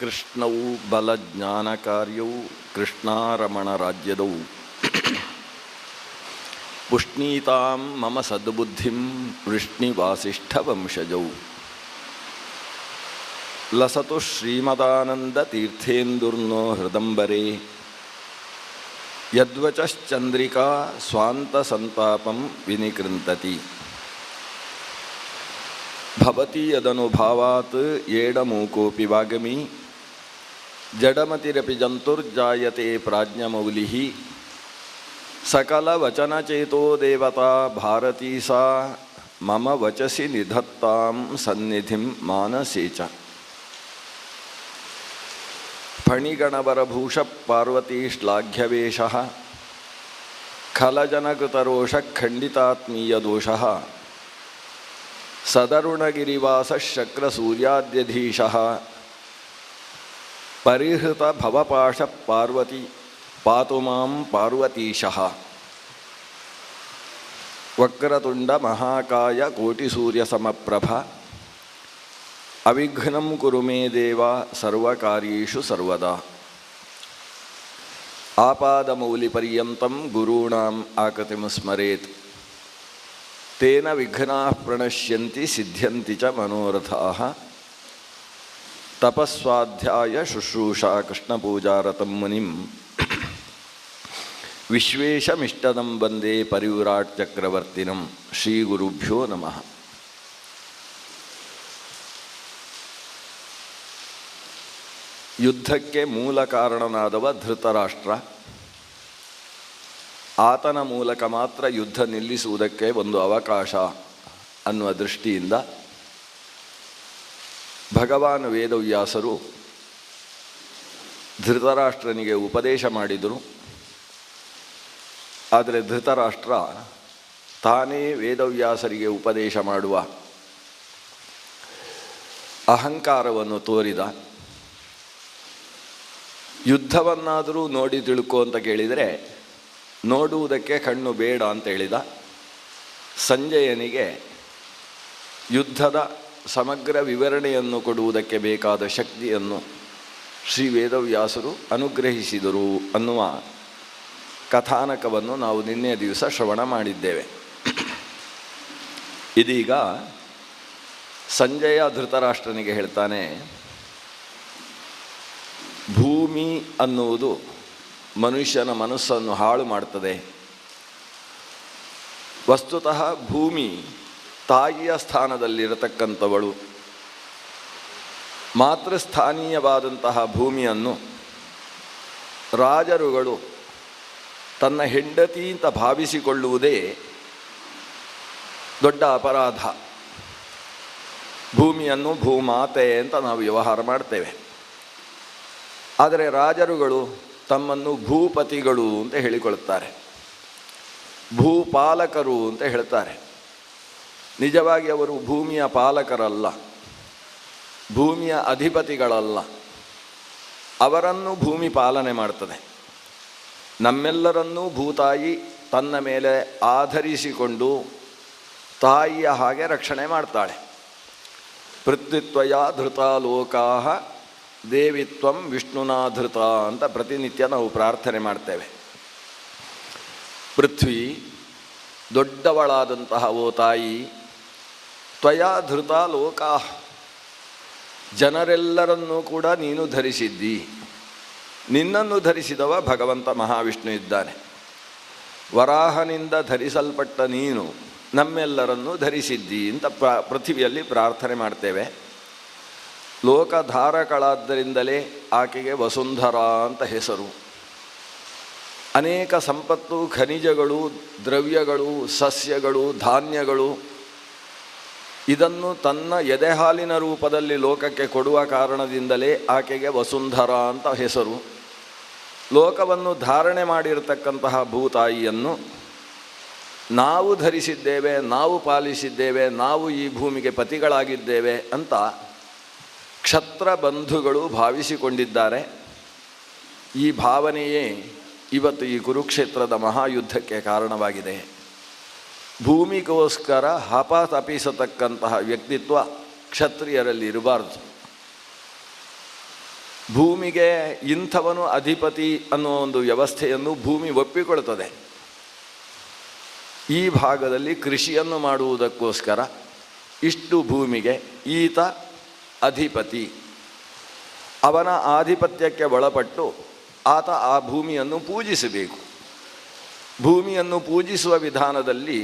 ಕೃಷ್ಣವು ಬಲಜ್ಞಾನಕಾರ್ಯವು ಕೃಷ್ಣಾರಮಣ ರಾಜ್ಯದವು ಪುಷ್ಣೀತಾಂ ಮಮ ಸದ್ಬುದ್ಧಿಂ ವೃಷ್ಣಿವಾಸಿಷ್ಠವಂಶಜೌ ಲಸತು ಶ್ರೀಮದಾನಂದತೀರ್ಥೇಂದುರ್ನೋ ಹೃದಂಬರೇ ಯದ್ವಚಶ್ಚಂದ್ರಿಕಾ ಸ್ವಾಂತಸಂತಾಪಂ ವಿನಿಕೃಂತತಿ ಭವತಿ ಯದನುಭಾವಾತ್ ಏಡಮೂಕೋಪಿ ವಾಗಮಿ ಜಡಮತಿರಪಿ ಜಂತುರ್ಜಾಯತೆ ಪ್ರಾಜ್ಞಮೌಲಿಃ ಸಕಲವಚನಚೇತೋ ದೇವತಾ ಭಾರತೀ ಸಾ ಮಮ ವಚಸಿ ನಿಧತ್ತಾಂ ಸನ್ನಿಧಿಂ ಮಾನಸೇ ಚ ಫಣಿಗಣವರಭೂಷ ಪಾರ್ವತೀ ಶ್ಲಾಘ್ಯವೇಷಃ ಖಲಜನಕೃತರೋಷಃ ಖಂಡಿತಾತ್ಮೀಯದೋಷಃ ಸದರುಣಗಿರಿವಾಸಃ ಶಕ್ರಸೂರ್ಯಾದ್ಯಧೀಶಃ ಪರಿಹೃತ ಭವಪಾಶಃ ಪಾರ್ವತಿ ಪಾತು ಮಾಂ ಪಾರ್ವತೀಶಃ ವಕ್ರತುಂಡ ಮಹಾಕಾಯ ಕೋಟಿಸೂರ್ಯಸಮಪ್ರಭ ಅವಿಘ್ನಂ ಕುರು ಮೇ ದೇವ ಸರ್ವಕಾರ್ಯೇಷು ಸರ್ವದಾ ಆಪಾದಮೌಲಿಪರ್ಯಂತಂ ಗುರುಣಾಂ ಆಕೃತಿಂ ಸ್ಮರೇತ್ ತೇನ ವಿಘ್ನಾಃ ಪ್ರಣಶ್ಯಂತಿ ಸಿದ್ಧ್ಯಂತಿ ಚ ಮನೋರಥಾಃ ತಪಸ್ವಾಧ್ಯಾಯ ಶುಶ್ರೂಷಾ ಕೃಷ್ಣಪೂಜಾರತಂ ಮುನಿಂ ವಿಶ್ವೇಶಮಿಷ್ಟದಂ ವಂದೇ ಪರಿವ್ರಾಟ್ ಚಕ್ರವರ್ತಿನಂ ಶ್ರೀಗುರುಭ್ಯೋ ನಮಃ. ಯುದ್ಧಕ್ಕೆ ಮೂಲ ಕಾರಣನಾದವ ಧೃತರಾಷ್ಟ್ರ. ಆತನ ಮೂಲಕ ಮಾತ್ರ ಯುದ್ಧ ನಿಲ್ಲಿಸುವುದಕ್ಕೆ ಒಂದು ಅವಕಾಶ ಅನ್ನುವ ದೃಷ್ಟಿಯಿಂದ ಭಗವಾನ್ ವೇದವ್ಯಾಸರು ಧೃತರಾಷ್ಟ್ರನಿಗೆ ಉಪದೇಶ ಮಾಡಿದರು. ಆದರೆ ಧೃತರಾಷ್ಟ್ರ ತಾನೇ ವೇದವ್ಯಾಸರಿಗೆ ಉಪದೇಶ ಮಾಡುವ ಅಹಂಕಾರವನ್ನು ತೋರಿದ. ಯುದ್ಧವನ್ನಾದರೂ ನೋಡಿ ತಿಳ್ಕೊ ಅಂತ ಕೇಳಿದರೆ ನೋಡುವುದಕ್ಕೆ ಕಣ್ಣು ಬೇಡ ಅಂತ ಹೇಳಿದ. ಸಂಜಯನಿಗೆ ಯುದ್ಧದ ಸಮಗ್ರ ವಿವರಣೆಯನ್ನು ಕೊಡುವುದಕ್ಕೆ ಬೇಕಾದ ಶಕ್ತಿಯನ್ನು ಶ್ರೀ ವೇದವ್ಯಾಸರು ಅನುಗ್ರಹಿಸಿದರು ಅನ್ನುವ ಕಥಾನಕವನ್ನು ನಾವು ನಿನ್ನೆಯ ದಿವಸ ಶ್ರವಣ ಮಾಡಿದ್ದೇವೆ. ಇದೀಗ ಸಂಜಯ ಧೃತರಾಷ್ಟ್ರನಿಗೆ ಹೇಳ್ತಾನೆ, ಭೂಮಿ ಅನ್ನುವುದು ಮನುಷ್ಯನ ಮನಸ್ಸನ್ನು ಹಾಳು ಮಾಡ್ತದೆ. ವಸ್ತುತಃ ಭೂಮಿ ತಾಯಿಯ ಸ್ಥಾನದಲ್ಲಿರತಕ್ಕಂಥವಳು. ಮಾತೃಸ್ಥಾನೀಯವಾದಂತಹ ಭೂಮಿಯನ್ನು ರಾಜರುಗಳು ತನ್ನ ಹೆಂಡತಿ ಅಂತ ಭಾವಿಸಿಕೊಳ್ಳುವುದೇ ದೊಡ್ಡ ಅಪರಾಧ. ಭೂಮಿಯನ್ನು ಭೂಮಾತೆ ಅಂತ ನಾವು ವ್ಯವಹಾರ ಮಾಡ್ತೇವೆ. ಆದರೆ ರಾಜರುಗಳು ತಮ್ಮನ್ನು ಭೂಪತಿಗಳು ಅಂತ ಹೇಳಿಕೊಳ್ಳುತ್ತಾರೆ, ಭೂಪಾಲಕರು ಅಂತ ಹೇಳ್ತಾರೆ. ನಿಜವಾಗಿ ಅವರು ಭೂಮಿಯ ಪಾಲಕರಲ್ಲ, ಭೂಮಿಯ ಅಧಿಪತಿಗಳಲ್ಲ. ಅವರನ್ನು ಭೂಮಿ ಪಾಲನೆ ಮಾಡ್ತದೆ. ನಮ್ಮೆಲ್ಲರನ್ನೂ ಭೂತಾಯಿ ತನ್ನ ಮೇಲೆ ಆಧರಿಸಿಕೊಂಡು ತಾಯಿಯ ಹಾಗೆ ರಕ್ಷಣೆ ಮಾಡ್ತಾಳೆ. ಪೃಥ್ವಿತ್ವಯ ಧೃತ ಲೋಕಾಹ ದೇವಿತ್ವಂ ವಿಷ್ಣುನಾಧೃತ ಅಂತ ಪ್ರತಿನಿತ್ಯ ನಾವು ಪ್ರಾರ್ಥನೆ ಮಾಡ್ತೇವೆ. ಪೃಥ್ವಿ ದೊಡ್ಡವಳಾದಂತಹ ಓ ತಾಯಿ, ತ್ವಯಾ ಧೃತ ಲೋಕಾ, ಜನರೆಲ್ಲರನ್ನೂ ಕೂಡ ನೀನು ಧರಿಸಿದ್ದಿ. ನಿನ್ನನ್ನು ಧರಿಸಿದವ ಭಗವಂತ ಮಹಾವಿಷ್ಣು ಇದ್ದಾನೆ. ವರಾಹನಿಂದ ಧರಿಸಲ್ಪಟ್ಟ ನೀನು ನಮ್ಮೆಲ್ಲರನ್ನೂ ಧರಿಸಿದ್ದಿ ಅಂತ ಪೃಥ್ವಿಯಲ್ಲಿ ಪ್ರಾರ್ಥನೆ ಮಾಡ್ತೇವೆ. ಲೋಕಧಾರಕಳಾದ್ದರಿಂದಲೇ ಆಕೆಗೆ ವಸುಂಧರಾ ಅಂತ ಹೆಸರು. ಅನೇಕ ಸಂಪತ್ತು, ಖನಿಜಗಳು, ದ್ರವ್ಯಗಳು, ಸಸ್ಯಗಳು, ಧಾನ್ಯಗಳು ಇದನ್ನು ತನ್ನ ಎದೆಹಾಲಿನ ರೂಪದಲ್ಲಿ ಲೋಕಕ್ಕೆ ಕೊಡುವ ಕಾರಣದಿಂದಲೇ ಆಕೆಗೆ ವಸುಂಧರಾ ಅಂತ ಹೆಸರು. ಲೋಕವನ್ನು ಧಾರಣೆ ಮಾಡಿರತಕ್ಕಂತಹ ಭೂತಾಯಿಯನ್ನು ನಾವು ಧರಿಸಿದ್ದೇವೆ, ನಾವು ಪಾಲಿಸಿದ್ದೇವೆ, ನಾವು ಈ ಭೂಮಿಗೆ ಪತಿಗಳಾಗಿದ್ದೇವೆ ಅಂತ ಕ್ಷತ್ರ ಬಂಧುಗಳು ಭಾವಿಸಿಕೊಂಡಿದ್ದಾರೆ. ಈ ಭಾವನೆಯೇ ಇವತ್ತು ಈ ಕುರುಕ್ಷೇತ್ರದ ಮಹಾಯುದ್ಧಕ್ಕೆ ಕಾರಣವಾಗಿದೆ. ಭೂಮಿಗೋಸ್ಕರ ಹಪತಪಿಸತಕ್ಕಂತಹ ವ್ಯಕ್ತಿತ್ವ ಕ್ಷತ್ರಿಯರಲ್ಲಿ ಇರಬಾರ್ದು. ಭೂಮಿಗೆ ಇಂಥವನು ಅಧಿಪತಿ ಅನ್ನುವ ಒಂದು ವ್ಯವಸ್ಥೆಯನ್ನು ಭೂಮಿ ಒಪ್ಪಿಕೊಳ್ತದೆ. ಈ ಭಾಗದಲ್ಲಿ ಕೃಷಿಯನ್ನು ಮಾಡುವುದಕ್ಕೋಸ್ಕರ ಇಷ್ಟು ಭೂಮಿಗೆ ಈತ ಅಧಿಪತಿ. ಅವನ ಆಧಿಪತ್ಯಕ್ಕೆ ಒಳಪಟ್ಟು ಆತ ಆ ಭೂಮಿಯನ್ನು ಪೂಜಿಸಬೇಕು. ಭೂಮಿಯನ್ನು ಪೂಜಿಸುವ ವಿಧಾನದಲ್ಲಿ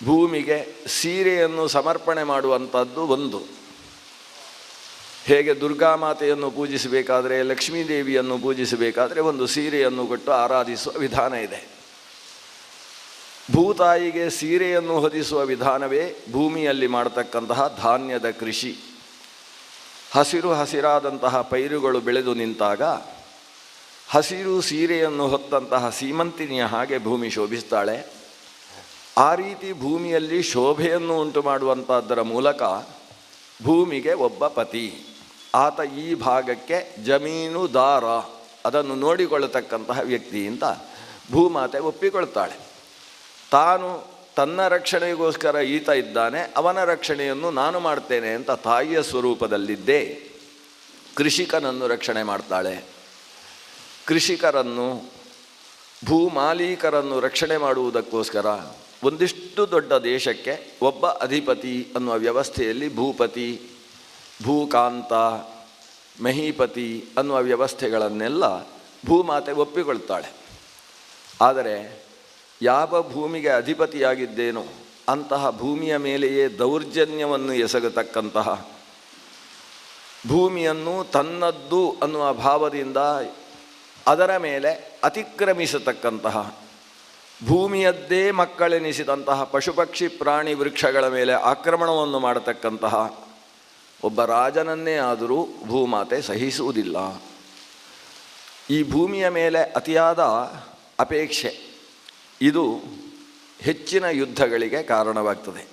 ಭೂಮಿಗೆ ಸೀರೆಯನ್ನು ಸಮರ್ಪಣೆ ಮಾಡುವಂಥದ್ದು ಒಂದು. ಹೇಗೆ ದುರ್ಗಾಮಾತೆಯನ್ನು ಪೂಜಿಸಬೇಕಾದರೆ, ಲಕ್ಷ್ಮೀದೇವಿಯನ್ನು ಪೂಜಿಸಬೇಕಾದರೆ ಒಂದು ಸೀರೆಯನ್ನು ಕೊಟ್ಟು ಆರಾಧಿಸುವ ವಿಧಾನ ಇದೆ. ಭೂತಾಯಿಗೆ ಸೀರೆಯನ್ನು ಹೊದಿಸುವ ವಿಧಾನವೇ ಭೂಮಿಯಲ್ಲಿ ಮಾಡತಕ್ಕಂತಹ ಧಾನ್ಯದ ಕೃಷಿ. ಹಸಿರು ಹಸಿರಾದಂತಹ ಪೈರುಗಳು ಬೆಳೆದು ನಿಂತಾಗ ಹಸಿರು ಸೀರೆಯನ್ನು ಹೊತ್ತಂತಹ ಸೀಮಂತಿನಿಯ ಹಾಗೆ ಭೂಮಿ ಶೋಭಿಸ್ತಾಳೆ. ಆ ರೀತಿ ಭೂಮಿಯಲ್ಲಿ ಶೋಭೆಯನ್ನು ಉಂಟು ಮಾಡುವಂಥದ್ದರ ಮೂಲಕ ಭೂಮಿಗೆ ಒಬ್ಬ ಪತಿ, ಆತ ಈ ಭಾಗಕ್ಕೆ ಜಮೀನುದಾರ, ಅದನ್ನು ನೋಡಿಕೊಳ್ಳತಕ್ಕಂತಹ ವ್ಯಕ್ತಿ ಅಂತ ಭೂಮಾತೆ ಒಪ್ಪಿಕೊಳ್ತಾಳೆ. ತಾನು ತನ್ನ ರಕ್ಷಣೆಗೋಸ್ಕರ ಈತ ಇದ್ದಾನೆ, ಅವನ ರಕ್ಷಣೆಯನ್ನು ನಾನು ಮಾಡ್ತೇನೆ ಅಂತ ತಾಯಿಯ ಸ್ವರೂಪದಲ್ಲಿದ್ದೇ ಕೃಷಿಕನನ್ನು ರಕ್ಷಣೆ ಮಾಡ್ತಾಳೆ. ಕೃಷಿಕರನ್ನು, ಭೂಮಾಲೀಕರನ್ನು ರಕ್ಷಣೆ ಮಾಡುವುದಕ್ಕೋಸ್ಕರ ಒಂದಿಷ್ಟು ದೊಡ್ಡ ದೇಶಕ್ಕೆ ಒಬ್ಬ ಅಧಿಪತಿ ಅನ್ನುವ ವ್ಯವಸ್ಥೆಯಲ್ಲಿ ಭೂಪತಿ, ಭೂಕಾಂತ, ಮಹೀಪತಿ ಅನ್ನುವ ವ್ಯವಸ್ಥೆಗಳನ್ನೆಲ್ಲ ಭೂಮಾತೆ ಒಪ್ಪಿಕೊಳ್ತಾಳೆ. ಆದರೆ ಯಾವ ಭೂಮಿಗೆ ಅಧಿಪತಿಯಾಗಿದ್ದೇನೋ ಅಂತಹ ಭೂಮಿಯ ಮೇಲೆಯೇ ದೌರ್ಜನ್ಯವನ್ನು ಎಸಗತಕ್ಕಂತಹ, ಭೂಮಿಯನ್ನು ತನ್ನದ್ದು ಅನ್ನುವ ಭಾವದಿಂದ ಅದರ ಮೇಲೆ ಅತಿಕ್ರಮಿಸತಕ್ಕಂತಹ, ಭೂಮಿಯದ್ದೇ ಮಕ್ಕಳೆನಿಸಿದಂತಹ ಪಶುಪಕ್ಷಿ ಪ್ರಾಣಿ ವೃಕ್ಷಗಳ ಮೇಲೆ ಆಕ್ರಮಣವನ್ನು ಮಾಡತಕ್ಕಂತಹ ಒಬ್ಬ ರಾಜನನ್ನೇ ಆದರೂ ಭೂಮಾತೆ ಸಹಿಸುವುದಿಲ್ಲ. ಈ ಭೂಮಿಯ ಮೇಲೆ ಅತಿಯಾದ ಅಪೇಕ್ಷೆ ಇದು ಹೆಚ್ಚಿನ ಯುದ್ಧಗಳಿಗೆ ಕಾರಣವಾಗ್ತದೆ.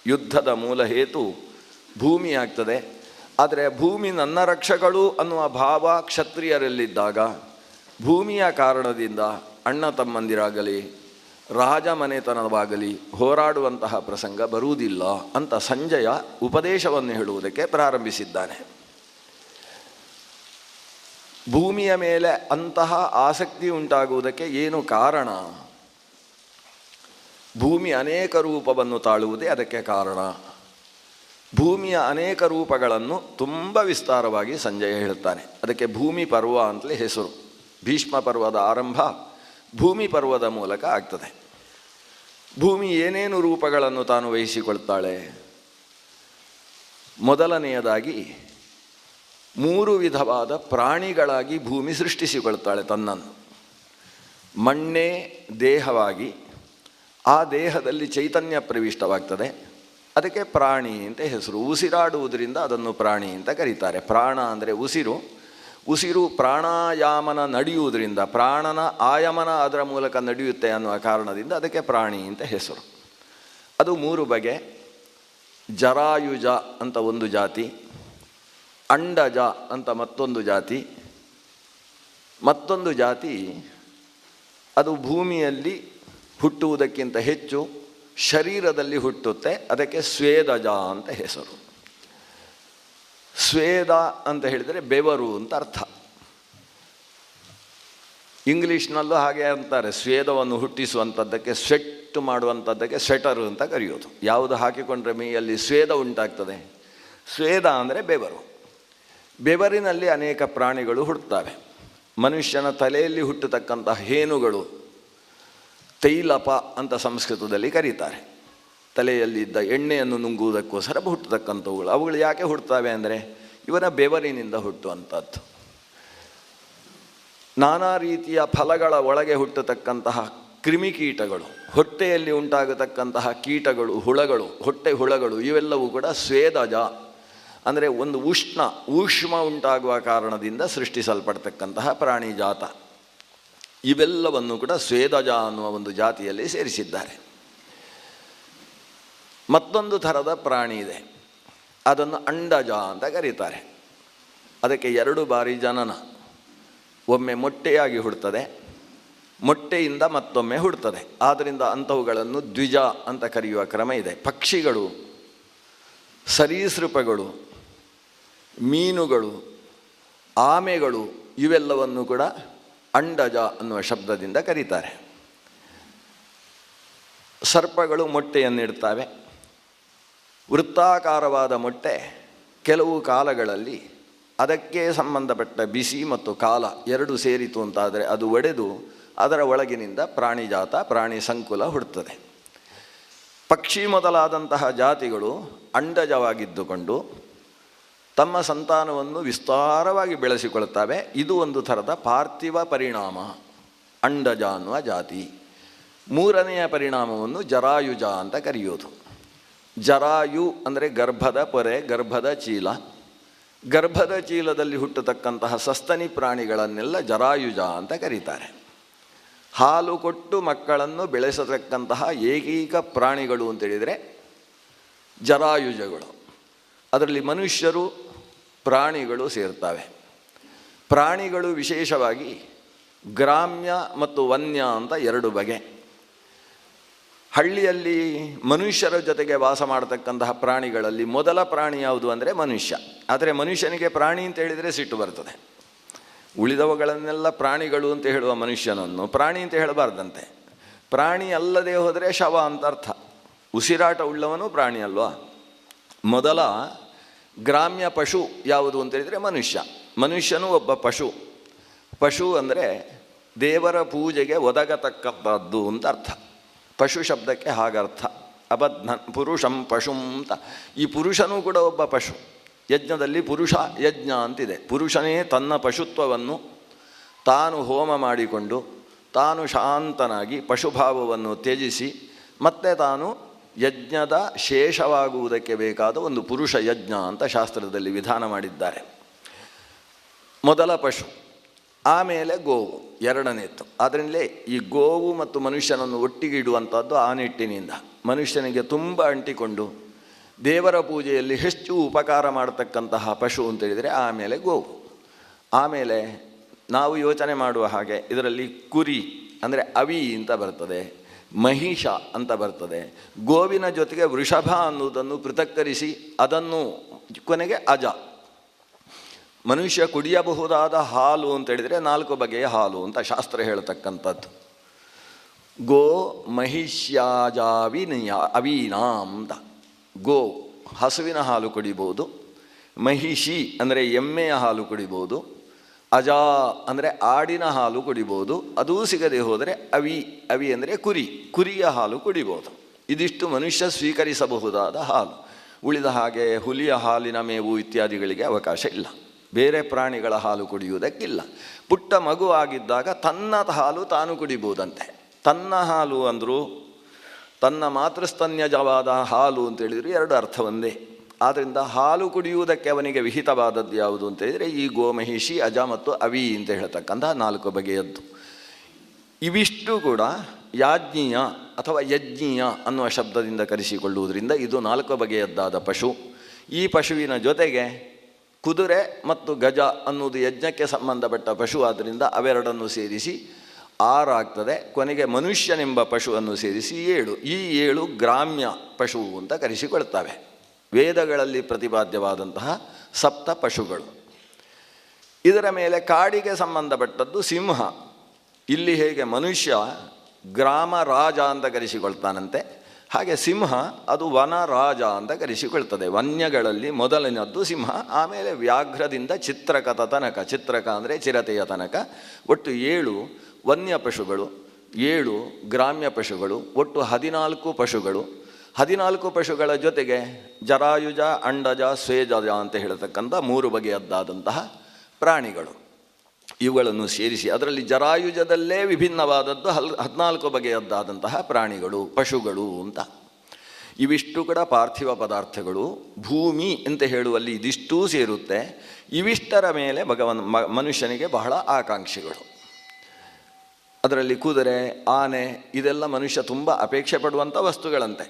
ಯುದ್ಧದ ಮೂಲ ಹೇತು ಭೂಮಿ ಆಗ್ತದೆ. ಆದರೆ ಭೂಮಿ ನನ್ನ ರಕ್ಷಗಳು ಅನ್ನುವ ಭಾವ ಕ್ಷತ್ರಿಯರಲ್ಲಿದ್ದಾಗ ಭೂಮಿಯ ಕಾರಣದಿಂದ ಅಣ್ಣ ತಮ್ಮಂದಿರಾಗಲಿ ರಾಜಮನೆತನವಾಗಲಿ ಹೋರಾಡುವಂತಹ ಪ್ರಸಂಗ ಬರುವುದಿಲ್ಲ ಅಂತ ಸಂಜಯ ಉಪದೇಶವನ್ನು ಹೇಳುವುದಕ್ಕೆ ಪ್ರಾರಂಭಿಸಿದ್ದಾನೆ. ಭೂಮಿಯ ಮೇಲೆ ಅಂತಹ ಆಸಕ್ತಿ ಉಂಟಾಗುವುದಕ್ಕೆ ಏನು ಕಾರಣ? ಭೂಮಿ ಅನೇಕ ರೂಪವನ್ನು ತಾಳುವುದೇ ಅದಕ್ಕೆ ಕಾರಣ. ಭೂಮಿಯ ಅನೇಕ ರೂಪಗಳನ್ನು ತುಂಬ ವಿಸ್ತಾರವಾಗಿ ಸಂಜಯ ಹೇಳುತ್ತಾನೆ. ಅದಕ್ಕೆ ಭೂಮಿ ಪರ್ವ ಅಂತಲೇ ಹೆಸರು. ಭೀಷ್ಮ ಪರ್ವದ ಆರಂಭ ಭೂಮಿ ಪರ್ವದ ಮೂಲಕ ಆಗ್ತದೆ. ಭೂಮಿ ಏನೇನು ರೂಪಗಳನ್ನು ತಾನು ವಹಿಸಿಕೊಳ್ತಾಳೆ? ಮೊದಲನೆಯದಾಗಿ 3 ವಿಧವಾದ ಪ್ರಾಣಿಗಳಾಗಿ ಭೂಮಿ ಸೃಷ್ಟಿಸಿಕೊಳ್ತಾಳೆ ತನ್ನನ್ನು. ಮಣ್ಣೇ ದೇಹವಾಗಿ, ಆ ದೇಹದಲ್ಲಿ ಚೈತನ್ಯ ಪ್ರವಿಷ್ಟವಾಗ್ತದೆ, ಅದಕ್ಕೆ ಪ್ರಾಣಿ ಅಂತ ಹೆಸರು. ಉಸಿರಾಡುವುದರಿಂದ ಅದನ್ನು ಪ್ರಾಣಿ ಅಂತ ಕರೀತಾರೆ. ಪ್ರಾಣ ಅಂದರೆ ಉಸಿರು. ಉಸಿರು ಪ್ರಾಣಾಯಾಮನ ನಡೆಯುವುದರಿಂದ, ಪ್ರಾಣನ ಆಯಮನ ಅದರ ಮೂಲಕ ನಡೆಯುತ್ತೆ ಅನ್ನುವ ಕಾರಣದಿಂದ ಅದಕ್ಕೆ ಪ್ರಾಣಿ ಅಂತ ಹೆಸರು. ಅದು 3 ಬಗೆ. ಜರಾಯುಜ ಅಂತ ಒಂದು ಜಾತಿ, ಅಂಡಜ ಅಂತ ಮತ್ತೊಂದು ಜಾತಿ, ಮತ್ತೊಂದು ಜಾತಿ ಅದು ಭೂಮಿಯಲ್ಲಿ ಹುಟ್ಟುವುದಕ್ಕಿಂತ ಹೆಚ್ಚು ಶರೀರದಲ್ಲಿ ಹುಟ್ಟುತ್ತೆ, ಅದಕ್ಕೆ ಸ್ವೇದಜ ಅಂತ ಹೆಸರು. ಸ್ವೇದ ಅಂತ ಹೇಳಿದರೆ ಬೆವರು ಅಂತ ಅರ್ಥ. ಇಂಗ್ಲೀಷ್ನಲ್ಲೂ ಹಾಗೆ ಅಂತಾರೆ, ಸ್ವೇದವನ್ನು ಹುಟ್ಟಿಸುವಂಥದ್ದಕ್ಕೆ, ಸ್ವೆಟ್ ಮಾಡುವಂಥದ್ದಕ್ಕೆ ಸ್ವೆಟರು ಅಂತ ಕರೆಯೋದು. ಯಾವುದು ಹಾಕಿಕೊಂಡ್ರೆ ಮೈಯಲ್ಲಿ ಸ್ವೇದ ಉಂಟಾಗ್ತದೆ? ಸ್ವೇದ ಅಂದರೆ ಬೆವರು. ಬೆವರಿನಲ್ಲಿ ಅನೇಕ ಪ್ರಾಣಿಗಳು ಹುಟ್ಟುತ್ತವೆ. ಮನುಷ್ಯನ ತಲೆಯಲ್ಲಿ ಹುಟ್ಟತಕ್ಕಂತಹ ಹೇನುಗಳು ತೈಲಪ ಅಂತ ಸಂಸ್ಕೃತದಲ್ಲಿ ಕರೀತಾರೆ. ತಲೆಯಲ್ಲಿದ್ದ ಎಣ್ಣೆಯನ್ನು ನುಂಗುವುದಕ್ಕೋಸ್ಕರ ಹುಟ್ಟತಕ್ಕಂಥವುಗಳು. ಅವುಗಳು ಯಾಕೆ ಹುಟ್ಟುತ್ತವೆ ಅಂದರೆ ಇವನ ಬೆವರಿನಿಂದ ಹುಟ್ಟುವಂಥದ್ದು. ನಾನಾ ರೀತಿಯ ಫಲಗಳ ಒಳಗೆ ಹುಟ್ಟತಕ್ಕಂತಹ ಕ್ರಿಮಿಕೀಟಗಳು, ಹೊಟ್ಟೆಯಲ್ಲಿ ಉಂಟಾಗತಕ್ಕಂತಹ ಕೀಟಗಳು, ಹುಳಗಳು, ಹೊಟ್ಟೆ ಹುಳಗಳು, ಇವೆಲ್ಲವೂ ಕೂಡ ಸ್ವೇದಜ ಅಂದರೆ ಒಂದು ಊಷ್ಮ ಉಂಟಾಗುವ ಕಾರಣದಿಂದ ಸೃಷ್ಟಿಸಲ್ಪಡ್ತಕ್ಕಂತಹ ಪ್ರಾಣಿ ಜಾತ. ಇವೆಲ್ಲವನ್ನು ಕೂಡ ಸ್ವೇದಜ ಅನ್ನುವ ಒಂದು ಜಾತಿಯಲ್ಲಿ ಸೇರಿಸಿದ್ದಾರೆ. ಮತ್ತೊಂದು ಥರದ ಪ್ರಾಣಿ ಇದೆ, ಅದನ್ನು ಅಂಡಜ ಅಂತ ಕರೀತಾರೆ. ಅದಕ್ಕೆ 2 ಬಾರಿ ಜನನ. ಒಮ್ಮೆ ಮೊಟ್ಟೆಯಾಗಿ ಹುಡ್ತದೆ, ಮೊಟ್ಟೆಯಿಂದ ಮತ್ತೊಮ್ಮೆ ಹುಡ್ತದೆ. ಆದ್ದರಿಂದ ಅಂಥವುಗಳನ್ನು ದ್ವಿಜ ಅಂತ ಕರೆಯುವ ಕ್ರಮ ಇದೆ. ಪಕ್ಷಿಗಳು, ಸರೀಸೃಪಗಳು, ಮೀನುಗಳು, ಆಮೆಗಳು ಇವೆಲ್ಲವನ್ನು ಕೂಡ ಅಂಡಜ ಅನ್ನುವ ಶಬ್ದದಿಂದ ಕರೀತಾರೆ. ಸರ್ಪಗಳು ಮೊಟ್ಟೆಯನ್ನಿಡ್ತವೆ. ವೃತ್ತಾಕಾರವಾದ ಮೊಟ್ಟೆ ಕೆಲವು ಕಾಲಗಳಲ್ಲಿ ಅದಕ್ಕೆ ಸಂಬಂಧಪಟ್ಟ ಬಿಸಿ ಮತ್ತು ಕಾಲ ಎರಡು ಸೇರಿತು ಅಂತಾದರೆ ಅದು ಒಡೆದು ಅದರ ಒಳಗಿನಿಂದ ಪ್ರಾಣಿಜಾತ ಪ್ರಾಣಿ ಸಂಕುಲ ಹುಡ್ತದೆ. ಪಕ್ಷಿ ಮೊದಲಾದಂತಹ ಜಾತಿಗಳು ಅಂಡಜವಾಗಿದ್ದುಕೊಂಡು ತಮ್ಮ ಸಂತಾನವನ್ನು ವಿಸ್ತಾರವಾಗಿ ಬೆಳೆಸಿಕೊಳ್ಳುತ್ತವೆ. ಇದು ಒಂದು ಥರದ ಪಾರ್ಥಿವ ಪರಿಣಾಮ, ಅಂಡಜ ಅನ್ನುವ ಜಾತಿ. ಮೂರನೆಯ ಪರಿಣಾಮವನ್ನು ಜರಾಯುಜ ಅಂತ ಕರೆಯೋದು. ಜರಾಯು ಅಂದರೆ ಗರ್ಭದ ಪೊರೆ, ಗರ್ಭದ ಚೀಲ. ಗರ್ಭದ ಚೀಲದಲ್ಲಿ ಹುಟ್ಟತಕ್ಕಂತಹ ಸಸ್ತನಿ ಪ್ರಾಣಿಗಳನ್ನೆಲ್ಲ ಜರಾಯುಜ ಅಂತ ಕರೀತಾರೆ. ಹಾಲು ಕೊಟ್ಟು ಮಕ್ಕಳನ್ನು ಬೆಳೆಸತಕ್ಕಂತಹ ಏಕೈಕ ಪ್ರಾಣಿಗಳು ಅಂತೇಳಿದರೆ ಜರಾಯುಜಗಳು. ಅದರಲ್ಲಿ ಮನುಷ್ಯರು, ಪ್ರಾಣಿಗಳು ಸೇರ್ತವೆ. ಪ್ರಾಣಿಗಳು ವಿಶೇಷವಾಗಿ ಗ್ರಾಮ್ಯ ಮತ್ತು ವನ್ಯ ಅಂತ ಎರಡು ಬಗೆ. ಹಳ್ಳಿಯಲ್ಲಿ ಮನುಷ್ಯರ ಜೊತೆಗೆ ವಾಸ ಮಾಡತಕ್ಕಂತಹ ಪ್ರಾಣಿಗಳಲ್ಲಿ ಮೊದಲ ಪ್ರಾಣಿ ಯಾವುದು ಅಂದರೆ ಮನುಷ್ಯ. ಆದರೆ ಮನುಷ್ಯನಿಗೆ ಪ್ರಾಣಿ ಅಂತ ಹೇಳಿದರೆ ಸಿಟ್ಟು ಬರ್ತದೆ. ಉಳಿದವುಗಳನ್ನೆಲ್ಲ ಪ್ರಾಣಿಗಳು ಅಂತ ಹೇಳುವ ಮನುಷ್ಯನನ್ನು ಪ್ರಾಣಿ ಅಂತ ಹೇಳಬಾರ್ದಂತೆ. ಪ್ರಾಣಿ ಅಲ್ಲದೆ ಹೋದರೆ ಶವ ಅಂತ ಅರ್ಥ. ಉಸಿರಾಟ ಉಳ್ಳವನು ಪ್ರಾಣಿ ಅಲ್ವಾ. ಮೊದಲ ಗ್ರಾಮ್ಯ ಪಶು ಯಾವುದು ಅಂತ ಹೇಳಿದರೆ ಮನುಷ್ಯ. ಮನುಷ್ಯನೂ ಒಬ್ಬ ಪಶು. ಪಶು ಅಂದರೆ ದೇವರ ಪೂಜೆಗೆ ಒದಗತಕ್ಕದ್ದು ಅಂತ ಅರ್ಥ. ಪಶು ಶಬ್ದಕ್ಕೆ ಹಾಗರ್ಥ. ಅಬಧ್ನ ಪುರುಷಂ ಪಶುಂ ಅಂತ. ಈ ಪುರುಷನೂ ಕೂಡ ಒಬ್ಬ ಪಶು. ಯಜ್ಞದಲ್ಲಿ ಪುರುಷ ಯಜ್ಞ ಅಂತಿದೆ. ಪುರುಷನೇ ತನ್ನ ಪಶುತ್ವವನ್ನು ತಾನು ಹೋಮ ಮಾಡಿಕೊಂಡು ತಾನು ಶಾಂತನಾಗಿ ಪಶುಭಾವವನ್ನು ತ್ಯಜಿಸಿ ಮತ್ತೆ ತಾನು ಯಜ್ಞದ ಶೇಷವಾಗುವುದಕ್ಕೆ ಬೇಕಾದ ಒಂದು ಪುರುಷ ಯಜ್ಞ ಅಂತ ಶಾಸ್ತ್ರದಲ್ಲಿ ವಿಧಾನ ಮಾಡಿದ್ದಾರೆ. ಮೊದಲ ಪಶು. ಆಮೇಲೆ ಗೋವು ಎರಡನೇತ್ತು. ಆದ್ದರಿಂದಲೇ ಈ ಗೋವು ಮತ್ತು ಮನುಷ್ಯನನ್ನು ಒಟ್ಟಿಗೆ ಇಡುವಂಥದ್ದು ಆ ನಿಟ್ಟಿನಿಂದ. ಮನುಷ್ಯನಿಗೆ ತುಂಬ ಅಂಟಿಕೊಂಡು ದೇವರ ಪೂಜೆಯಲ್ಲಿ ಹೆಚ್ಚು ಉಪಕಾರ ಮಾಡತಕ್ಕಂತಹ ಪಶು ಅಂತೇಳಿದರೆ ಆಮೇಲೆ ಗೋವು. ಆಮೇಲೆ ನಾವು ಯೋಚನೆ ಮಾಡುವ ಹಾಗೆ ಇದರಲ್ಲಿ ಕುರಿ ಅಂದರೆ ಅವಿ ಅಂತ ಬರ್ತದೆ, ಮಹಿಷ ಅಂತ ಬರ್ತದೆ. ಗೋವಿನ ಜೊತೆಗೆ ವೃಷಭ ಅನ್ನುವುದನ್ನು ಪೃಥಕ್ಕರಿಸಿ ಅದನ್ನು ಕೊನೆಗೆ ಅಜ. ಮನುಷ್ಯ ಕುಡಿಯಬಹುದಾದ ಹಾಲು ಅಂತೇಳಿದರೆ 4 ಬಗೆಯ ಹಾಲು ಅಂತ ಶಾಸ್ತ್ರ ಹೇಳ್ತಕ್ಕಂಥದ್ದು. ಗೋ ಮಹಿಷ್ಯಾಜಾವಿನಿಯ ಅವೀನಾಂ ಅಂತ. ಗೋ ಹಸುವಿನ ಹಾಲು ಕುಡಿಬೋದು. ಮಹಿಷಿ ಅಂದರೆ ಎಮ್ಮೆಯ ಹಾಲು ಕುಡಿಬೋದು. ಅಜಾ ಅಂದರೆ ಆಡಿನ ಹಾಲು ಕುಡಿಬೋದು. ಅದೂ ಸಿಗದೆ ಹೋದರೆ ಅವಿ ಅಂದರೆ ಕುರಿಯ ಹಾಲು ಕುಡಿಬೋದು. ಇದಿಷ್ಟು ಮನುಷ್ಯ ಸ್ವೀಕರಿಸಬಹುದಾದ ಹಾಲು. ಉಳಿದ ಹಾಗೆ ಹುಲಿಯ ಹಾಲಿನ ಮೇವು ಇತ್ಯಾದಿಗಳಿಗೆ ಅವಕಾಶ ಇಲ್ಲ. ಬೇರೆ ಪ್ರಾಣಿಗಳ ಹಾಲು ಕುಡಿಯುವುದಕ್ಕಿಲ್ಲ. ಪುಟ್ಟ ಮಗು ಆಗಿದ್ದಾಗ ತನ್ನ ಹಾಲು ತಾನು ಕುಡಿಬೋದಂತೆ. ತನ್ನ ಹಾಲು ಅಂದರೂ ತನ್ನ ಮಾತೃಸ್ತನ್ಯಜವಾದ ಹಾಲು ಅಂತೇಳಿದರೆ ಎರಡು ಅರ್ಥ ಒಂದೇ. ಆದ್ದರಿಂದ ಹಾಲು ಕುಡಿಯುವುದಕ್ಕೆ ಅವನಿಗೆ ವಿಹಿತವಾದದ್ದು ಯಾವುದು ಅಂತೇಳಿದರೆ ಈ ಗೋಮಹಿಷಿ, ಅಜ ಮತ್ತು ಅವಿ ಅಂತ ಹೇಳ್ತಕ್ಕಂತಹ 4 ಬಗೆಯದ್ದು. ಇವಿಷ್ಟು ಕೂಡ ಯಾಜ್ಞೀಯ ಅಥವಾ ಯಜ್ಞೀಯ ಅನ್ನುವ ಶಬ್ದದಿಂದ ಕರೆಸಿಕೊಳ್ಳುವುದರಿಂದ ಇದು 4 ಬಗೆಯದ್ದಾದ ಪಶು. ಈ ಪಶುವಿನ ಜೊತೆಗೆ ಕುದುರೆ ಮತ್ತು ಗಜ ಅನ್ನುವುದು ಯಜ್ಞಕ್ಕೆ ಸಂಬಂಧಪಟ್ಟ ಪಶು. ಆದ್ದರಿಂದ ಅವೆರಡನ್ನು ಸೇರಿಸಿ 6 ಆಗ್ತದೆ. ಕೊನೆಗೆ ಮನುಷ್ಯನೆಂಬ ಪಶುವನ್ನು ಸೇರಿಸಿ 7. ಈ 7 ಗ್ರಾಮ್ಯ ಪಶು ಅಂತ ಕರೆಸಿಕೊಳ್ತವೆ. ವೇದಗಳಲ್ಲಿ ಪ್ರತಿಪಾದ್ಯವಾದಂತಹ 7 ಪಶುಗಳು. ಇದರ ಮೇಲೆ ಕಾಡಿಗೆ ಸಂಬಂಧಪಟ್ಟದ್ದು ಸಿಂಹ. ಇಲ್ಲಿ ಹೇಗೆ ಮನುಷ್ಯ ಗ್ರಾಮ ರಾಜ ಅಂತ ಕರೆಸಿಕೊಳ್ತಾನಂತೆ, ಹಾಗೆ ಸಿಂಹ ಅದು ವನ ರಾಜ ಅಂತ ಕರೆಸಿಕೊಳ್ತದೆ. ವನ್ಯಗಳಲ್ಲಿ ಮೊದಲನೇದ್ದು ಸಿಂಹ. ಆಮೇಲೆ ವ್ಯಾಘ್ರದಿಂದ ಚಿತ್ರಕದ ತನಕ, ಚಿತ್ರಕ ಅಂದರೆ ಚಿರತೆಯ ತನಕ ಒಟ್ಟು 7 ವನ್ಯ ಪಶುಗಳು, 7 ಗ್ರಾಮ್ಯ ಪಶುಗಳು, ಒಟ್ಟು 14 ಪಶುಗಳು. 14 ಪಶುಗಳ ಜೊತೆಗೆ ಜರಾಯುಜ, ಅಂಡಜ, ಸ್ವೇಜಜ ಅಂತ ಹೇಳತಕ್ಕಂಥ 3 ಬಗೆಯದ್ದಾದಂತಹ ಪ್ರಾಣಿಗಳು. ಇವುಗಳನ್ನು ಸೇರಿಸಿ ಅದರಲ್ಲಿ ಜರಾಯುಜದಲ್ಲೇ ವಿಭಿನ್ನವಾದದ್ದು 14 ಬಗೆಯದ್ದಾದಂತಹ ಪ್ರಾಣಿಗಳು, ಪಶುಗಳು ಅಂತ. ಇವಿಷ್ಟು ಕೂಡ ಪಾರ್ಥಿವ ಪದಾರ್ಥಗಳು. ಭೂಮಿ ಅಂತ ಹೇಳುವಲ್ಲಿ ಇದಿಷ್ಟೂ ಸೇರುತ್ತೆ. ಇವಿಷ್ಟರ ಮೇಲೆ ಮನುಷ್ಯನಿಗೆ ಬಹಳ ಆಕಾಂಕ್ಷೆಗಳು. ಅದರಲ್ಲಿ ಕುದುರೆ, ಆನೆ ಇದೆಲ್ಲ ಮನುಷ್ಯ ತುಂಬ ಅಪೇಕ್ಷೆ ಪಡುವಂಥ ವಸ್ತುಗಳಂತೆ.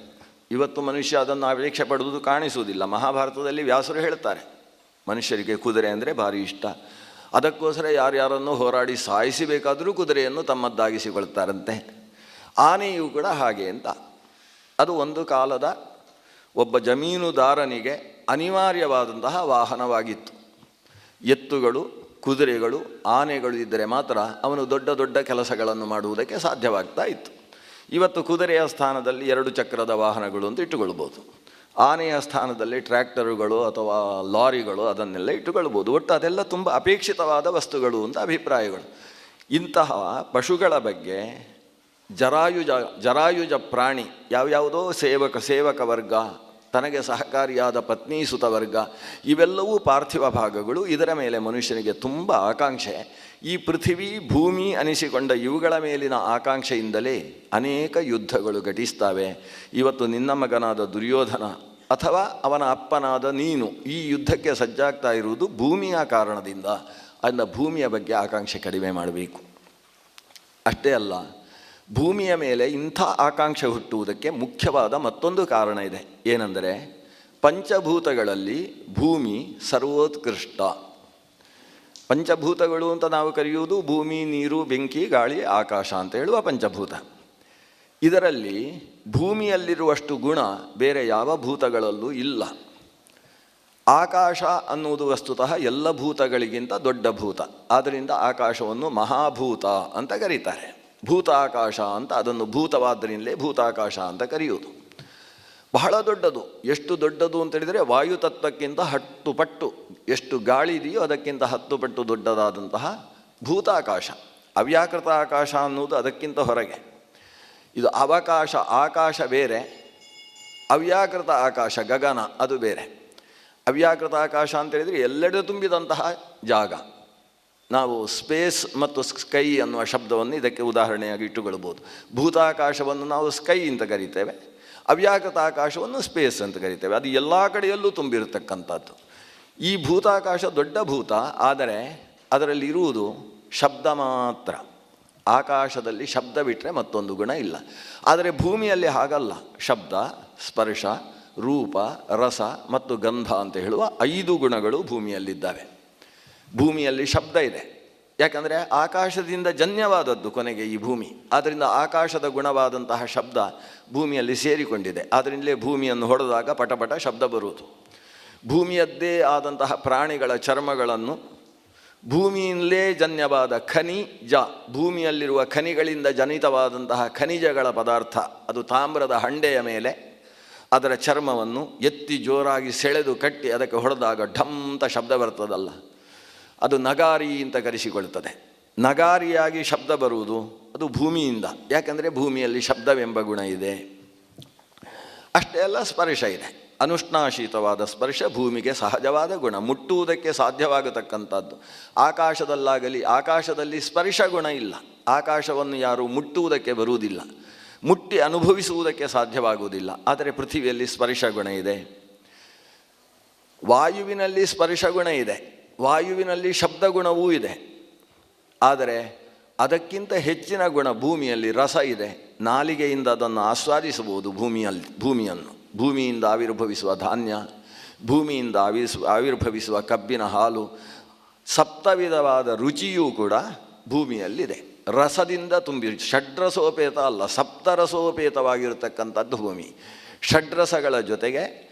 ಇವತ್ತು ಮನುಷ್ಯ ಅದನ್ನು ಅಪೇಕ್ಷೆ ಪಡುವುದು ಕಾಣಿಸುವುದಿಲ್ಲ. ಮಹಾಭಾರತದಲ್ಲಿ ವ್ಯಾಸರು ಹೇಳ್ತಾರೆ, ಮನುಷ್ಯರಿಗೆ ಕುದುರೆ ಅಂದರೆ ಭಾರಿ ಇಷ್ಟ. ಅದಕ್ಕೋಸ್ಕರ ಯಾರ್ಯಾರನ್ನು ಹೋರಾಡಿ ಸಾಯಿಸಬೇಕಾದರೂ ಕುದುರೆಯನ್ನು ತಮ್ಮದ್ದಾಗಿಸಿಕೊಳ್ತಾರಂತೆ. ಆನೆಯೂ ಕೂಡ ಹಾಗೆ ಅಂತ. ಅದು ಒಂದು ಕಾಲದ ಒಬ್ಬ ಜಮೀನುದಾರನಿಗೆ ಅನಿವಾರ್ಯವಾದಂತಹ ವಾಹನವಾಗಿತ್ತು. ಎತ್ತುಗಳು, ಕುದುರೆಗಳು, ಆನೆಗಳು ಇದ್ದರೆ ಮಾತ್ರ ಅವನು ದೊಡ್ಡ ದೊಡ್ಡ ಕೆಲಸಗಳನ್ನು ಮಾಡುವುದಕ್ಕೆ ಸಾಧ್ಯವಾಗ್ತಾ ಇತ್ತು. ಇವತ್ತು ಕುದುರೆಯ ಸ್ಥಾನದಲ್ಲಿ 2 ಚಕ್ರದ ವಾಹನಗಳು ಅಂತ ಇಟ್ಟುಕೊಳ್ಬೋದು, ಆನೆಯ ಸ್ಥಾನದಲ್ಲಿ ಟ್ರ್ಯಾಕ್ಟರುಗಳು ಅಥವಾ ಲಾರಿಗಳು ಅದನ್ನೆಲ್ಲ ಇಟ್ಟುಕೊಳ್ಬೋದು. ಒಟ್ಟು ಅದೆಲ್ಲ ತುಂಬ ಅಪೇಕ್ಷಿತವಾದ ವಸ್ತುಗಳು ಅಂತ ಅಭಿಪ್ರಾಯಗಳು. ಇಂತಹ ಪಶುಗಳ ಬಗ್ಗೆ ಜರಾಯುಜ ಪ್ರಾಣಿ ಯಾವ್ಯಾವುದೋ ಸೇವಕ ವರ್ಗ, ತನಗೆ ಸಹಕಾರಿಯಾದ ಪತ್ನಿ ಸುತ ವರ್ಗ, ಇವೆಲ್ಲವೂ ಪಾರ್ಥಿವ ಭಾಗಗಳು. ಇದರ ಮೇಲೆ ಮನುಷ್ಯನಿಗೆ ತುಂಬ ಆಕಾಂಕ್ಷೆ. ಈ ಪೃಥಿವಿ ಭೂಮಿ ಅನಿಸಿಕೊಂಡ ಇವುಗಳ ಮೇಲಿನ ಆಕಾಂಕ್ಷೆಯಿಂದಲೇ ಅನೇಕ ಯುದ್ಧಗಳು ಘಟಿಸ್ತವೆ. ಇವತ್ತು ನಿನ್ನ ಮಗನಾದ ದುರ್ಯೋಧನ ಅಥವಾ ಅವನ ಅಪ್ಪನಾದ ನೀನು ಈ ಯುದ್ಧಕ್ಕೆ ಸಜ್ಜಾಗ್ತಾ ಇರುವುದು ಭೂಮಿಯ ಕಾರಣದಿಂದ. ಅದನ್ನ ಭೂಮಿಯ ಬಗ್ಗೆ ಆಕಾಂಕ್ಷೆ ಕಡಿಮೆ ಮಾಡಬೇಕು. ಅಷ್ಟೇ ಅಲ್ಲ, ಭೂಮಿಯ ಮೇಲೆ ಇಂಥ ಆಕಾಂಕ್ಷೆ ಹುಟ್ಟುವುದಕ್ಕೆ ಮುಖ್ಯವಾದ ಮತ್ತೊಂದು ಕಾರಣ ಇದೆ. ಏನೆಂದರೆ, ಪಂಚಭೂತಗಳಲ್ಲಿ ಭೂಮಿ ಸರ್ವೋತ್ಕೃಷ್ಟ. ಪಂಚಭೂತಗಳು ಅಂತ ನಾವು ಕರೆಯುವುದು ಭೂಮಿ, ನೀರು, ಬೆಂಕಿ, ಗಾಳಿ, ಆಕಾಶ ಅಂತ ಹೇಳುವ ಪಂಚಭೂತ. ಇದರಲ್ಲಿ ಭೂಮಿಯಲ್ಲಿರುವಷ್ಟು ಗುಣ ಬೇರೆ ಯಾವ ಭೂತಗಳಲ್ಲೂ ಇಲ್ಲ. ಆಕಾಶ ಅನ್ನುವುದು ವಸ್ತುತಃ ಎಲ್ಲ ಭೂತಗಳಿಗಿಂತ ದೊಡ್ಡ ಭೂತ. ಆದ್ದರಿಂದ ಆಕಾಶವನ್ನು ಮಹಾಭೂತ ಅಂತ ಕರೀತಾರೆ. ಭೂತಾಕಾಶ ಅಂತ ಅದನ್ನು ಭೂತವಾದ್ದರಿಂದಲೇ ಭೂತಾಕಾಶ ಅಂತ ಕರೆಯುವುದು. ಬಹಳ ದೊಡ್ಡದು. ಎಷ್ಟು ದೊಡ್ಡದು ಅಂತ ಹೇಳಿದರೆ ವಾಯುತತ್ವಕ್ಕಿಂತ 10 ಪಟ್ಟು, ಎಷ್ಟು ಗಾಳಿ ಇದೆಯೋ ಅದಕ್ಕಿಂತ 10 ಪಟ್ಟು ದೊಡ್ಡದಾದಂತಹ ಭೂತಾಕಾಶ. ಅವ್ಯಾಕೃತ ಆಕಾಶ ಅನ್ನುವುದು ಅದಕ್ಕಿಂತ ಹೊರಗೆ. ಇದು ಅವಕಾಶ, ಆಕಾಶ ಬೇರೆ, ಅವ್ಯಾಕೃತ ಆಕಾಶ ಗಗನ ಅದು ಬೇರೆ. ಅವ್ಯಾಕೃತ ಆಕಾಶ ಅಂತೇಳಿದರೆ ಎಲ್ಲೆಡೆ ತುಂಬಿದಂತಹ ಜಾಗ. ನಾವು ಸ್ಪೇಸ್ ಮತ್ತು ಸ್ಕೈ ಅನ್ನುವ ಶಬ್ದವನ್ನು ಇದಕ್ಕೆ ಉದಾಹರಣೆಯಾಗಿ ಇಟ್ಟುಕೊಳ್ಬೋದು. ಭೂತಾಕಾಶವನ್ನು ನಾವು ಸ್ಕೈ ಅಂತ ಕರಿತೇವೆ, ಅವ್ಯಾಕೃತ ಆಕಾಶವನ್ನು ಸ್ಪೇಸ್ ಅಂತ ಕರಿತೇವೆ. ಅದು ಎಲ್ಲ ಕಡೆಯಲ್ಲೂ ತುಂಬಿರತಕ್ಕಂಥದ್ದು. ಈ ಭೂತಾಕಾಶ ದೊಡ್ಡ ಭೂತ, ಆದರೆ ಅದರಲ್ಲಿ ಇರುವುದು ಶಬ್ದ ಮಾತ್ರ. ಆಕಾಶದಲ್ಲಿ ಶಬ್ದ ಬಿಟ್ಟರೆ ಮತ್ತೊಂದು ಗುಣ ಇಲ್ಲ. ಆದರೆ ಭೂಮಿಯಲ್ಲಿ ಹಾಗಲ್ಲ. ಶಬ್ದ, ಸ್ಪರ್ಶ, ರೂಪ, ರಸ ಮತ್ತು ಗಂಧ ಅಂತ ಹೇಳುವ 5 ಗುಣಗಳು ಭೂಮಿಯಲ್ಲಿದ್ದಾವೆ. ಭೂಮಿಯಲ್ಲಿ ಶಬ್ದ ಇದೆ, ಯಾಕಂದರೆ ಆಕಾಶದಿಂದ ಜನ್ಯವಾದದ್ದು ಕೊನೆಗೆ ಈ ಭೂಮಿ. ಆದ್ದರಿಂದ ಆಕಾಶದ ಗುಣವಾದಂತಹ ಶಬ್ದ ಭೂಮಿಯಲ್ಲಿ ಸೇರಿಕೊಂಡಿದೆ. ಆದ್ದರಿಂದಲೇ ಭೂಮಿಯನ್ನು ಹೊಡೆದಾಗ ಪಟಪಟ ಶಬ್ದ ಬರುವುದು. ಭೂಮಿಯದ್ದೇ ಆದಂತಹ ಪ್ರಾಣಿಗಳ ಚರ್ಮಗಳನ್ನು, ಭೂಮಿಯಿಂದಲೇ ಜನ್ಯವಾದ ಖನಿಜ, ಭೂಮಿಯಲ್ಲಿರುವ ಖನಿಗಳಿಂದ ಜನಿತವಾದಂತಹ ಖನಿಜಗಳ ಪದಾರ್ಥ, ಅದು ತಾಮ್ರದ ಹಂಡೆಯ ಮೇಲೆ ಅದರ ಚರ್ಮವನ್ನು ಎತ್ತಿ ಜೋರಾಗಿ ಸೆಳೆದು ಕಟ್ಟಿ ಅದಕ್ಕೆ ಹೊಡೆದಾಗ ಢಮ್ ಅಂತ ಶಬ್ದ ಬರ್ತದಲ್ಲ, ಅದು ನಗಾರಿ ಅಂತ ಕರೆಸಿಕೊಳ್ಳುತ್ತದೆ. ನಗಾರಿಯಾಗಿ ಶಬ್ದ ಬರುವುದು ಅದು ಭೂಮಿಯಿಂದ, ಯಾಕಂದರೆ ಭೂಮಿಯಲ್ಲಿ ಶಬ್ದವೆಂಬ ಗುಣ ಇದೆ. ಅಷ್ಟೇ ಅಲ್ಲ, ಸ್ಪರ್ಶ ಇದೆ. ಅನುಷ್ಣಾಶೀತವಾದ ಸ್ಪರ್ಶ ಭೂಮಿಗೆ ಸಹಜವಾದ ಗುಣ, ಮುಟ್ಟುವುದಕ್ಕೆ ಸಾಧ್ಯವಾಗತಕ್ಕಂಥದ್ದು. ಆಕಾಶದಲ್ಲಾಗಲಿ, ಆಕಾಶದಲ್ಲಿ ಸ್ಪರ್ಶ ಗುಣ ಇಲ್ಲ. ಆಕಾಶವನ್ನು ಯಾರು ಮುಟ್ಟುವುದಕ್ಕೆ ಬರುವುದಿಲ್ಲ, ಮುಟ್ಟಿ ಅನುಭವಿಸುವುದಕ್ಕೆ ಸಾಧ್ಯವಾಗುವುದಿಲ್ಲ. ಆದರೆ ಪೃಥ್ವಿಯಲ್ಲಿ ಸ್ಪರ್ಶ ಗುಣ ಇದೆ. ವಾಯುವಿನಲ್ಲಿ ಸ್ಪರ್ಶ ಗುಣ ಇದೆ, ವಾಯುವಿನಲ್ಲಿ ಶಬ್ದ ಗುಣವೂ ಇದೆ. ಆದರೆ ಅದಕ್ಕಿಂತ ಹೆಚ್ಚಿನ ಗುಣ ಭೂಮಿಯಲ್ಲಿ ರಸ ಇದೆ. ನಾಲಿಗೆಯಿಂದ ಅದನ್ನು ಆಸ್ವಾದಿಸಬಹುದು. ಭೂಮಿಯನ್ನು ಭೂಮಿಯಿಂದ ಆವಿರ್ಭವಿಸುವ ಧಾನ್ಯ, ಭೂಮಿಯಿಂದ ಆವಿರ್ಭವಿಸುವ ಕಬ್ಬಿನ ಹಾಲು, 7 ವಿಧವಾದ ರುಚಿಯೂ ಕೂಡ ಭೂಮಿಯಲ್ಲಿದೆ. ರಸದಿಂದ ತುಂಬಿ, ಷಡ್ರಸೋಪೇತ ಅಲ್ಲ, 7 ರಸೋಪೇತವಾಗಿರತಕ್ಕಂಥದ್ದು ಭೂಮಿ. ಷಡ್ರಸಗಳ ಜೊತೆಗೆ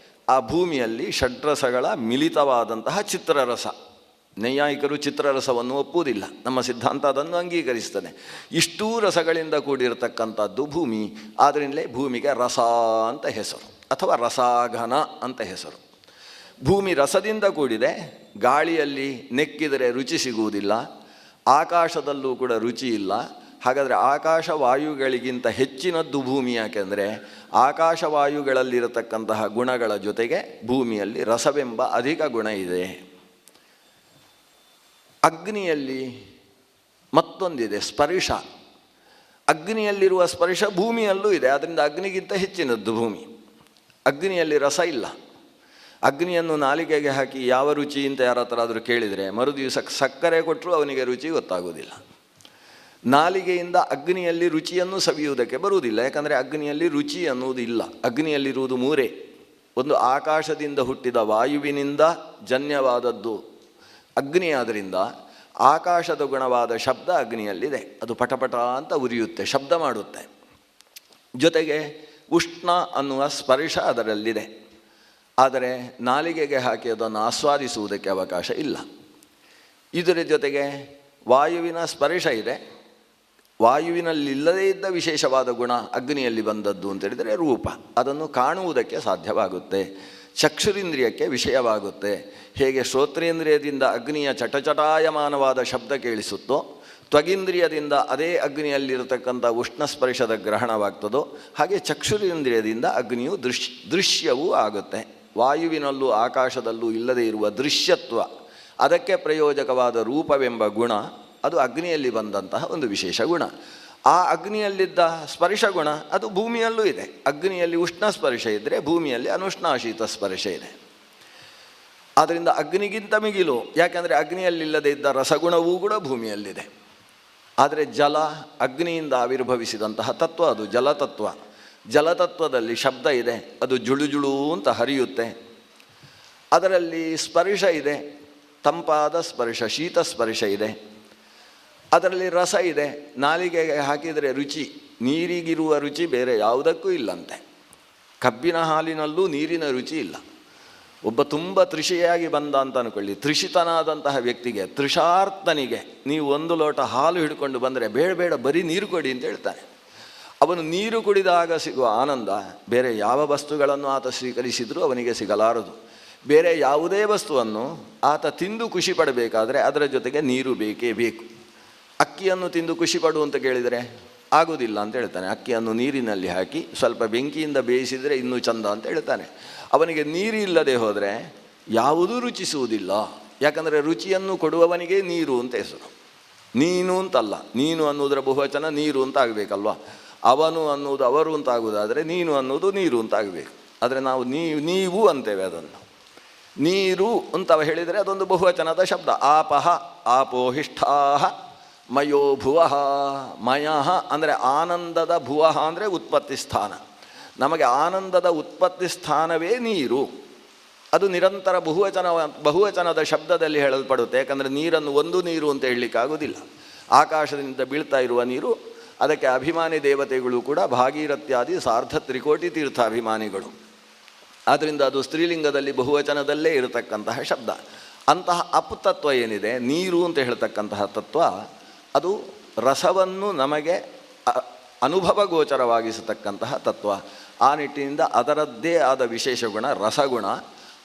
ಆ ಭೂಮಿಯಲ್ಲಿ ಷಡ್ರಸಗಳ ಮಿಲಿತವಾದಂತಹ ಚಿತ್ರರಸ. ನೈಯಾಯಿಕರು ಚಿತ್ರರಸವನ್ನು ಒಪ್ಪುವುದಿಲ್ಲ, ನಮ್ಮ ಸಿದ್ಧಾಂತ ಅದನ್ನು ಅಂಗೀಕರಿಸ್ತದೆ. ಇಷ್ಟೂ ರಸಗಳಿಂದ ಕೂಡಿರತಕ್ಕಂಥದ್ದು ಭೂಮಿ. ಆದ್ದರಿಂದಲೇ ಭೂಮಿಗೆ ರಸ ಅಂತ ಹೆಸರು, ಅಥವಾ ರಸಾಘನ ಅಂತ ಹೆಸರು. ಭೂಮಿ ರಸದಿಂದ ಕೂಡಿದೆ. ಗಾಳಿಯಲ್ಲಿ ನೆಕ್ಕಿದರೆ ರುಚಿ ಸಿಗುವುದಿಲ್ಲ, ಆಕಾಶದಲ್ಲೂ ಕೂಡ ರುಚಿ ಇಲ್ಲ. ಹಾಗಾದರೆ ಆಕಾಶವಾಯುಗಳಿಗಿಂತ ಹೆಚ್ಚಿನದ್ದು ಭೂಮಿ. ಯಾಕೆಂದರೆ ಆಕಾಶವಾಯುಗಳಲ್ಲಿರತಕ್ಕಂತಹ ಗುಣಗಳ ಜೊತೆಗೆ ಭೂಮಿಯಲ್ಲಿ ರಸವೆಂಬ ಅಧಿಕ ಗುಣ ಇದೆ. ಅಗ್ನಿಯಲ್ಲಿ ಮತ್ತೊಂದಿದೆ, ಸ್ಪರ್ಶ. ಅಗ್ನಿಯಲ್ಲಿರುವ ಸ್ಪರ್ಶ ಭೂಮಿಯಲ್ಲೂ ಇದೆ, ಆದ್ದರಿಂದ ಅಗ್ನಿಗಿಂತ ಹೆಚ್ಚಿನದ್ದು ಭೂಮಿ. ಅಗ್ನಿಯಲ್ಲಿ ರಸ ಇಲ್ಲ. ಅಗ್ನಿಯನ್ನು ನಾಲಿಗೆಗೆ ಹಾಕಿ ಯಾವ ರುಚಿ ಅಂತ ಯಾರ ಹತ್ರ ಆದರೂ ಕೇಳಿದರೆ ಮರುದಿವಸಕ್ಕೆ ಸಕ್ಕರೆ ಕೊಟ್ಟರು ಅವನಿಗೆ ರುಚಿ ಗೊತ್ತಾಗೋದಿಲ್ಲ. ನಾಲಿಗೆಯಿಂದ ಅಗ್ನಿಯಲ್ಲಿ ರುಚಿಯನ್ನು ಸವಿಯುವುದಕ್ಕೆ ಬರುವುದಿಲ್ಲ, ಯಾಕಂದರೆ ಅಗ್ನಿಯಲ್ಲಿ ರುಚಿ ಅನ್ನುವುದು ಇಲ್ಲ. ಅಗ್ನಿಯಲ್ಲಿರುವುದು 3. ಒಂದು ಆಕಾಶದಿಂದ ಹುಟ್ಟಿದ ವಾಯುವಿನಿಂದ ಜನ್ಯವಾದದ್ದು ಅಗ್ನಿ. ಆದ್ದರಿಂದ ಆಕಾಶದ ಗುಣವಾದ ಶಬ್ದ ಅಗ್ನಿಯಲ್ಲಿದೆ. ಅದು ಪಟಪಟ ಅಂತ ಉರಿಯುತ್ತೆ, ಶಬ್ದ ಮಾಡುತ್ತೆ. ಜೊತೆಗೆ ಉಷ್ಣ ಅನ್ನುವ ಸ್ಪರ್ಶ ಅದರಲ್ಲಿದೆ. ಆದರೆ ನಾಲಿಗೆಗೆ ಹಾಕಿ ಅದನ್ನು ಆಸ್ವಾದಿಸುವುದಕ್ಕೆ ಅವಕಾಶ ಇಲ್ಲ. ಇದರ ಜೊತೆಗೆ ವಾಯುವಿನ ಸ್ಪರ್ಶ ಇದೆ. ವಾಯುವಿನಲ್ಲಿಲ್ಲದೇ ಇದ್ದ ವಿಶೇಷವಾದ ಗುಣ ಅಗ್ನಿಯಲ್ಲಿ ಬಂದದ್ದು ಅಂತೇಳಿದರೆ ರೂಪ. ಅದನ್ನು ಕಾಣುವುದಕ್ಕೆ ಸಾಧ್ಯವಾಗುತ್ತೆ, ಚಕ್ಷುರಿಂದ್ರಿಯಕ್ಕೆ ವಿಷಯವಾಗುತ್ತೆ. ಹೇಗೆ ಶ್ರೋತ್ರೇಂದ್ರಿಯದಿಂದ ಅಗ್ನಿಯ ಚಟಚಟಾಯಮಾನವಾದ ಶಬ್ದ ಕೇಳಿಸುತ್ತೋ, ತ್ವಗಿಂದ್ರಿಯದಿಂದ ಅದೇ ಅಗ್ನಿಯಲ್ಲಿರತಕ್ಕಂಥ ಉಷ್ಣಸ್ಪರ್ಶದ ಗ್ರಹಣವಾಗ್ತದೋ, ಹಾಗೆ ಚಕ್ಷುರೇಂದ್ರಿಯದಿಂದ ಅಗ್ನಿಯು ದೃಶ್ಯವೂ ಆಗುತ್ತೆ. ವಾಯುವಿನಲ್ಲೂ ಆಕಾಶದಲ್ಲೂ ಇಲ್ಲದೇ ಇರುವ ದೃಶ್ಯತ್ವ, ಅದಕ್ಕೆ ಪ್ರಯೋಜಕವಾದ ರೂಪವೆಂಬ ಗುಣ ಅದು ಅಗ್ನಿಯಲ್ಲಿ ಬಂದಂತಹ ಒಂದು ವಿಶೇಷ ಗುಣ. ಆ ಅಗ್ನಿಯಲ್ಲಿದ್ದ ಸ್ಪರ್ಶ ಗುಣ ಅದು ಭೂಮಿಯಲ್ಲೂ ಇದೆ. ಅಗ್ನಿಯಲ್ಲಿ ಉಷ್ಣ ಸ್ಪರ್ಶ ಇದ್ದರೆ ಭೂಮಿಯಲ್ಲಿ ಅನುಷ್ಣಾಶೀತ ಸ್ಪರ್ಶ ಇದೆ. ಆದ್ದರಿಂದ ಅಗ್ನಿಗಿಂತ ಮಿಗಿಲು, ಯಾಕೆಂದರೆ ಅಗ್ನಿಯಲ್ಲಿಲ್ಲದೆ ಇದ್ದ ರಸಗುಣವೂ ಕೂಡ ಭೂಮಿಯಲ್ಲಿದೆ. ಆದರೆ ಜಲ ಅಗ್ನಿಯಿಂದ ಆವಿರ್ಭವಿಸಿದಂತಹ ತತ್ವ, ಅದು ಜಲತತ್ವ. ಜಲತತ್ವದಲ್ಲಿ ಶಬ್ದ ಇದೆ, ಅದು ಜುಳುಜುಳು ಅಂತ ಹರಿಯುತ್ತೆ. ಅದರಲ್ಲಿ ಸ್ಪರ್ಶ ಇದೆ, ತಂಪಾದ ಸ್ಪರ್ಶ, ಶೀತ ಸ್ಪರ್ಶ ಇದೆ. ಅದರಲ್ಲಿ ರಸ ಇದೆ, ನಾಲಿಗೆಗೆ ಹಾಕಿದರೆ ರುಚಿ. ನೀರಿಗಿರುವ ರುಚಿ ಬೇರೆ ಯಾವುದಕ್ಕೂ ಇಲ್ಲಂತೆ. ಕಬ್ಬಿನ ಹಾಲಿನಲ್ಲೂ ನೀರಿನ ರುಚಿ ಇಲ್ಲ. ಒಬ್ಬ ತುಂಬ ತೃಷಿಯಾಗಿ ಬಂದ ಅಂತ ಅಂದ್ಕೊಳ್ಳಿ, ತೃಷಿತನಾದಂತಹ ವ್ಯಕ್ತಿಗೆ, ತೃಷಾರ್ತನಿಗೆ ನೀವು 1 ಲೋಟ ಹಾಲು ಹಿಡ್ಕೊಂಡು ಬಂದರೆ ಬೇಡ ಬೇಡ ಬರೀ ನೀರು ಕೊಡಿ ಅಂತ ಹೇಳ್ತಾನೆ. ಅವನು ನೀರು ಕುಡಿದಾಗ ಸಿಗುವ ಆನಂದ ಬೇರೆ ಯಾವ ವಸ್ತುಗಳನ್ನು ಆತ ಸ್ವೀಕರಿಸಿದರೂ ಅವನಿಗೆ ಸಿಗಲಾರದು. ಬೇರೆ ಯಾವುದೇ ವಸ್ತುವನ್ನು ಆತ ತಿಂದು ಖುಷಿ ಪಡಬೇಕಾದ್ರೆ ಅದರ ಜೊತೆಗೆ ನೀರು ಬೇಕೇ ಬೇಕು. ಅಕ್ಕಿಯನ್ನು ತಿಂದು ಖುಷಿ ಪಡು ಅಂತ ಕೇಳಿದರೆ ಆಗೋದಿಲ್ಲ ಅಂತ ಹೇಳ್ತಾನೆ. ಅಕ್ಕಿಯನ್ನು ನೀರಿನಲ್ಲಿ ಹಾಕಿ ಸ್ವಲ್ಪ ಬೆಂಕಿಯಿಂದ ಬೇಯಿಸಿದರೆ ಇನ್ನೂ ಚಂದ ಅಂತ ಹೇಳ್ತಾನೆ. ಅವನಿಗೆ ನೀರು ಇಲ್ಲದೆ ಹೋದರೆ ಯಾವುದೂ ರುಚಿಸುವುದಿಲ್ಲ. ಯಾಕಂದರೆ ರುಚಿಯನ್ನು ಕೊಡುವವನಿಗೆ ನೀರು ಅಂತ ಹೆಸರು. ನೀನು ಅಂತಲ್ಲ, ನೀನು ಅನ್ನೋದರ ಬಹುವಚನ ನೀರು ಅಂತ ಆಗಬೇಕಲ್ವ. ಅವನು ಅನ್ನೋದು ಅವರು ಅಂತ ಆಗುವುದಾದರೆ ನೀನು ಅನ್ನೋದು ನೀರು ಅಂತ ಆಗಬೇಕು. ಆದರೆ ನಾವು ನೀವು ಅಂತೇವೆ. ಅದನ್ನು ನೀರು ಅಂತ ಹೇಳಿದರೆ ಅದೊಂದು ಬಹುವಚನದ ಶಬ್ದ. ಆಪಹ ಆಪೋಹಿಷ್ಠಾಹ ಮಯೋ ಭುವಃ. ಮಯಃ ಅಂದರೆ ಆನಂದದ, ಭುವಃ ಅಂದರೆ ಉತ್ಪತ್ತಿ ಸ್ಥಾನ. ನಮಗೆ ಆನಂದದ ಉತ್ಪತ್ತಿ ಸ್ಥಾನವೇ ನೀರು. ಅದು ನಿರಂತರ ಬಹುವಚನದ ಶಬ್ದದಲ್ಲಿ ಹೇಳಲ್ಪಡುತ್ತೆ. ಯಾಕಂದರೆ ನೀರನ್ನು ಒಂದು ನೀರು ಅಂತ ಹೇಳಲಿಕ್ಕಾಗೋದಿಲ್ಲ. ಆಕಾಶದಿಂದ ಬೀಳ್ತಾ ಇರುವ ನೀರು, ಅದಕ್ಕೆ ಅಭಿಮಾನಿ ದೇವತೆಗಳು ಕೂಡ ಭಾಗೀರಥ್ಯಾದಿ ಸಾರ್ಧ ತ್ರಿಕೋಟಿ ತೀರ್ಥಾಭಿಮಾನಿಗಳು. ಆದ್ದರಿಂದ ಅದು ಸ್ತ್ರೀಲಿಂಗದಲ್ಲಿ ಬಹುವಚನದಲ್ಲೇ ಇರತಕ್ಕಂತಹ ಶಬ್ದ. ಅಂತಹ ಅಪತತ್ವ ಏನಿದೆ, ನೀರು ಅಂತ ಹೇಳ್ತಕ್ಕಂತಹ ತತ್ವ, ಅದು ರಸವನ್ನು ನಮಗೆ ಅನುಭವ ಗೋಚರವಾಗಿಸತಕ್ಕಂತಹ ತತ್ವ. ಆ ನಿಟ್ಟಿನಿಂದ ಅದರದ್ದೇ ಆದ ವಿಶೇಷ ಗುಣ ರಸಗುಣ.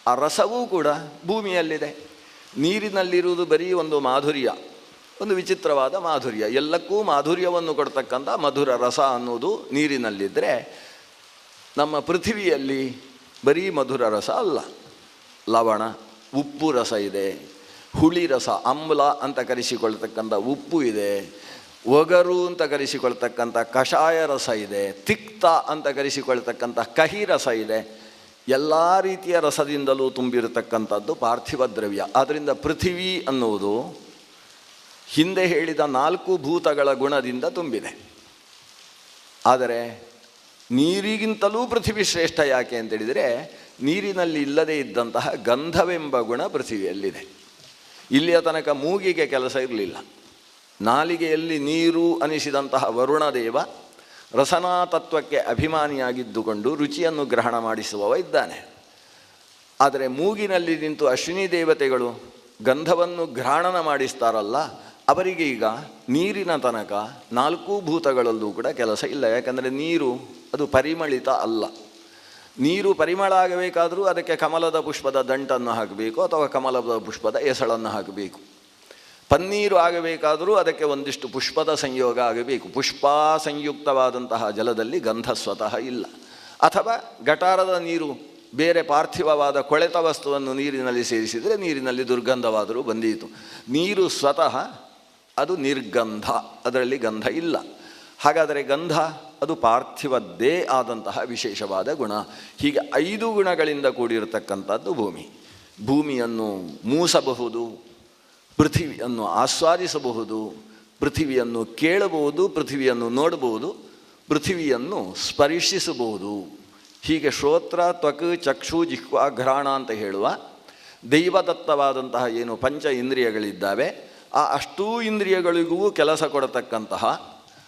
ಆ ರಸವೂ ಕೂಡ ಭೂಮಿಯಲ್ಲಿದೆ. ನೀರಿನಲ್ಲಿರುವುದು ಬರೀ ಒಂದು ಮಾಧುರ್ಯ, ಒಂದು ವಿಚಿತ್ರವಾದ ಮಾಧುರ್ಯ. ಎಲ್ಲಕ್ಕೂ ಮಾಧುರ್ಯವನ್ನು ಕೊಡ್ತಕ್ಕಂಥ ಮಧುರ ರಸ ಅನ್ನೋದು ನೀರಿನಲ್ಲಿದ್ದರೆ, ನಮ್ಮ ಪೃಥಿವಿಯಲ್ಲಿ ಬರೀ ಮಧುರ ರಸ ಅಲ್ಲ, ಲವಣ, ಉಪ್ಪು ರಸ ಇದೆ, ಹುಳಿ ರಸ, ಆಮ್ಲ ಅಂತ ಕರೆಸಿಕೊಳ್ತಕ್ಕಂಥ ಉಪ್ಪು ಇದೆ, ಒಗರು ಅಂತ ಕರೆಸಿಕೊಳ್ತಕ್ಕಂಥ ಕಷಾಯ ರಸ ಇದೆ, ತಿಕ್ತ ಅಂತ ಕರೆಸಿಕೊಳ್ತಕ್ಕಂಥ ಕಹಿ ರಸ ಇದೆ. ಎಲ್ಲ ರೀತಿಯ ರಸದಿಂದಲೂ ತುಂಬಿರತಕ್ಕಂಥದ್ದು ಪಾರ್ಥಿವ ದ್ರವ್ಯ. ಆದ್ದರಿಂದ ಪೃಥಿವಿ ಅನ್ನುವುದು ಹಿಂದೆ ಹೇಳಿದ 4 ಭೂತಗಳ ಗುಣದಿಂದ ತುಂಬಿದೆ. ಆದರೆ ನೀರಿಗಿಂತಲೂ ಪೃಥಿವಿ ಶ್ರೇಷ್ಠ. ಯಾಕೆ ಅಂತೇಳಿದರೆ, ನೀರಿನಲ್ಲಿ ಇಲ್ಲದೇ ಇದ್ದಂತಹ ಗಂಧವೆಂಬ ಗುಣ ಪೃಥಿವಿಯಲ್ಲಿದೆ. ಇಲ್ಲಿಯ ತನಕ ಮೂಗಿಗೆ ಕೆಲಸ ಇರಲಿಲ್ಲ. ನಾಲಿಗೆಯಲ್ಲಿ ನೀರು ಅನಿಸಿದಂತಹ ವರುಣದೇವ ರಸನಾ ತತ್ವಕ್ಕೆ ಅಭಿಮಾನಿಯಾಗಿದ್ದುಕೊಂಡು ರುಚಿಯನ್ನು ಗ್ರಹಣ ಮಾಡಿಸುವವ ಇದ್ದಾನೆ. ಆದರೆ ಮೂಗಿನಲ್ಲಿ ನಿಂತು ಅಶ್ವಿನಿ ದೇವತೆಗಳು ಗಂಧವನ್ನು ಘ್ರಾಣನ ಮಾಡಿಸ್ತಾರಲ್ಲ, ಅವರಿಗೆ ಈಗ ನೀರಿನ ತನಕ 4 ಭೂತಗಳಲ್ಲೂ ಕೂಡ ಕೆಲಸ ಇಲ್ಲ. ಯಾಕಂದರೆ ನೀರು ಅದು ಪರಿಮಳಿತ ಅಲ್ಲ. ನೀರು ಪರಿಮಳ ಆಗಬೇಕಾದರೂ ಅದಕ್ಕೆ ಕಮಲದ ಪುಷ್ಪದ ದಂಟನ್ನು ಹಾಕಬೇಕು ಅಥವಾ ಕಮಲದ ಪುಷ್ಪದ ಎಸಳನ್ನು ಹಾಕಬೇಕು. ಪನ್ನೀರು ಆಗಬೇಕಾದರೂ ಅದಕ್ಕೆ ಒಂದಿಷ್ಟು ಪುಷ್ಪದ ಸಂಯೋಗ ಆಗಬೇಕು. ಪುಷ್ಪ ಸಂಯುಕ್ತವಾದಂತಹ ಜಲದಲ್ಲಿ ಗಂಧ ಸ್ವತಃ ಇಲ್ಲ. ಅಥವಾ ಗಟಾರದ ನೀರು ಬೇರೆ ಪಾರ್ಥಿವವಾದ ಕೊಳೆತ ವಸ್ತುವನ್ನು ನೀರಿನಲ್ಲಿ ಸೇರಿಸಿದರೆ ನೀರಿನಲ್ಲಿ ದುರ್ಗಂಧವಾದರೂ ಬಂದೀತು. ನೀರು ಸ್ವತಃ ಅದು ನಿರ್ಗಂಧ, ಅದರಲ್ಲಿ ಗಂಧ ಇಲ್ಲ. ಹಾಗಾದರೆ ಗಂಧ ಅದು ಪಾರ್ಥಿವದ್ದೇ ಆದಂತಹ ವಿಶೇಷವಾದ ಗುಣ. ಹೀಗೆ 5 ಗುಣಗಳಿಂದ ಕೂಡಿರತಕ್ಕಂಥದ್ದು ಭೂಮಿ. ಭೂಮಿಯನ್ನು ಮೂಸಬಹುದು, ಪೃಥಿವಿಯನ್ನು ಆಸ್ವಾದಿಸಬಹುದು, ಪೃಥಿವಿಯನ್ನು ಕೇಳಬಹುದು, ಪೃಥಿವಿಯನ್ನು ನೋಡಬಹುದು, ಪೃಥಿವಿಯನ್ನು ಸ್ಪರ್ಶಿಸಬಹುದು. ಹೀಗೆ ಶ್ರೋತ್ರ, ತ್ವಕ್, ಚಕ್ಷು, ಜಿಹ್ವಾ, ಘ್ರಾಣ ಅಂತ ಹೇಳುವ ದೈವದತ್ತವಾದಂತಹ ಏನು 5 ಇಂದ್ರಿಯಗಳಿದ್ದಾವೆ, ಆ ಅಷ್ಟೂ ಇಂದ್ರಿಯಗಳಿಗೂ ಕೆಲಸ ಕೊಡತಕ್ಕಂತಹ,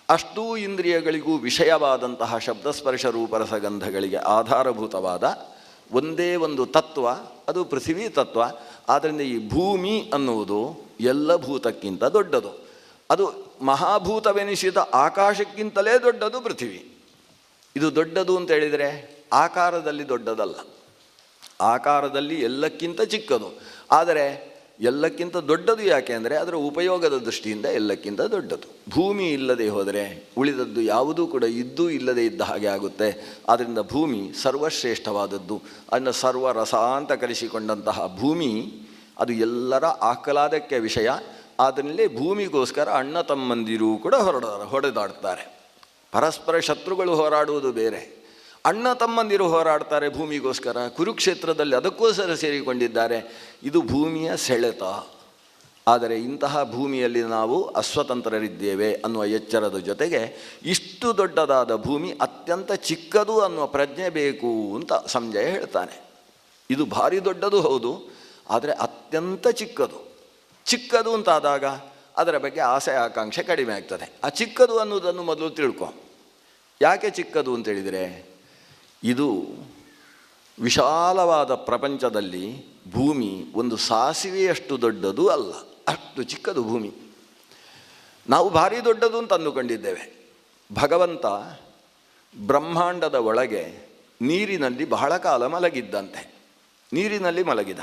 ಅಷ್ಟೂ ಇಂದ್ರಿಯಗಳಿಗೂ ವಿಷಯವಾದಂತಹ ಶಬ್ದಸ್ಪರ್ಶ ರೂಪರಸಗಂಧಗಳಿಗೆ ಆಧಾರಭೂತವಾದ ಒಂದೇ ಒಂದು ತತ್ವ, ಅದು ಪೃಥಿವಿ ತತ್ವ. ಆದ್ದರಿಂದ ಈ ಭೂಮಿ ಅನ್ನುವುದು ಎಲ್ಲ ಭೂತಕ್ಕಿಂತ ದೊಡ್ಡದು. ಅದು ಮಹಾಭೂತವೆನಿಸಿದ ಆಕಾಶಕ್ಕಿಂತಲೇ ದೊಡ್ಡದು ಪೃಥ್ವಿ. ಇದು ದೊಡ್ಡದು ಅಂತ ಹೇಳಿದರೆ ಆಕಾರದಲ್ಲಿ ದೊಡ್ಡದಲ್ಲ, ಆಕಾರದಲ್ಲಿ ಎಲ್ಲಕ್ಕಿಂತ ಚಿಕ್ಕದು. ಆದರೆ ಎಲ್ಲಕ್ಕಿಂತ ದೊಡ್ಡದು ಯಾಕೆ ಅಂದರೆ ಅದರ ಉಪಯೋಗದ ದೃಷ್ಟಿಯಿಂದ ಎಲ್ಲಕ್ಕಿಂತ ದೊಡ್ಡದು. ಭೂಮಿ ಇಲ್ಲದೆ ಹೋದರೆ ಉಳಿದದ್ದು ಯಾವುದೂ ಕೂಡ ಇದ್ದೂ ಇಲ್ಲದೆ ಇದ್ದ ಹಾಗೆ ಆಗುತ್ತೆ. ಆದ್ದರಿಂದ ಭೂಮಿ ಸರ್ವಶ್ರೇಷ್ಠವಾದದ್ದು. ಅದನ್ನು ಸರ್ವರಸ ಅಂತ ಕರೆಸಿಕೊಂಡಂತಹ ಭೂಮಿ ಅದು ಎಲ್ಲರ ಆಹ್ಲಾದಕ್ಕೆ ವಿಷಯ. ಅದರಲ್ಲೇ ಭೂಮಿಗೋಸ್ಕರ ಅಣ್ಣ ತಮ್ಮಂದಿರೂ ಕೂಡ ಹೊಡೆದಾಡ್ತಾರೆ. ಪರಸ್ಪರ ಶತ್ರುಗಳು ಹೋರಾಡುವುದು ಬೇರೆ, ಅಣ್ಣ ತಮ್ಮಂದಿರು ಹೋರಾಡ್ತಾರೆ ಭೂಮಿಗೋಸ್ಕರ. ಕುರುಕ್ಷೇತ್ರದಲ್ಲಿ ಅದಕ್ಕೋಸ್ಕರ ಸೇರಿಕೊಂಡಿದ್ದಾರೆ. ಇದು ಭೂಮಿಯ ಸೆಳೆತ. ಆದರೆ ಇಂತಹ ಭೂಮಿಯಲ್ಲಿ ನಾವು ಅಸ್ವತಂತ್ರರಿದ್ದೇವೆ ಅನ್ನುವ ಎಚ್ಚರದ ಜೊತೆಗೆ ಇಷ್ಟು ದೊಡ್ಡದಾದ ಭೂಮಿ ಅತ್ಯಂತ ಚಿಕ್ಕದು ಅನ್ನುವ ಪ್ರಜ್ಞೆ ಬೇಕು ಅಂತ ಸಂಜಯ ಹೇಳ್ತಾನೆ. ಇದು ಭಾರಿ ದೊಡ್ಡದು ಹೌದು, ಆದರೆ ಅತ್ಯಂತ ಚಿಕ್ಕದು. ಚಿಕ್ಕದು ಅಂತಾದಾಗ ಅದರ ಬಗ್ಗೆ ಆಸೆ ಆಕಾಂಕ್ಷೆ ಕಡಿಮೆ ಆಗ್ತದೆ. ಆ ಚಿಕ್ಕದು ಅನ್ನೋದನ್ನು ಮೊದಲು ತಿಳ್ಕೊ. ಯಾಕೆ ಚಿಕ್ಕದು ಅಂತೇಳಿದರೆ, ಇದು ವಿಶಾಲವಾದ ಪ್ರಪಂಚದಲ್ಲಿ ಭೂಮಿ ಒಂದು ಸಾಸಿವೆಯಷ್ಟು ದೊಡ್ಡದು ಅಲ್ಲ, ಅಷ್ಟು ಚಿಕ್ಕದು ಭೂಮಿ. ನಾವು ಭಾರಿ ದೊಡ್ಡದು ಅಂತ ಅಂದುಕೊಂಡಿದ್ದೇವೆ. ಭಗವಂತ ಬ್ರಹ್ಮಾಂಡದ ಒಳಗೆ ನೀರಿನಲ್ಲಿ ಬಹಳ ಕಾಲ ಮಲಗಿದ್ದಂತೆ. ನೀರಿನಲ್ಲಿ ಮಲಗಿದ.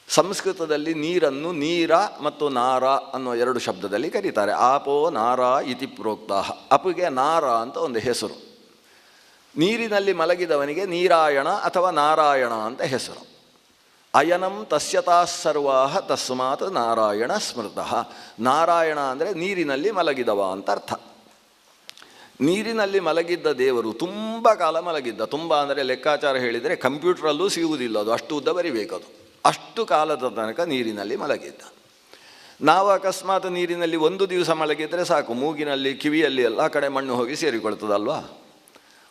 ಸಂಸ್ಕೃತದಲ್ಲಿ ನೀರನ್ನು ನೀರ ಮತ್ತು ನಾರ ಅನ್ನೋ ಎರಡು ಶಬ್ದದಲ್ಲಿ ಕರೀತಾರೆ. ಆಪೋ ನಾರ ಇತಿ ಪ್ರೋಕ್ತ. ಅಪಿಗೆ ನಾರ ಅಂತ ಒಂದು ಹೆಸರು. ನೀರಿನಲ್ಲಿ ಮಲಗಿದವನಿಗೆ ನೀರಾಯಣ ಅಥವಾ ನಾರಾಯಣ ಅಂತ ಹೆಸರು. ಅಯನಂ ತಸ್ಯತಾ ಸರ್ವಾಹ ತಸ್ಮಾತ್ ನಾರಾಯಣ ಸ್ಮೃತಃ. ನಾರಾಯಣ ಅಂದರೆ ನೀರಿನಲ್ಲಿ ಮಲಗಿದವ ಅಂತ ಅರ್ಥ. ನೀರಿನಲ್ಲಿ ಮಲಗಿದ್ದ ದೇವರು ತುಂಬ ಕಾಲ ಮಲಗಿದ್ದ. ತುಂಬ ಅಂದರೆ ಲೆಕ್ಕಾಚಾರ ಹೇಳಿದರೆ ಕಂಪ್ಯೂಟ್ರಲ್ಲೂ ಸಿಗುವುದಿಲ್ಲ, ಅದು ಅಷ್ಟು ಉದ್ದ ಬರಿಬೇಕದು. ಅಷ್ಟು ಕಾಲದ ತನಕ ನೀರಿನಲ್ಲಿ ಮಲಗಿದ್ದ. ನಾವು ಅಕಸ್ಮಾತ್ ನೀರಿನಲ್ಲಿ ಒಂದು ದಿವಸ ಮಲಗಿದರೆ ಸಾಕು, ಮೂಗಿನಲ್ಲಿ ಕಿವಿಯಲ್ಲಿ ಎಲ್ಲ ಕಡೆ ಮಣ್ಣು ಹೋಗಿ ಸೇರಿಕೊಳ್ತದಲ್ವಾ,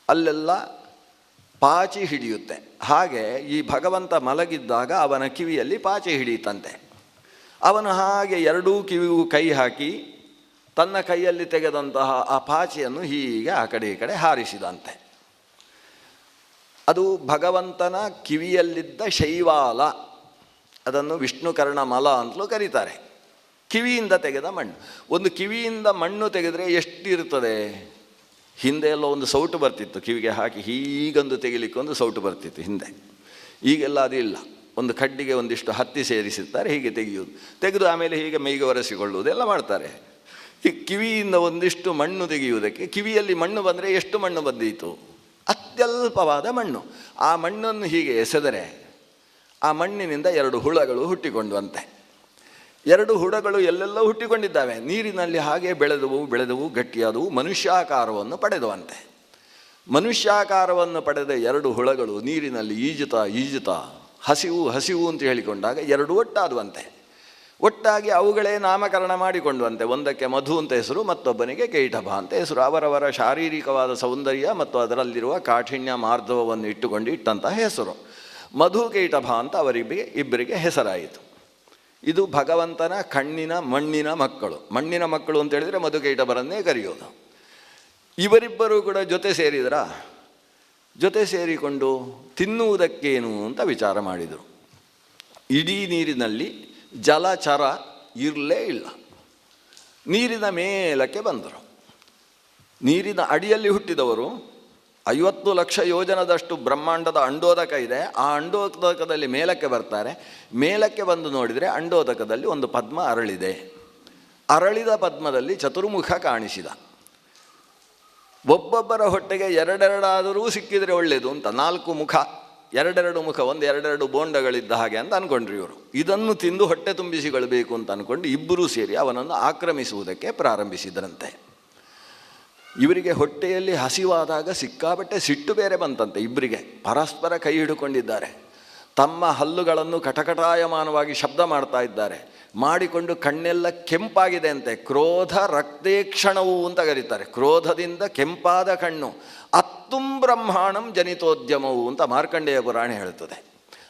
ಅಲ್ಲೆಲ್ಲ ಪಾಚಿ ಹಿಡಿಯುತ್ತೆ. ಹಾಗೆ ಈ ಭಗವಂತ ಮಲಗಿದ್ದಾಗ ಅವನ ಕಿವಿಯಲ್ಲಿ ಪಾಚಿ ಹಿಡಿಯುತ್ತಂತೆ. ಅವನು ಹಾಗೆ ಎರಡೂ ಕಿವಿಗೂ ಕೈ ಹಾಕಿ ತನ್ನ ಕೈಯಲ್ಲಿ ತೆಗೆದಂತಹ ಆ ಪಾಚಿಯನ್ನು ಹೀಗೆ ಆ ಕಡೆ ಈ ಕಡೆ ಹಾರಿಸಿದಂತೆ. ಅದು ಭಗವಂತನ ಕಿವಿಯಲ್ಲಿದ್ದ ಶೈವಾಲ. ಅದನ್ನು ವಿಷ್ಣುಕರ್ಣ ಮಲ ಅಂತಲೂ ಕರೀತಾರೆ. ಕಿವಿಯಿಂದ ತೆಗೆದ ಮಣ್ಣು. ಒಂದು ಕಿವಿಯಿಂದ ಮಣ್ಣು ತೆಗೆದರೆ ಎಷ್ಟು ಇರ್ತದೆ? ಹಿಂದೆ ಎಲ್ಲ ಒಂದು ಸೌಟು ಬರ್ತಿತ್ತು, ಕಿವಿಗೆ ಹಾಕಿ ಹೀಗೊಂದು ತೆಗಿಲಿಕ್ಕೆ ಒಂದು ಸೌಟು ಬರ್ತಿತ್ತು ಹಿಂದೆ. ಈಗೆಲ್ಲ ಅದಿಲ್ಲ. ಒಂದು ಕಡ್ಡಿಗೆ ಒಂದಿಷ್ಟು ಹತ್ತಿ ಸೇರಿಸಿರ್ತಾರೆ, ಹೀಗೆ ತೆಗೆಯುವುದು. ತೆಗೆದು ಆಮೇಲೆ ಹೀಗೆ ಮೈಗೆ ಒರೆಸಿಕೊಳ್ಳುವುದು ಎಲ್ಲ ಮಾಡ್ತಾರೆ. ಕಿವಿಯಿಂದ ಒಂದಿಷ್ಟು ಮಣ್ಣು ತೆಗೆಯುವುದಕ್ಕೆ ಕಿವಿಯಲ್ಲಿ ಮಣ್ಣು ಬಂದರೆ ಎಷ್ಟು ಮಣ್ಣು ಬಂದೀತು? ಅತ್ಯಲ್ಪವಾದ ಮಣ್ಣು. ಆ ಮಣ್ಣನ್ನು ಹೀಗೆ ಎಸೆದರೆ ಆ ಮಣ್ಣಿನಿಂದ ಎರಡು ಹುಳಗಳು ಹುಟ್ಟಿಕೊಂಡುವಂತೆ. ಎರಡು ಹುಳಗಳು ಎಲ್ಲೆಲ್ಲ ಹುಟ್ಟಿಕೊಂಡಿದ್ದಾವೆ. ನೀರಿನಲ್ಲಿ ಹಾಗೆ ಬೆಳೆದವು ಗಟ್ಟಿಯಾದವು, ಮನುಷ್ಯಾಕಾರವನ್ನು ಪಡೆದವಂತೆ. ಮನುಷ್ಯಾಕಾರವನ್ನು ಪಡೆದ ಎರಡು ಹುಳಗಳು ನೀರಿನಲ್ಲಿ ಈಜುತ್ತಾ ಹಸಿವು ಅಂತ ಹೇಳಿಕೊಂಡಾಗ ಎರಡು ಒಟ್ಟಾದುವಂತೆ. ಒಟ್ಟಾಗಿ ಅವುಗಳೇ ನಾಮಕರಣ ಮಾಡಿಕೊಂಡುವಂತೆ. ಒಂದಕ್ಕೆ ಮಧು ಅಂತ ಹೆಸರು, ಮತ್ತೊಬ್ಬನಿಗೆ ಕೈಟಭ ಅಂತ ಹೆಸರು. ಅವರವರ ಶಾರೀರಿಕವಾದ ಸೌಂದರ್ಯ ಮತ್ತು ಅದರಲ್ಲಿರುವ ಕಾಠಿಣ್ಯ ಮಾರ್ಧವವನ್ನು ಇಟ್ಟಂತಹ ಹೆಸರು. ಮಧು ಕೈಟಭ ಅಂತ ಇಬ್ಬರಿಗೆ ಹೆಸರಾಯಿತು. ಇದು ಭಗವಂತನ ಕಣ್ಣಿನ ಮಣ್ಣಿನ ಮಕ್ಕಳು. ಮಣ್ಣಿನ ಮಕ್ಕಳು ಅಂತ ಹೇಳಿದರೆ ಮಧುಕೈಟಭರನ್ನೇ ಕರೆಯೋದು. ಇವರಿಬ್ಬರೂ ಕೂಡ ಜೊತೆ ಸೇರಿಕೊಂಡು ತಿನ್ನುವುದಕ್ಕೇನು ಅಂತ ವಿಚಾರ ಮಾಡಿದರು. ಇಡೀ ನೀರಿನಲ್ಲಿ ಜಲಚರ ಇರಲೇ ಇಲ್ಲ. ನೀರಿನ ಮೇಲಕ್ಕೆ ಬಂದರು. ನೀರಿನ ಅಡಿಯಲ್ಲಿ ಹುಟ್ಟಿದವರು 50 ಲಕ್ಷ ಯೋಜನದಷ್ಟು ಬ್ರಹ್ಮಾಂಡದ ಅಂಡೋದಕ ಇದೆ. ಆ ಅಂಡೋದಕದಲ್ಲಿ ಮೇಲಕ್ಕೆ ಬರ್ತಾರೆ. ಮೇಲಕ್ಕೆ ಬಂದು ನೋಡಿದರೆ ಅಂಡೋದಕದಲ್ಲಿ ಒಂದು ಪದ್ಮ ಅರಳಿದೆ. ಅರಳಿದ ಪದ್ಮದಲ್ಲಿ ಚತುರ್ಮುಖ ಕಾಣಿಸಿದ. ಒಬ್ಬೊಬ್ಬರ ಹೊಟ್ಟೆಗೆ ಎರಡೆರಡಾದರೂ ಸಿಕ್ಕಿದರೆ ಒಳ್ಳೆಯದು ಅಂತ 4 ಮುಖ, ಎರಡೆರಡು ಮುಖ, ಎರಡೆರಡು ಬೋಂಡಗಳಿದ್ದ ಹಾಗೆ ಅಂತ ಅಂದ್ಕೊಂಡ್ರು ಇವರು. ಇದನ್ನು ತಿಂದು ಹೊಟ್ಟೆ ತುಂಬಿಸಿಕೊಳ್ಬೇಕು ಅಂತ ಅಂದ್ಕೊಂಡು ಇಬ್ಬರೂ ಸೇರಿ ಅವನನ್ನು ಆಕ್ರಮಿಸುವುದಕ್ಕೆ ಪ್ರಾರಂಭಿಸಿದರಂತೆ. ಇವರಿಗೆ ಹೊಟ್ಟೆಯಲ್ಲಿ ಹಸಿವಾದಾಗ ಸಿಕ್ಕಾಬಟ್ಟೆ ಸಿಟ್ಟು ಬೇರೆ ಬಂತಂತೆ. ಇಬ್ಬರಿಗೆ ಪರಸ್ಪರ ಕೈ ಹಿಡ್ಕೊಂಡಿದ್ದಾರೆ. ತಮ್ಮ ಹಲ್ಲುಗಳನ್ನು ಕಟಕಟಾಯಮಾನವಾಗಿ ಶಬ್ದ ಮಾಡ್ತಾ ಇದ್ದಾರೆ. ಮಾಡಿಕೊಂಡು ಕಣ್ಣೆಲ್ಲ ಕೆಂಪಾಗಿದೆ ಅಂತೆ. ಕ್ರೋಧ ರಕ್ತೇಕ್ಷಣವು ಅಂತ ಕರೀತಾರೆ. ಕ್ರೋಧದಿಂದ ಕೆಂಪಾದ ಕಣ್ಣು. ಅತ್ತುಂ ಬ್ರಹ್ಮಾಣಂ ಜನಿತೋದ್ಯಮವು ಅಂತ ಮಾರ್ಕಂಡೇಯ ಪುರಾಣ ಹೇಳ್ತದೆ.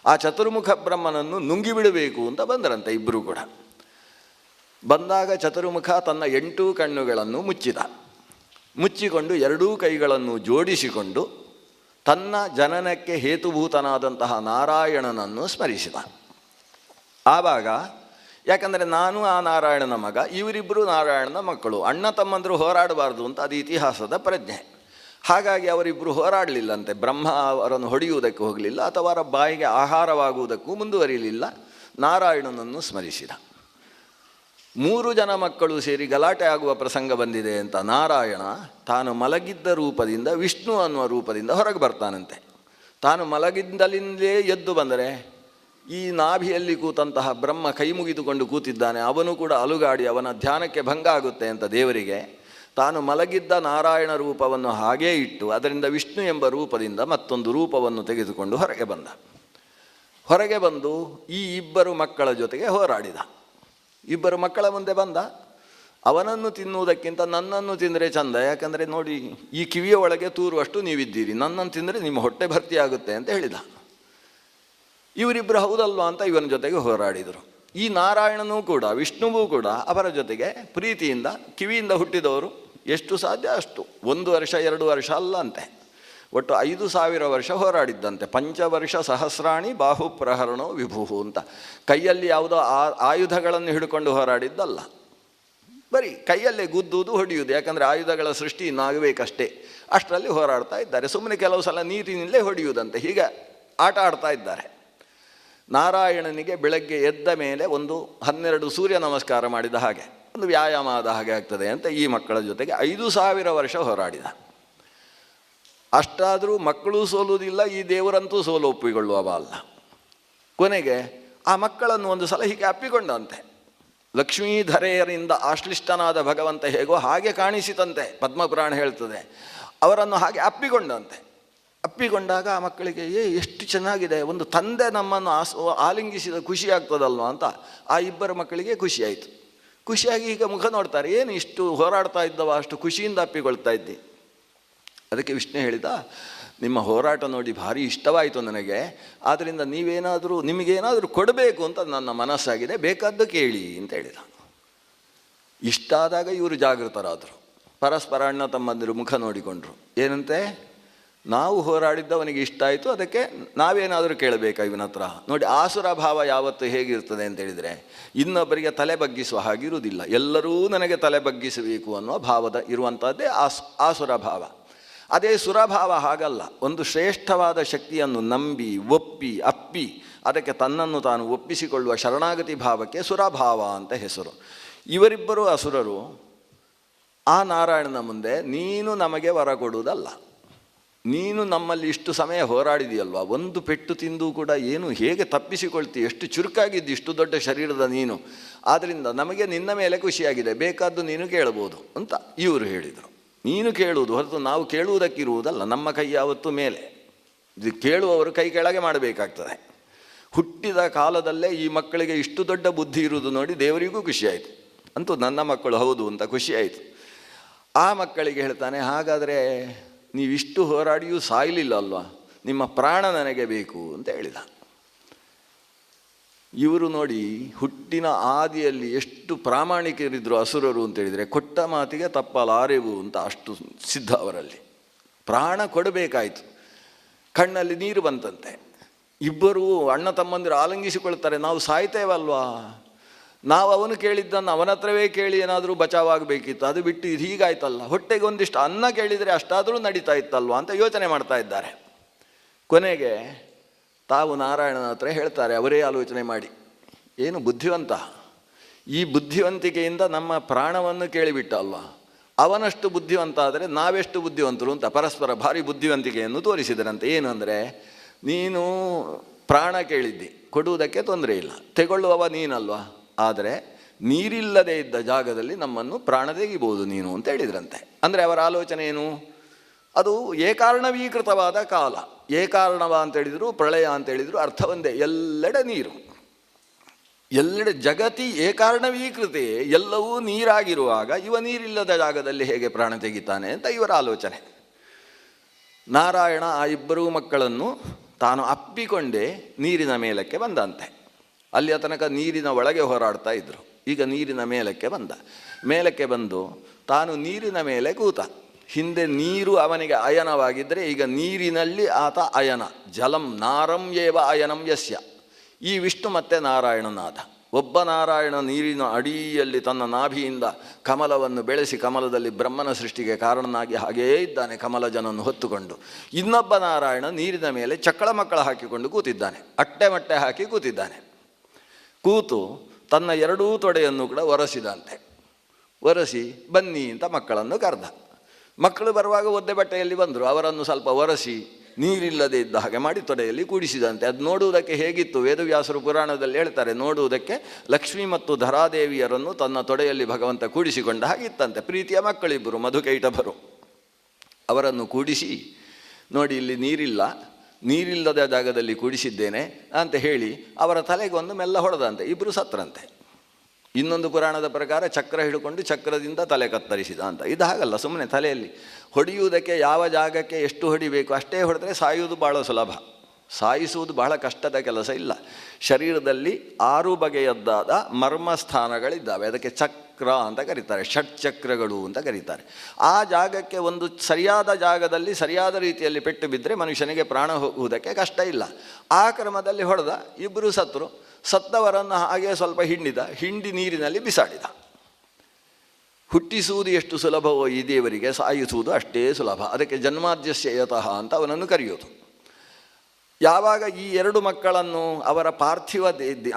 ಆ ಚತುರ್ಮುಖ ಬ್ರಹ್ಮನನ್ನು ನುಂಗಿಬಿಡಬೇಕು ಅಂತ ಬಂದರಂತೆ ಇಬ್ಬರು ಕೂಡ. ಬಂದಾಗ ಚತುರ್ಮುಖ ತನ್ನ 8 ಕಣ್ಣುಗಳನ್ನು ಮುಚ್ಚಿಕೊಂಡು 2 ಕೈಗಳನ್ನು ಜೋಡಿಸಿಕೊಂಡು ತನ್ನ ಜನನಕ್ಕೆ ಹೇತುಭೂತನಾದಂತಹ ನಾರಾಯಣನನ್ನು ಸ್ಮರಿಸಿದ. ಆವಾಗ ಯಾಕಂದರೆ ನಾನು ಆ ನಾರಾಯಣನ ಮಗ, ಇವರಿಬ್ಬರು ನಾರಾಯಣನ ಮಕ್ಕಳು, ಅಣ್ಣ ತಮ್ಮಂದರು ಹೋರಾಡಬಾರ್ದು ಅಂತ ಅದು ಇತಿಹಾಸದ ಪ್ರಜ್ಞೆ. ಹಾಗಾಗಿ ಅವರಿಬ್ಬರು ಹೋರಾಡಲಿಲ್ಲಂತೆ. ಬ್ರಹ್ಮ ಅವರನ್ನು ಹೊಡೆಯುವುದಕ್ಕೆ ಹೋಗಲಿಲ್ಲ ಅಥವಾ ಅವರ ಬಾಯಿಗೆ ಆಹಾರವಾಗುವುದಕ್ಕೂ ಮುಂದುವರಿಯಲಿಲ್ಲ, ನಾರಾಯಣನನ್ನು ಸ್ಮರಿಸಿದ. 3 ಜನ ಮಕ್ಕಳು ಸೇರಿ ಗಲಾಟೆ ಆಗುವ ಪ್ರಸಂಗ ಬಂದಿದೆ ಅಂತ ನಾರಾಯಣ ತಾನು ಮಲಗಿದ್ದ ರೂಪದಿಂದ ವಿಷ್ಣು ಅನ್ನುವ ರೂಪದಿಂದ ಹೊರಗೆ ಬರ್ತಾನಂತೆ. ತಾನು ಮಲಗಿದ್ದಲಿಂದಲೇ ಎದ್ದು ಬಂದರೆ ಈ ನಾಭಿಯಲ್ಲಿ ಕೂತಂತಹ ಬ್ರಹ್ಮ ಕೈ ಮುಗಿದುಕೊಂಡು ಕೂತಿದ್ದಾನೆ, ಅವನು ಕೂಡ ಅಲುಗಾಡಿ ಅವನ ಧ್ಯಾನಕ್ಕೆ ಭಂಗ ಆಗುತ್ತೆ ಅಂತ ದೇವರಿಗೆ ತಾನು ಮಲಗಿದ್ದ ನಾರಾಯಣ ರೂಪವನ್ನು ಹಾಗೇ ಇಟ್ಟು ಅದರಿಂದ ವಿಷ್ಣು ಎಂಬ ರೂಪದಿಂದ ಮತ್ತೊಂದು ರೂಪವನ್ನು ತೆಗೆದುಕೊಂಡು ಹೊರಗೆ ಬಂದು ಈ ಇಬ್ಬರು ಮಕ್ಕಳ ಜೊತೆಗೆ ಹೋರಾಡಿದ. ಇಬ್ಬರು ಮಕ್ಕಳ ಮುಂದೆ ಬಂದ. ಅವನನ್ನು ತಿನ್ನುವುದಕ್ಕಿಂತ ನನ್ನನ್ನು ತಿಂದರೆ ಚಂದ, ಯಾಕಂದರೆ ನೋಡಿ ಈ ಕಿವಿಯ ಒಳಗೆ ತೂರುವಷ್ಟು ನೀವಿದ್ದೀರಿ, ನನ್ನನ್ನು ತಿಂದರೆ ನಿಮ್ಮ ಹೊಟ್ಟೆ ಭರ್ತಿ ಆಗುತ್ತೆ ಅಂತ ಹೇಳಿದ. ಇವರಿಬ್ಬರು ಹೌದಲ್ವಾ ಅಂತ ಇವನ ಜೊತೆಗೆ ಹೋರಾಡಿದರು. ಈ ನಾರಾಯಣನೂ ಕೂಡ ವಿಷ್ಣುವೂ ಕೂಡ ಅವರ ಜೊತೆಗೆ ಪ್ರೀತಿಯಿಂದ, ಕಿವಿಯಿಂದ ಹುಟ್ಟಿದವರು, ಎಷ್ಟು ಸಾಧ್ಯ ಅಷ್ಟು, 1 ವರ್ಷ 2 ವರ್ಷ ಅಲ್ಲ ಅಂತೆ, ಒಟ್ಟು 5000 ವರ್ಷ ಹೋರಾಡಿದ್ದಂತೆ. 5 ವರ್ಷ ಸಹಸ್ರಾಣಿ ಬಾಹು ಪ್ರಹರಣೋ ವಿಭು ಅಂತ. ಕೈಯಲ್ಲಿ ಯಾವುದೋ ಆಯುಧಗಳನ್ನು ಹಿಡ್ಕೊಂಡು ಹೋರಾಡಿದ್ದಲ್ಲ, ಬರೀ ಕೈಯಲ್ಲೇ ಗುದ್ದುವುದು ಹೊಡೆಯುವುದು, ಯಾಕಂದರೆ ಆಯುಧಗಳ ಸೃಷ್ಟಿ ಇನ್ನಾಗಬೇಕಷ್ಟೇ. ಅಷ್ಟರಲ್ಲಿ ಹೋರಾಡ್ತಾ ಇದ್ದಾರೆ. ಸುಮ್ಮನೆ ಕೆಲವು ಸಲ ನೀರಿನಲ್ಲೇ ಹೊಡೆಯುವುದಂತೆ, ಹೀಗೆ ಆಟ ಆಡ್ತಾ ಇದ್ದಾರೆ. ನಾರಾಯಣನಿಗೆ ಬೆಳಗ್ಗೆ ಎದ್ದ ಮೇಲೆ ಒಂದು 12 ಸೂರ್ಯ ನಮಸ್ಕಾರ ಮಾಡಿದ ಹಾಗೆ, ಒಂದು ವ್ಯಾಯಾಮ ಆದ ಹಾಗೆ ಆಗ್ತದೆ ಅಂತ ಈ ಮಕ್ಕಳ ಜೊತೆಗೆ 5000 ವರ್ಷ ಹೋರಾಡಿದ. ಅಷ್ಟಾದರೂ ಮಕ್ಕಳು ಸೋಲುವುದಿಲ್ಲ, ಈ ದೇವರಂತೂ ಸೋಲು ಒಪ್ಪಿಕೊಳ್ಳುವವ ಅಲ್ಲ. ಕೊನೆಗೆ ಆ ಮಕ್ಕಳನ್ನು ಒಂದು ಸಲ ಹೀಗೆ ಅಪ್ಪಿಕೊಂಡಂತೆ. ಲಕ್ಷ್ಮೀಧರೆಯರಿಂದ ಆಶ್ಲಿಷ್ಟನಾದ ಭಗವಂತ ಹೇಗೋ ಹಾಗೆ ಕಾಣಿಸಿತಂತೆ, ಪದ್ಮಪುರಾಣ ಹೇಳ್ತದೆ. ಅವರನ್ನು ಹಾಗೆ ಅಪ್ಪಿಕೊಂಡಂತೆ. ಅಪ್ಪಿಕೊಂಡಾಗ ಆ ಮಕ್ಕಳಿಗೆ ಎಷ್ಟು ಚೆನ್ನಾಗಿದೆ, ಒಂದು ತಂದೆ ನಮ್ಮನ್ನು ಆಲಿಂಗಿಸಿದ ಖುಷಿ ಆಗ್ತದಲ್ವ ಅಂತ ಆ ಇಬ್ಬರು ಮಕ್ಕಳಿಗೆ ಖುಷಿಯಾಯಿತು. ಖುಷಿಯಾಗಿ ಈಗ ಮುಖ ನೋಡ್ತಾರೆ, ಏನು ಇಷ್ಟು ಹೋರಾಡ್ತಾ ಇದ್ದವ ಅಷ್ಟು ಖುಷಿಯಿಂದ ಅಪ್ಪಿಕೊಳ್ತಾ ಇದ್ದಿ. ಅದಕ್ಕೆ ವಿಷ್ಣು ಹೇಳಿದ, ನಿಮ್ಮ ಹೋರಾಟ ನೋಡಿ ಭಾರಿ ಇಷ್ಟವಾಯಿತು ನನಗೆ, ಆದ್ದರಿಂದ ನಿಮಗೇನಾದರೂ ಕೊಡಬೇಕು ಅಂತ ನನ್ನ ಮನಸ್ಸಾಗಿದೆ, ಬೇಕಾದ್ದು ಕೇಳಿ ಅಂತ ಹೇಳಿದ. ಇಷ್ಟಾದಾಗ ಇವರು ಜಾಗೃತರಾದರು. ಪರಸ್ಪರ ಅಣ್ಣ ತಮ್ಮಂದಿರು ಮುಖ ನೋಡಿಕೊಂಡ್ರು. ಏನಂತೆ, ನಾವು ಹೋರಾಡಿದ್ದವನಿಗೆ ಇಷ್ಟ ಆಯಿತು, ಅದಕ್ಕೆ ನಾವೇನಾದರೂ ಕೇಳಬೇಕಾ ಇವನ ಹತ್ರ. ನೋಡಿ ಆಸುರ ಭಾವ ಯಾವತ್ತು ಹೇಗಿರ್ತದೆ ಅಂತೇಳಿದರೆ, ಇನ್ನೊಬ್ಬರಿಗೆ ತಲೆ ಬಗ್ಗಿಸುವ ಹಾಗಿರುವುದಿಲ್ಲ, ಎಲ್ಲರೂ ನನಗೆ ತಲೆ ಬಗ್ಗಿಸಬೇಕು ಅನ್ನುವ ಭಾವದ ಇರುವಂಥದ್ದೇ ಆಸುರ ಭಾವ. ಅದೇ ಸುರಭಾವ ಹಾಗಲ್ಲ, ಒಂದು ಶ್ರೇಷ್ಠವಾದ ಶಕ್ತಿಯನ್ನು ನಂಬಿ ಒಪ್ಪಿ ಅಪ್ಪಿ ಅದಕ್ಕೆ ತನ್ನನ್ನು ತಾನು ಒಪ್ಪಿಸಿಕೊಳ್ಳುವ ಶರಣಾಗತಿ ಭಾವಕ್ಕೆ ಸುರಭಾವ ಅಂತ ಹೆಸರು. ಇವರಿಬ್ಬರು ಅಸುರರು ಆ ನಾರಾಯಣನ ಮುಂದೆ, ನೀನು ನಮಗೆ ವರ ಕೊಡುವುದಲ್ಲ, ನೀನು ನಮ್ಮಲ್ಲಿ ಇಷ್ಟು ಸಮಯ ಹೋರಾಡಿದೆಯಲ್ವ, ಒಂದು ಪೆಟ್ಟು ತಿಂದು ಕೂಡ ಏನು ಹೇಗೆ ತಪ್ಪಿಸಿಕೊಳ್ತಿ, ಎಷ್ಟು ಚುರುಕಾಗಿದ್ದು ಇಷ್ಟು ದೊಡ್ಡ ಶರೀರದ ನೀನು, ಆದ್ದರಿಂದ ನಮಗೆ ನಿನ್ನ ಮೇಲೆ ಖುಷಿಯಾಗಿದೆ, ಬೇಕಾದ್ದು ನೀನು ಕೇಳ್ಬೋದು ಅಂತ ಇವರು ಹೇಳಿದರು. ನೀನು ಕೇಳುವುದು ಹೊರತು ನಾವು ಕೇಳುವುದಕ್ಕಿರುವುದಲ್ಲ, ನಮ್ಮ ಕೈ ಯಾವತ್ತೂ ಮೇಲೆ, ಇದು ಕೇಳುವವರು ಕೈ ಕೆಳಗೆ ಮಾಡಬೇಕಾಗ್ತದೆ. ಹುಟ್ಟಿದ ಕಾಲದಲ್ಲೇ ಈ ಮಕ್ಕಳಿಗೆ ಇಷ್ಟು ದೊಡ್ಡ ಬುದ್ಧಿ ಇರುವುದು ನೋಡಿ ದೇವರಿಗೂ ಖುಷಿಯಾಯಿತು, ಅಂತೂ ನನ್ನ ಮಕ್ಕಳು ಹೌದು ಅಂತ ಖುಷಿಯಾಯಿತು. ಆ ಮಕ್ಕಳಿಗೆ ಹೇಳ್ತಾನೆ, ಹಾಗಾದರೆ ನೀವಿಷ್ಟು ಹೋರಾಡಿಯೂ ಸಾಯಲಿಲ್ಲ ಅಲ್ವಾ, ನಿಮ್ಮ ಪ್ರಾಣ ನನಗೆ ಬೇಕು ಅಂತ ಹೇಳಿದ. ಇವರು ನೋಡಿ ಹುಟ್ಟಿನ ಆದಿಯಲ್ಲಿ ಎಷ್ಟು ಪ್ರಾಮಾಣಿಕರಿದ್ದರು ಅಸುರರು ಅಂತೇಳಿದರೆ, ಕೊಟ್ಟ ಮಾತಿಗೆ ತಪ್ಪಲಾರೆವು ಅಂತ ಅಷ್ಟು ಸಿದ್ಧ ಅವರಲ್ಲಿ. ಪ್ರಾಣ ಕೊಡಬೇಕಾಯಿತು. ಕಣ್ಣಲ್ಲಿ ನೀರು ಬಂತಂತೆ. ಇಬ್ಬರು ಅಣ್ಣ ತಮ್ಮಂದಿರು ಆಲಂಗಿಸಿಕೊಳ್ತಾರೆ, ನಾವು ಸಾಯ್ತೇವಲ್ವಾ, ನಾವು ಅವನು ಕೇಳಿದ್ದನ್ನು ಅವನ ಹತ್ರವೇ ಕೇಳಿ ಏನಾದರೂ ಬಚಾವಾಗಬೇಕಿತ್ತು, ಅದು ಬಿಟ್ಟು ಇದು ಹೀಗಾಯ್ತಲ್ಲ, ಹೊಟ್ಟೆಗೆ ಒಂದಿಷ್ಟು ಅನ್ನ ಕೇಳಿದರೆ ಅಷ್ಟಾದರೂ ನಡೀತಾ ಇತ್ತಲ್ವ ಅಂತ ಯೋಚನೆ ಮಾಡ್ತಾ ಇದ್ದಾರೆ. ಕೊನೆಗೆ ತಾವು ನಾರಾಯಣನ ಹತ್ರ ಹೇಳ್ತಾರೆ, ಅವರೇ ಆಲೋಚನೆ ಮಾಡಿ, ಏನು ಬುದ್ಧಿವಂತ, ಈ ಬುದ್ಧಿವಂತಿಕೆಯಿಂದ ನಮ್ಮ ಪ್ರಾಣವನ್ನು ಕೇಳಿಬಿಟ್ಟ ಅಲ್ವಾ, ಅವನಷ್ಟು ಬುದ್ಧಿವಂತ ಆದರೆ ನಾವೆಷ್ಟು ಬುದ್ಧಿವಂತರು ಅಂತ ಪರಸ್ಪರ ಭಾರಿ ಬುದ್ಧಿವಂತಿಕೆಯನ್ನು ತೋರಿಸಿದರಂತೆ. ಏನು ಅಂದರೆ, ನೀನು ಪ್ರಾಣ ಕೇಳಿದ್ದಿ, ಕೊಡುವುದಕ್ಕೆ ತೊಂದರೆ ಇಲ್ಲ, ತೆಗೊಳ್ಳುವವ ನೀನಲ್ವಾ, ಆದರೆ ನೀರಿಲ್ಲದೆ ಇದ್ದ ಜಾಗದಲ್ಲಿ ನಮ್ಮನ್ನು ಪ್ರಾಣ ತೆಗಿಬೋದು ನೀನು ಅಂತ ಹೇಳಿದ್ರಂತೆ. ಅಂದರೆ ಅವರ ಆಲೋಚನೆ ಏನು, ಅದು ಏಕಾರ್ಣವೀಕೃತವಾದ ಕಾಲ. ಏಕಾರ್ಣವ ಅಂತೇಳಿದರು, ಪ್ರಳಯ ಅಂತೇಳಿದರು, ಅರ್ಥ ಒಂದೇ, ಎಲ್ಲೆಡೆ ನೀರು, ಎಲ್ಲೆಡೆ ಜಗತಿ ಏಕಾರ್ಣವೀಕೃತೆ, ಎಲ್ಲವೂ ನೀರಾಗಿರುವಾಗ ಇವ ನೀರಿಲ್ಲದ ಜಾಗದಲ್ಲಿ ಹೇಗೆ ಪ್ರಾಣ ತೆಗಿತಾನೆ ಅಂತ ಇವರ ಆಲೋಚನೆ. ನಾರಾಯಣ ಆ ಇಬ್ಬರೂ ಮಕ್ಕಳನ್ನು ತಾನು ಅಪ್ಪಿಕೊಂಡೇ ನೀರಿನ ಮೇಲಕ್ಕೆ ಬಂದಂತೆ. ಅಲ್ಲಿಯ ತನಕ ನೀರಿನ ಒಳಗೆ ಹೋರಾಡ್ತಾ ಇದ್ದರು, ಈಗ ನೀರಿನ ಮೇಲಕ್ಕೆ ಬಂದು ತಾನು ನೀರಿನ ಮೇಲೆ ಕೂತ. ಹಿಂದೆ ನೀರು ಅವನಿಗೆ ಅಯನವಾಗಿದ್ದರೆ ಈಗ ನೀರಿನಲ್ಲಿ ಆತ ಅಯನ. ಜಲಂ ನಾರಂ ಏವ ಅಯನಂ ಯಸ್ಯ. ಈ ವಿಷ್ಣು ಮತ್ತೆ ನಾರಾಯಣನಾದ ಒಬ್ಬ ನಾರಾಯಣ ನೀರಿನ ಅಡಿಯಲ್ಲಿ ತನ್ನ ನಾಭಿಯಿಂದ ಕಮಲವನ್ನು ಬೆಳೆಸಿ ಕಮಲದಲ್ಲಿ ಬ್ರಹ್ಮನ ಸೃಷ್ಟಿಗೆ ಕಾರಣನಾಗಿ ಹಾಗೇ ಇದ್ದಾನೆ ಕಮಲಜನನ್ನು ಹೊತ್ತುಕೊಂಡು. ಇನ್ನೊಬ್ಬ ನಾರಾಯಣ ನೀರಿನ ಮೇಲೆ ಚಕ್ಕಳ ಮಕ್ಕಳ ಹಾಕಿಕೊಂಡು ಕೂತಿದ್ದಾನೆ, ಅಟ್ಟೆ ಮಟ್ಟೆ ಹಾಕಿ ಕೂತಿದ್ದಾನೆ. ಕೂತು ತನ್ನ ಎರಡೂ ತೊಡೆಯನ್ನು ಕೂಡ ಒರೆಸಿದಂತೆ. ಒರೆಸಿ ಬನ್ನಿ ಅಂತ ಮಕ್ಕಳನ್ನು ಕರೆದ. ಮಕ್ಕಳು ಬರುವಾಗ ಒದ್ದೆ ಬಟ್ಟೆಯಲ್ಲಿ ಬಂದರು. ಅವರನ್ನು ಸ್ವಲ್ಪ ಒರೆಸಿ ನೀರಿಲ್ಲದೆ ಇದ್ದ ಹಾಗೆ ಮಾಡಿ ತೊಡೆಯಲ್ಲಿ ಕೂಡಿಸಿದಂತೆ. ಅದು ನೋಡುವುದಕ್ಕೆ ಹೇಗಿತ್ತು? ವೇದವ್ಯಾಸರು ಪುರಾಣದಲ್ಲಿ ಹೇಳ್ತಾರೆ, ನೋಡುವುದಕ್ಕೆ ಲಕ್ಷ್ಮೀ ಮತ್ತು ಧರಾದೇವಿಯರನ್ನು ತನ್ನ ತೊಡೆಯಲ್ಲಿ ಭಗವಂತ ಕೂಡಿಸಿಕೊಂಡ ಹಾಗಿತ್ತಂತೆ. ಪ್ರೀತಿಯ ಮಕ್ಕಳಿಬ್ಬರು ಮಧುಕೈಟಭರು. ಅವರನ್ನು ಕೂಡಿಸಿ, ನೋಡಿ ಇಲ್ಲಿ ನೀರಿಲ್ಲದ ಜಾಗದಲ್ಲಿ ಕೂಡಿಸಿದ್ದೇನೆ ಅಂತ ಹೇಳಿ ಅವರ ತಲೆಗೊಂದು ಮೆಲ್ಲ ಹೊಡೆದಂತೆ. ಇಬ್ಬರು ಸತ್ರಂತೆ. ಇನ್ನೊಂದು ಪುರಾಣದ ಪ್ರಕಾರ ಚಕ್ರ ಹಿಡ್ಕೊಂಡು ಚಕ್ರದಿಂದ ತಲೆ ಕತ್ತರಿಸಿದ ಅಂತ. ಇದು ಹಾಗಲ್ಲ, ಸುಮ್ಮನೆ ತಲೆಯಲ್ಲಿ ಹೊಡೆಯುವುದಕ್ಕೆ ಯಾವ ಜಾಗಕ್ಕೆ ಎಷ್ಟು ಹೊಡಿಬೇಕು ಅಷ್ಟೇ ಹೊಡೆದ್ರೆ ಸಾಯುವುದು ಭಾಳ ಸುಲಭ. ಸಾಯಿಸುವುದು ಬಹಳ ಕಷ್ಟದ ಕೆಲಸ ಇಲ್ಲ. ಶರೀರದಲ್ಲಿ 6 ಬಗೆಯದ್ದಾದ ಮರ್ಮಸ್ಥಾನಗಳಿದ್ದಾವೆ. ಅದಕ್ಕೆ ಚಕ್ರ ಅಂತ ಕರೀತಾರೆ, ಷಟ್ಚಕ್ರಗಳು ಅಂತ ಕರೀತಾರೆ. ಆ ಜಾಗಕ್ಕೆ ಒಂದು ಸರಿಯಾದ ಜಾಗದಲ್ಲಿ ಸರಿಯಾದ ರೀತಿಯಲ್ಲಿ ಪೆಟ್ಟು ಬಿದ್ದರೆ ಮನುಷ್ಯನಿಗೆ ಪ್ರಾಣ ಹೋಗುವುದಕ್ಕೆ ಕಷ್ಟ ಇಲ್ಲ. ಆ ಕ್ರಮದಲ್ಲಿ ಹೊಡೆದ. ಇಬ್ಬರು ಸತ್ರು. ಸತ್ತವರನ್ನು ಹಾಗೆ ಸ್ವಲ್ಪ ಹಿಂಡಿ ನೀರಿನಲ್ಲಿ ಬಿಸಾಡಿದ. ಹುಟ್ಟಿಸುವುದು ಎಷ್ಟು ಸುಲಭವೋ ಈ ದೇವರಿಗೆ ಸಾಯಿಸುವುದು ಅಷ್ಟೇ ಸುಲಭ. ಅದಕ್ಕೆ ಜನ್ಮಾದ್ಯಸ್ಯ ಯತಃ ಅಂತ ಅವನನ್ನು ಕರೆಯೋದು. ಯಾವಾಗ ಈ 2 ಮಕ್ಕಳನ್ನು ಅವರ ಪಾರ್ಥಿವ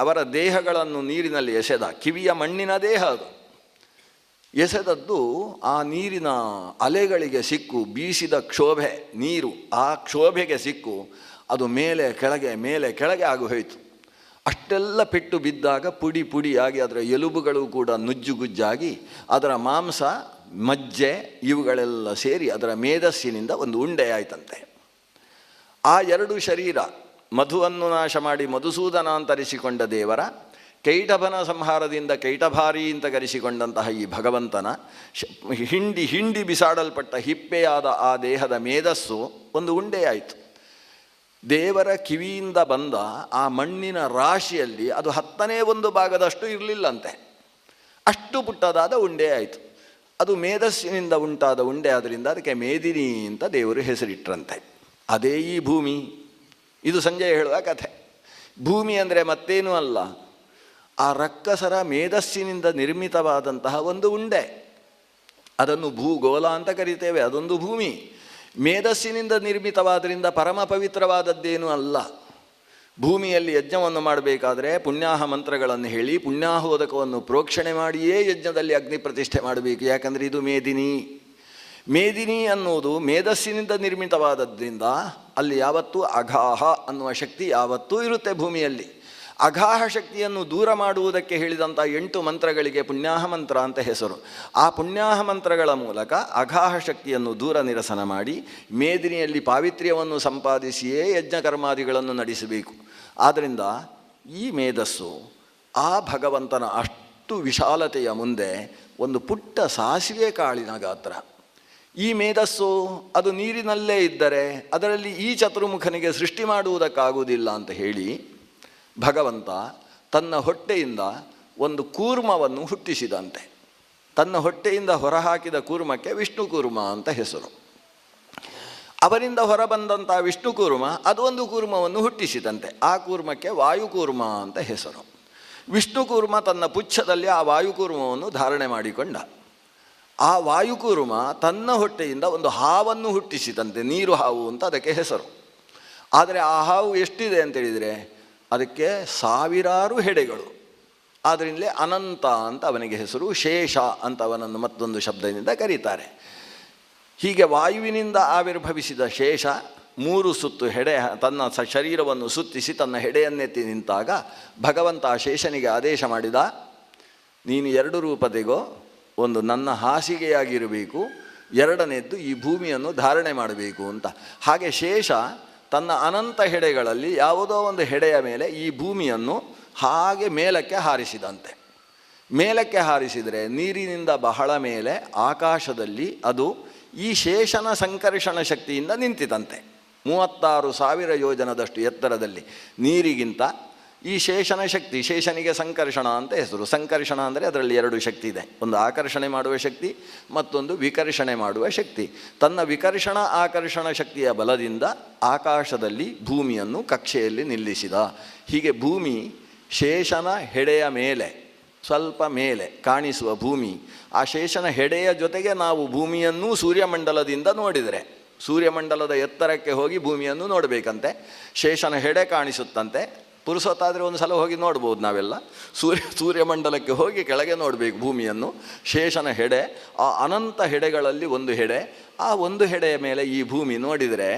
ಅವರ ದೇಹಗಳನ್ನು ನೀರಿನಲ್ಲಿ ಎಸೆದ, ಕಿವಿಯ ಮಣ್ಣಿನ ದೇಹ ಅದು, ಎಸೆದದ್ದು ಆ ನೀರಿನ ಅಲೆಗಳಿಗೆ ಸಿಕ್ಕು, ಬೀಸಿದ ಕ್ಷೋಭೆ ನೀರು ಆ ಕ್ಷೋಭೆಗೆ ಸಿಕ್ಕು ಅದು ಮೇಲೆ ಕೆಳಗೆ ಆಗೋಯಿತು. ಅಷ್ಟೆಲ್ಲ ಪೆಟ್ಟು ಬಿದ್ದಾಗ ಪುಡಿ ಪುಡಿಯಾಗಿ ಅದರ ಎಲುಬುಗಳು ಕೂಡ ನುಜ್ಜುಗುಜ್ಜಾಗಿ ಅದರ ಮಾಂಸ ಮಜ್ಜೆ ಇವುಗಳೆಲ್ಲ ಸೇರಿ ಅದರ ಮೇಧಸ್ಸಿನಿಂದ ಒಂದು ಉಂಡೆ ಆಯ್ತಂತೆ. ಆ 2 ಶರೀರ ಮಧುವನ್ನು ನಾಶ ಮಾಡಿ ಮಧುಸೂದನ ಅಂತರಿಸಿಕೊಂಡ ದೇವರ, ಕೈಟಭನ ಸಂಹಾರದಿಂದ ಕೈಟಭಾರಿ ಅಂತ ಕರೆಸಿಕೊಂಡಂತಹ ಈ ಭಗವಂತನ ಹಿಂಡಿ ಬಿಸಾಡಲ್ಪಟ್ಟ ಹಿಪ್ಪೆಯಾದ ಆ ದೇಹದ ಮೇಧಸ್ಸು ಒಂದು ಉಂಡೆಯಾಯಿತು. ದೇವರ ಕಿವಿಯಿಂದ ಬಂದ ಆ ಮಣ್ಣಿನ ರಾಶಿಯಲ್ಲಿ ಅದು 1/10 ಭಾಗದಷ್ಟು ಇರಲಿಲ್ಲಂತೆ. ಅಷ್ಟು ಪುಟ್ಟದಾದ ಉಂಡೆ ಆಯಿತು. ಅದು ಮೇಧಸ್ಸಿನಿಂದ ಉಂಟಾದ ಉಂಡೆ ಆದ್ದರಿಂದ ಅದಕ್ಕೆ ಮೇದಿನಿ ಅಂತ ದೇವರು ಹೆಸರಿಟ್ರಂತೆ. ಅದೇ ಈ ಭೂಮಿ. ಇದು ಸಂಜೆ ಹೇಳುವ ಕಥೆ. ಭೂಮಿ ಅಂದರೆ ಮತ್ತೇನೂ ಅಲ್ಲ, ಆ ರಕ್ಕಸರ ಮೇಧಸ್ಸಿನಿಂದ ನಿರ್ಮಿತವಾದಂತಹ ಒಂದು ಉಂಡೆ. ಅದನ್ನು ಭೂಗೋಳ ಅಂತ ಕರಿತೇವೆ. ಅದೊಂದು ಭೂಮಿ. ಮೇಧಸ್ಸಿನಿಂದ ನಿರ್ಮಿತವಾದ್ದರಿಂದ ಪರಮ ಪವಿತ್ರವಾದದ್ದೇನೂ ಅಲ್ಲ. ಭೂಮಿಯಲ್ಲಿ ಯಜ್ಞವನ್ನು ಮಾಡಬೇಕಾದ್ರೆ ಪುಣ್ಯಾಹ ಮಂತ್ರಗಳನ್ನು ಹೇಳಿ ಪುಣ್ಯಾಹೋದಕವನ್ನು ಪ್ರೋಕ್ಷಣೆ ಮಾಡಿಯೇ ಯಜ್ಞದಲ್ಲಿ ಅಗ್ನಿ ಪ್ರತಿಷ್ಠೆ ಮಾಡಬೇಕು. ಯಾಕಂದರೆ ಇದು ಮೇದಿನಿ ಅನ್ನುವುದು ಮೇಧಸ್ಸಿನಿಂದ ನಿರ್ಮಿತವಾದದ್ದರಿಂದ ಅಲ್ಲಿ ಯಾವತ್ತೂ ಅಘಾಹ ಅನ್ನುವ ಶಕ್ತಿ ಯಾವತ್ತೂ ಇರುತ್ತೆ ಭೂಮಿಯಲ್ಲಿ. ಅಘಾಹ ಶಕ್ತಿಯನ್ನು ದೂರ ಮಾಡುವುದಕ್ಕೆ ಹೇಳಿದಂಥ 8 ಮಂತ್ರಗಳಿಗೆ ಪುಣ್ಯಾಹ ಮಂತ್ರ ಅಂತ ಹೆಸರು. ಆ ಪುಣ್ಯಾಹ ಮಂತ್ರಗಳ ಮೂಲಕ ಅಘಾಹ ಶಕ್ತಿಯನ್ನು ದೂರ ನಿರಸನ ಮಾಡಿ ಮೇದಿನಿಯಲ್ಲಿ ಪಾವಿತ್ರ್ಯವನ್ನು ಸಂಪಾದಿಸಿಯೇ ಯಜ್ಞಕರ್ಮಾದಿಗಳನ್ನು ನಡೆಸಬೇಕು. ಆದ್ದರಿಂದ ಈ ಮೇಧಸ್ಸು ಆ ಭಗವಂತನ ಅಷ್ಟು ವಿಶಾಲತೆಯ ಮುಂದೆ ಒಂದು ಪುಟ್ಟ ಸಾಸಿವೆ ಕಾಳಿನ ಗಾತ್ರ. ಈ ಮೇಧಸ್ಸು ಅದು ನೀರಿನಲ್ಲೇ ಇದ್ದರೆ ಅದರಲ್ಲಿ ಈ ಚತುರ್ಮುಖನಿಗೆ ಸೃಷ್ಟಿ ಮಾಡುವುದಕ್ಕಾಗುವುದಿಲ್ಲ ಅಂತ ಹೇಳಿ ಭಗವಂತ ತನ್ನ ಹೊಟ್ಟೆಯಿಂದ ಒಂದು ಕೂರ್ಮವನ್ನು ಹುಟ್ಟಿಸಿದಂತೆ. ತನ್ನ ಹೊಟ್ಟೆಯಿಂದ ಹೊರಹಾಕಿದ ಕೂರ್ಮಕ್ಕೆ ವಿಷ್ಣು ಕೂರ್ಮ ಅಂತ ಹೆಸರು. ಅವರಿಂದ ಹೊರಬಂದಂಥ ವಿಷ್ಣು ಕೂರ್ಮ ಅದು ಒಂದು ಕೂರ್ಮವನ್ನು ಹುಟ್ಟಿಸಿದಂತೆ. ಆ ಕೂರ್ಮಕ್ಕೆ ವಾಯುಕೂರ್ಮ ಅಂತ ಹೆಸರು. ವಿಷ್ಣು ಕೂರ್ಮ ತನ್ನ ಪುಚ್ಛದಲ್ಲಿ ಆ ವಾಯುಕೂರ್ಮವನ್ನು ಧಾರಣೆ ಮಾಡಿಕೊಂಡ. ಆ ವಾಯುಕೂರ್ಮ ತನ್ನ ಹೊಟ್ಟೆಯಿಂದ ಒಂದು ಹಾವನ್ನು ಹುಟ್ಟಿಸಿದಂತೆ. ನೀರು ಹಾವು ಅಂತ ಅದಕ್ಕೆ ಹೆಸರು. ಆದರೆ ಆ ಹಾವು ಎಷ್ಟಿದೆ ಅಂತೇಳಿದರೆ ಅದಕ್ಕೆ 1000 ಹೆಡೆಗಳು. ಆದ್ದರಿಂದಲೇ ಅನಂತ ಅಂತ ಅವನಿಗೆ ಹೆಸರು. ಶೇಷ ಅಂತ ಅವನನ್ನು ಮತ್ತೊಂದು ಶಬ್ದದಿಂದ ಕರೀತಾರೆ. ಹೀಗೆ ವಾಯುವಿನಿಂದ ಆವಿರ್ಭವಿಸಿದ ಶೇಷ 3 ಸುತ್ತು ಹೆಡೆ ತನ್ನ ಶರೀರವನ್ನು ಸುತ್ತಿಸಿ ತನ್ನ ಹೆಡೆಯನ್ನೆತ್ತಿ ನಿಂತಾಗ ಭಗವಂತ ಆ ಶೇಷನಿಗೆ ಆದೇಶ ಮಾಡಿದ, ನೀನು 2 ರೂಪ ತೆಗೋ. ಒಂದು ನನ್ನ ಹಾಸಿಗೆಯಾಗಿರಬೇಕು, 2ನೇದ್ದು ಈ ಭೂಮಿಯನ್ನು ಧಾರಣೆ ಮಾಡಬೇಕು ಅಂತ. ಹಾಗೆ ಶೇಷ ತನ್ನ ಅನಂತ ಹೆಡೆಗಳಲ್ಲಿ ಯಾವುದೋ ಒಂದು ಹೆಡೆಯ ಮೇಲೆ ಈ ಭೂಮಿಯನ್ನು ಹಾಗೆ ಮೇಲಕ್ಕೆ ಹಾರಿಸಿದಂತೆ. ಮೇಲಕ್ಕೆ ಹಾರಿಸಿದರೆ ನೀರಿನಿಂದ ಬಹಳ ಮೇಲೆ ಆಕಾಶದಲ್ಲಿ ಅದು ಈ ಶೇಷನ ಸಂಕರ್ಷಣ ಶಕ್ತಿಯಿಂದ ನಿಂತಿತಂತೆ. 36,000 ಯೋಜನದಷ್ಟು ಎತ್ತರದಲ್ಲಿ ನೀರಿಗಿಂತ ಈ ಶೇಷನ ಶಕ್ತಿ. ಶೇಷನಿಗೆ ಸಂಕರ್ಷಣ ಅಂತ ಹೆಸರು. ಸಂಕರ್ಷಣ ಅಂದರೆ ಅದರಲ್ಲಿ 2 ಶಕ್ತಿ ಇದೆ. ಒಂದು ಆಕರ್ಷಣೆ ಮಾಡುವ ಶಕ್ತಿ, ಮತ್ತೊಂದು ವಿಕರ್ಷಣೆ ಮಾಡುವ ಶಕ್ತಿ. ತನ್ನ ವಿಕರ್ಷಣ ಆಕರ್ಷಣ ಶಕ್ತಿಯ ಬಲದಿಂದ ಆಕಾಶದಲ್ಲಿ ಭೂಮಿಯನ್ನು ಕಕ್ಷೆಯಲ್ಲಿ ನಿಲ್ಲಿಸಿದ. ಹೀಗೆ ಭೂಮಿ ಶೇಷನ ಹೆಡೆಯ ಮೇಲೆ, ಸ್ವಲ್ಪ ಮೇಲೆ ಕಾಣಿಸುವ ಭೂಮಿ, ಆ ಶೇಷನ ಹೆಡೆಯ ಜೊತೆಗೆ ನಾವು ಭೂಮಿಯನ್ನು ಸೂರ್ಯಮಂಡಲದಿಂದ ನೋಡಿದರೆ, ಸೂರ್ಯಮಂಡಲದ ಎತ್ತರಕ್ಕೆ ಹೋಗಿ ಭೂಮಿಯನ್ನು ನೋಡಬೇಕಂತೆ. ಶೇಷನ ಹೆಡೆ ಕಾಣಿಸುತ್ತಂತೆ. ಪುರುಸೊತ್ತಾದರೆ ಒಂದು ಸಲ ಹೋಗಿ ನೋಡ್ಬೋದು ನಾವೆಲ್ಲ. ಸೂರ್ಯಮಂಡಲಕ್ಕೆ ಹೋಗಿ ಕೆಳಗೆ ನೋಡಬೇಕು ಭೂಮಿಯನ್ನು. ಶೇಷನ ಹೆಡೆ, ಆ ಅನಂತ ಹೆಡೆಗಳಲ್ಲಿ ಒಂದು ಹೆಡೆ, ಆ ಒಂದು ಹೆಡೆಯ ಮೇಲೆ ಈ ಭೂಮಿ ನೋಡಿದರೆ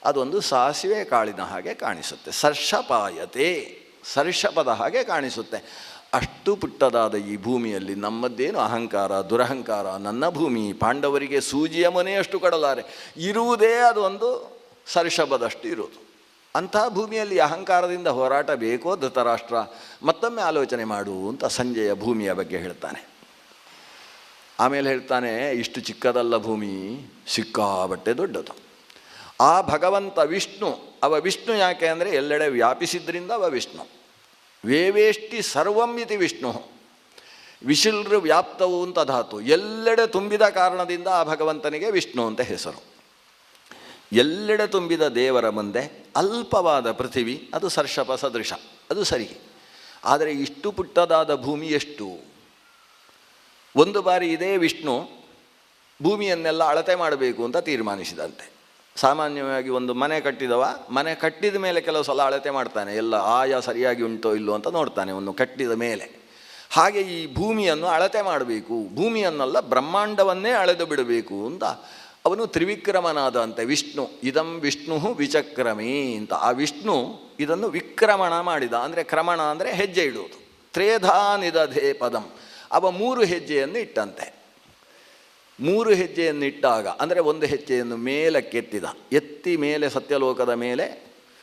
ಅದೊಂದು ಸಾಸಿವೆ ಕಾಳಿನ ಹಾಗೆ ಕಾಣಿಸುತ್ತೆ. ಸರ್ಷಪಾಯತೆ, ಸರ್ಷಪದ ಹಾಗೆ ಕಾಣಿಸುತ್ತೆ. ಅಷ್ಟು ಪುಟ್ಟದಾದ ಈ ಭೂಮಿಯಲ್ಲಿ ನಮ್ಮದ್ದೇನು ಅಹಂಕಾರ, ದುರಹಂಕಾರ, ನನ್ನ ಭೂಮಿ, ಪಾಂಡವರಿಗೆ ಸೂಜಿಯ ಮನೆಯಷ್ಟು ಕೊಡಲಾರೆ, ಇರುವುದೇ ಅದೊಂದು ಸರ್ಷಪದಷ್ಟು ಇರುವುದು. ಅಂಥ ಭೂಮಿಯಲ್ಲಿ ಅಹಂಕಾರದಿಂದ ಹೋರಾಟ ಬೇಕೋ ಧೃತರಾಷ್ಟ್ರ? ಮತ್ತೊಮ್ಮೆ ಆಲೋಚನೆ ಮಾಡು ಅಂತ ಸಂಜಯ ಭೂಮಿಯ ಬಗ್ಗೆ ಹೇಳ್ತಾನೆ. ಆಮೇಲೆ ಹೇಳ್ತಾನೆ, ಇಷ್ಟು ಚಿಕ್ಕದಲ್ಲ ಭೂಮಿ, ಸಿಕ್ಕಾಬಟ್ಟೆ ದೊಡ್ಡದು. ಆ ಭಗವಂತ ವಿಷ್ಣು, ಅವ ವಿಷ್ಣು ಯಾಕೆ ಅಂದರೆ ಎಲ್ಲೆಡೆ ವ್ಯಾಪಿಸಿದ್ರಿಂದ ಅವ ವಿಷ್ಣು. ವೇವೇಷ್ಟಿ ಸರ್ವಂ ಇತಿ ವಿಷ್ಣು, ವಿಶಿಲ್ರು ವ್ಯಾಪ್ತವು ಅಂತ ಧಾತು. ಎಲ್ಲೆಡೆ ತುಂಬಿದ ಕಾರಣದಿಂದ ಆ ಭಗವಂತನಿಗೆ ವಿಷ್ಣು ಅಂತ ಹೆಸರು. ಎಲ್ಲೆಡೆ ತುಂಬಿದ ದೇವರ ಮುಂದೆ ಅಲ್ಪವಾದ ಪೃಥಿವಿ, ಅದು ಸರ್ಷಪ ಸದೃಶ, ಅದು ಸರಿ. ಆದರೆ ಇಷ್ಟು ಪುಟ್ಟದಾದ ಭೂಮಿ ಎಷ್ಟು? ಒಂದು ಬಾರಿ ಇದೇ ವಿಷ್ಣು ಭೂಮಿಯನ್ನೆಲ್ಲ ಅಳತೆ ಮಾಡಬೇಕು ಅಂತ ತೀರ್ಮಾನಿಸಿದಂತೆ. ಸಾಮಾನ್ಯವಾಗಿ ಒಂದು ಮನೆ ಕಟ್ಟಿದವ, ಮನೆ ಕಟ್ಟಿದ ಮೇಲೆ ಕೆಲವು ಸಲ ಅಳತೆ ಮಾಡ್ತಾನೆ, ಎಲ್ಲ ಆಯಾ ಸರಿಯಾಗಿ ಉಂಟೋ ಇಲ್ಲೋ ಅಂತ ನೋಡ್ತಾನೆ ಒಂದು ಕಟ್ಟಿದ ಮೇಲೆ. ಹಾಗೆ ಈ ಭೂಮಿಯನ್ನು ಅಳತೆ ಮಾಡಬೇಕು, ಭೂಮಿಯನ್ನೆಲ್ಲ ಬ್ರಹ್ಮಾಂಡವನ್ನೇ ಅಳೆದು ಬಿಡಬೇಕು ಅಂತ ಅವನು ತ್ರಿವಿಕ್ರಮನಾದ ಅಂತೆ ವಿಷ್ಣು. ಇದಂ ವಿಷ್ಣು ವಿಚಕ್ರಮೇ ಅಂತ. ಆ ವಿಷ್ಣು ಇದನ್ನು ವಿಕ್ರಮಣ ಮಾಡಿದ. ಅಂದರೆ ಕ್ರಮಣ ಅಂದರೆ ಹೆಜ್ಜೆ ಇಡುವುದು. ತ್ರೇಧಾ ನಿದಧೇ ಪದಂ, ಅವ 3 ಹೆಜ್ಜೆಯನ್ನು ಇಟ್ಟಂತೆ. 3 ಹೆಜ್ಜೆಯನ್ನು ಇಟ್ಟಾಗ ಅಂದರೆ ಒಂದು ಹೆಜ್ಜೆಯನ್ನು ಮೇಲಕ್ಕೆತ್ತಿದ, ಎತ್ತಿ ಮೇಲೆ ಸತ್ಯಲೋಕದ ಮೇಲೆ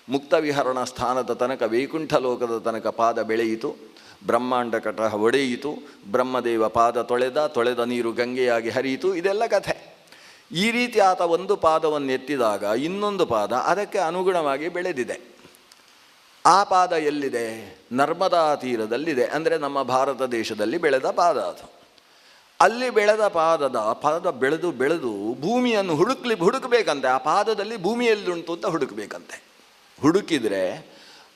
ಮುಕ್ತವಿಹರಣ ಸ್ಥಾನದ ತನಕ, ವೈಕುಂಠ ಲೋಕದ ತನಕ ಪಾದ ಬೆಳೆಯಿತು. ಬ್ರಹ್ಮಾಂಡ ಕಟಹ ಒಡೆಯಿತು. ಬ್ರಹ್ಮದೇವ ಪಾದ ತೊಳೆದ ನೀರು ಗಂಗೆಯಾಗಿ ಹರಿಯಿತು. ಇದೆಲ್ಲ ಕಥೆ. ಈ ರೀತಿ ಆತ ಒಂದು ಪಾದವನ್ನು ಎತ್ತಿದಾಗ ಇನ್ನೊಂದು ಪಾದ ಅದಕ್ಕೆ ಅನುಗುಣವಾಗಿ ಬೆಳೆದಿದೆ. ಆ ಪಾದ ಎಲ್ಲಿದೆ? ನರ್ಮದಾ ತೀರದಲ್ಲಿದೆ. ಅಂದರೆ ನಮ್ಮ ಭಾರತ ದೇಶದಲ್ಲಿ ಬೆಳೆದ ಪಾದ ಅದು. ಅಲ್ಲಿ ಬೆಳೆದ ಪಾದ ಬೆಳೆದು ಭೂಮಿಯನ್ನು ಹುಡುಕಬೇಕಂತೆ. ಆ ಪಾದದಲ್ಲಿ ಭೂಮಿ ಎಲ್ಲಿುಂಟು ಅಂತ ಹುಡುಕಬೇಕಂತೆ. ಹುಡುಕಿದರೆ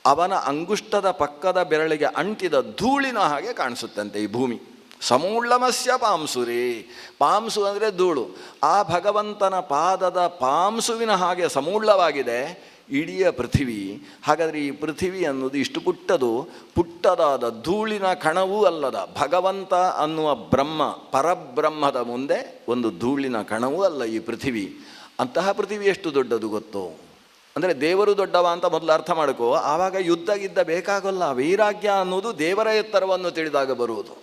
ಅವನ ಅಂಗುಷ್ಟದ ಪಕ್ಕದ ಬೆರಳಿಗೆ ಅಂಟಿದ ಧೂಳಿನ ಹಾಗೆ ಕಾಣಿಸುತ್ತಂತೆ ಈ ಭೂಮಿ. ಸಮೂಳ್ಳಮಸ್ಯ ಪಾಂಸುರೇ, ಪಾಂಸು ಅಂದರೆ ಧೂಳು. ಆ ಭಗವಂತನ ಪಾದದ ಪಾಂಸುವಿನ ಹಾಗೆ ಸಮೂಳ್ಳವಾಗಿದೆ ಇಡೀ ಪೃಥಿವಿ. ಹಾಗಾದರೆ ಈ ಪೃಥಿವಿ ಅನ್ನೋದು ಇಷ್ಟು ಪುಟ್ಟದಾದ ಧೂಳಿನ ಕಣವೂ ಅಲ್ಲದ ಭಗವಂತ ಅನ್ನುವ ಬ್ರಹ್ಮ, ಪರಬ್ರಹ್ಮದ ಮುಂದೆ ಒಂದು ಧೂಳಿನ ಕಣವೂ ಅಲ್ಲ ಈ ಪೃಥಿವಿ. ಅಂತಹ ಪೃಥಿವಿ ಎಷ್ಟು ದೊಡ್ಡದು ಗೊತ್ತೋ? ಅಂದರೆ ದೇವರು ದೊಡ್ಡವ ಅಂತ ಮೊದಲು ಅರ್ಥ ಮಾಡ್ಕೋ. ಆವಾಗ ಯುದ್ಧ ಬೇಕಾಗಲ್ಲ. ವೈರಾಗ್ಯ ಅನ್ನೋದು ದೇವರ ಎತ್ತರವನ್ನು ತಿಳಿದಾಗ ಬರುವುದು.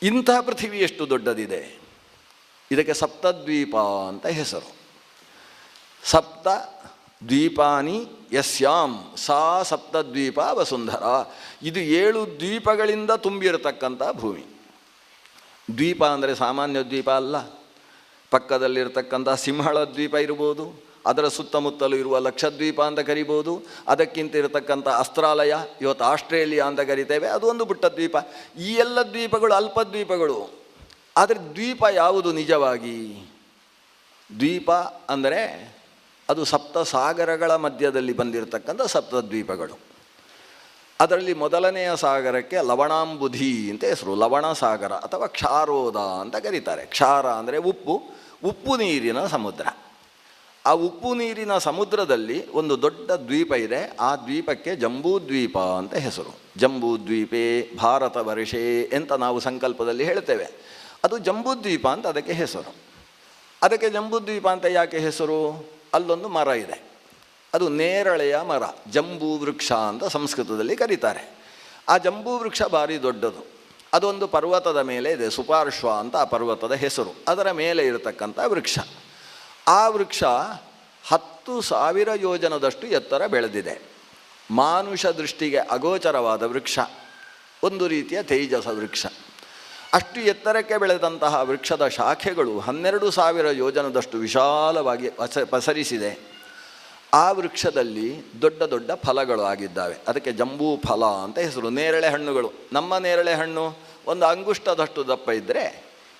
ಇಂತಹ ಪೃಥಿವಿ ಎಷ್ಟು ದೊಡ್ಡದಿದೆ. ಇದಕ್ಕೆ ಸಪ್ತದ್ವೀಪ ಅಂತ ಹೆಸರು. ಸಪ್ತ ದ್ವೀಪಾನಿ ಯಸ್ಯಾಂ ಸಾ ಸಪ್ತದ್ವೀಪ ವಸುಂಧರ. ಇದು 7 ದ್ವೀಪಗಳಿಂದ ತುಂಬಿರತಕ್ಕಂಥ ಭೂಮಿ. ದ್ವೀಪ ಅಂದರೆ ಸಾಮಾನ್ಯ ದ್ವೀಪ ಅಲ್ಲ. ಪಕ್ಕದಲ್ಲಿರ್ತಕ್ಕಂಥ ಸಿಂಹಳ ದ್ವೀಪ ಇರ್ಬೋದು, ಅದರ ಸುತ್ತಮುತ್ತಲೂ ಇರುವ ಲಕ್ಷದ್ವೀಪ ಅಂತ ಕರಿಬೋದು. ಅದಕ್ಕಿಂತ ಇರತಕ್ಕಂಥ ಅಸ್ತ್ರಾಲಯ, ಇವತ್ತು ಆಸ್ಟ್ರೇಲಿಯಾ ಅಂತ ಕರಿತೇವೆ, ಅದು ಒಂದು ಪುಟ್ಟ ದ್ವೀಪ. ಈ ಎಲ್ಲ ದ್ವೀಪಗಳು ಅಲ್ಪ ದ್ವೀಪಗಳು. ಆದರೆ ದ್ವೀಪ ಯಾವುದು ನಿಜವಾಗಿ? ದ್ವೀಪ ಅಂದರೆ ಅದು ಸಪ್ತ ಸಾಗರಗಳ ಮಧ್ಯದಲ್ಲಿ ಬಂದಿರತಕ್ಕಂಥ ಸಪ್ತದ್ವೀಪಗಳು. ಅದರಲ್ಲಿ ಮೊದಲನೆಯ ಸಾಗರಕ್ಕೆ ಲವಣಾಂಬುಧಿ ಅಂತ ಹೆಸರು. ಲವಣ ಸಾಗರ ಅಥವಾ ಕ್ಷಾರೋದ ಅಂತ ಕರೀತಾರೆ. ಕ್ಷಾರ ಅಂದರೆ ಉಪ್ಪು ನೀರಿನ ಸಮುದ್ರ. ಆ ಉಪ್ಪು ನೀರಿನ ಸಮುದ್ರದಲ್ಲಿ ಒಂದು ದೊಡ್ಡ ದ್ವೀಪ ಇದೆ. ಆ ದ್ವೀಪಕ್ಕೆ ಜಂಬೂದ್ವೀಪ ಅಂತ ಹೆಸರು. ಜಂಬೂದ್ವೀಪೇ ಭಾರತ ವರ್ಷೇ ಅಂತ ನಾವು ಸಂಕಲ್ಪದಲ್ಲಿ ಹೇಳ್ತೇವೆ. ಅದು ಜಂಬೂದ್ವೀಪ ಅಂತ ಅದಕ್ಕೆ ಹೆಸರು. ಅದಕ್ಕೆ ಜಂಬೂದ್ವೀಪ ಅಂತ ಯಾಕೆ ಹೆಸರು? ಅಲ್ಲೊಂದು ಮರ ಇದೆ, ಅದು ನೇರಳೆಯ ಮರ, ಜಂಬೂ ವೃಕ್ಷ ಅಂತ ಸಂಸ್ಕೃತದಲ್ಲಿ ಕರೀತಾರೆ. ಆ ಜಂಬೂ ವೃಕ್ಷ ಭಾರಿ ದೊಡ್ಡದು. ಅದೊಂದು ಪರ್ವತದ ಮೇಲೆ ಇದೆ, ಸುಪಾರ್ಶ್ವ ಅಂತ ಆ ಪರ್ವತದ ಹೆಸರು. ಅದರ ಮೇಲೆ ಇರತಕ್ಕಂಥ ವೃಕ್ಷ. ಆ ವೃಕ್ಷ 10,000 ಯೋಜನದಷ್ಟು ಎತ್ತರ ಬೆಳೆದಿದೆ. ಮಾನುಷ ದೃಷ್ಟಿಗೆ ಅಗೋಚರವಾದ ವೃಕ್ಷ, ಒಂದು ರೀತಿಯ ತೇಜಸ ವೃಕ್ಷ. ಅಷ್ಟು ಎತ್ತರಕ್ಕೆ ಬೆಳೆದಂತಹ ವೃಕ್ಷದ ಶಾಖೆಗಳು 12,000 ಯೋಜನದಷ್ಟು ವಿಶಾಲವಾಗಿ ಪಸರಿಸಿದೆ. ಆ ವೃಕ್ಷದಲ್ಲಿ ದೊಡ್ಡ ದೊಡ್ಡ ಫಲಗಳು ಆಗಿದ್ದಾವೆ. ಅದಕ್ಕೆ ಜಂಬೂ ಫಲ ಅಂತ ಹೆಸರು. ನೇರಳೆ ಹಣ್ಣುಗಳು. ನಮ್ಮ ನೇರಳೆ ಹಣ್ಣು ಒಂದು ಅಂಗುಷ್ಟದಷ್ಟು ದಪ್ಪ ಇದ್ದರೆ,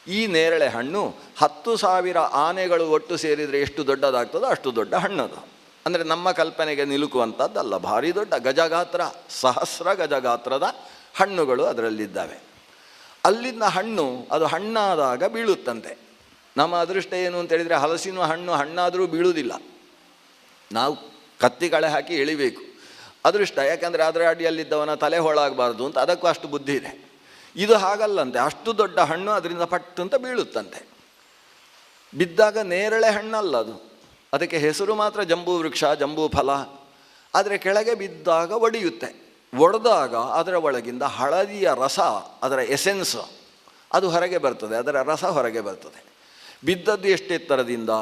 ಈ ನೇರಳೆ ಹಣ್ಣು 10,000 ಆನೆಗಳು ಒಟ್ಟು ಸೇರಿದರೆ ಎಷ್ಟು ದೊಡ್ಡದಾಗ್ತದೋ ಅಷ್ಟು ದೊಡ್ಡ ಹಣ್ಣದು. ಅಂದರೆ ನಮ್ಮ ಕಲ್ಪನೆಗೆ ನಿಲುಕುವಂಥದ್ದಲ್ಲ, ಭಾರಿ ದೊಡ್ಡ ಗಜಗಾತ್ರ, ಸಹಸ್ರ ಗಜಗಾತ್ರದ ಹಣ್ಣುಗಳು ಅದರಲ್ಲಿದ್ದಾವೆ. ಅಲ್ಲಿಂದ ಹಣ್ಣು ಅದು ಹಣ್ಣಾದಾಗ ಬೀಳುತ್ತಂತೆ. ನಮ್ಮ ಅದೃಷ್ಟ ಏನು ಅಂತೇಳಿದರೆ ಹಲಸಿನ ಹಣ್ಣು ಹಣ್ಣಾದರೂ ಬೀಳುವುದಿಲ್ಲ, ನಾವು ಕತ್ತಿಕಳೆ ಹಾಕಿ ಎಳಿಬೇಕು. ಅದೃಷ್ಟ, ಯಾಕಂದರೆ ಅದರ ಅಡಿಯಲ್ಲಿದ್ದವನ ತಲೆ ಹೊಳಾಗಬಾರ್ದು ಅಂತ ಅದಕ್ಕೂ ಅಷ್ಟು ಬುದ್ಧಿ ಇದೆ. ಇದು ಹಾಗಲ್ಲಂತೆ, ಅಷ್ಟು ದೊಡ್ಡ ಹಣ್ಣು ಅದರಿಂದ ಪಟ್ಟು ಅಂತ ಬೀಳುತ್ತಂತೆ. ಬಿದ್ದಾಗ ನೇರಳೆ ಹಣ್ಣಲ್ಲ ಅದು, ಅದಕ್ಕೆ ಹೆಸರು ಮಾತ್ರ ಜಂಬೂ ವೃಕ್ಷ, ಜಂಬೂ ಫಲ. ಆದರೆ ಕೆಳಗೆ ಬಿದ್ದಾಗ ಒಡೆಯುತ್ತೆ. ಒಡೆದಾಗ ಅದರ ಒಳಗಿಂದ ಹಳದಿಯ ರಸ, ಅದರ ಎಸೆನ್ಸ್ ಅದು ಹೊರಗೆ ಬರ್ತದೆ, ಅದರ ರಸ ಹೊರಗೆ ಬರ್ತದೆ. ಬಿದ್ದದ್ದು ಎಷ್ಟು ಎತ್ತರದಿಂದ?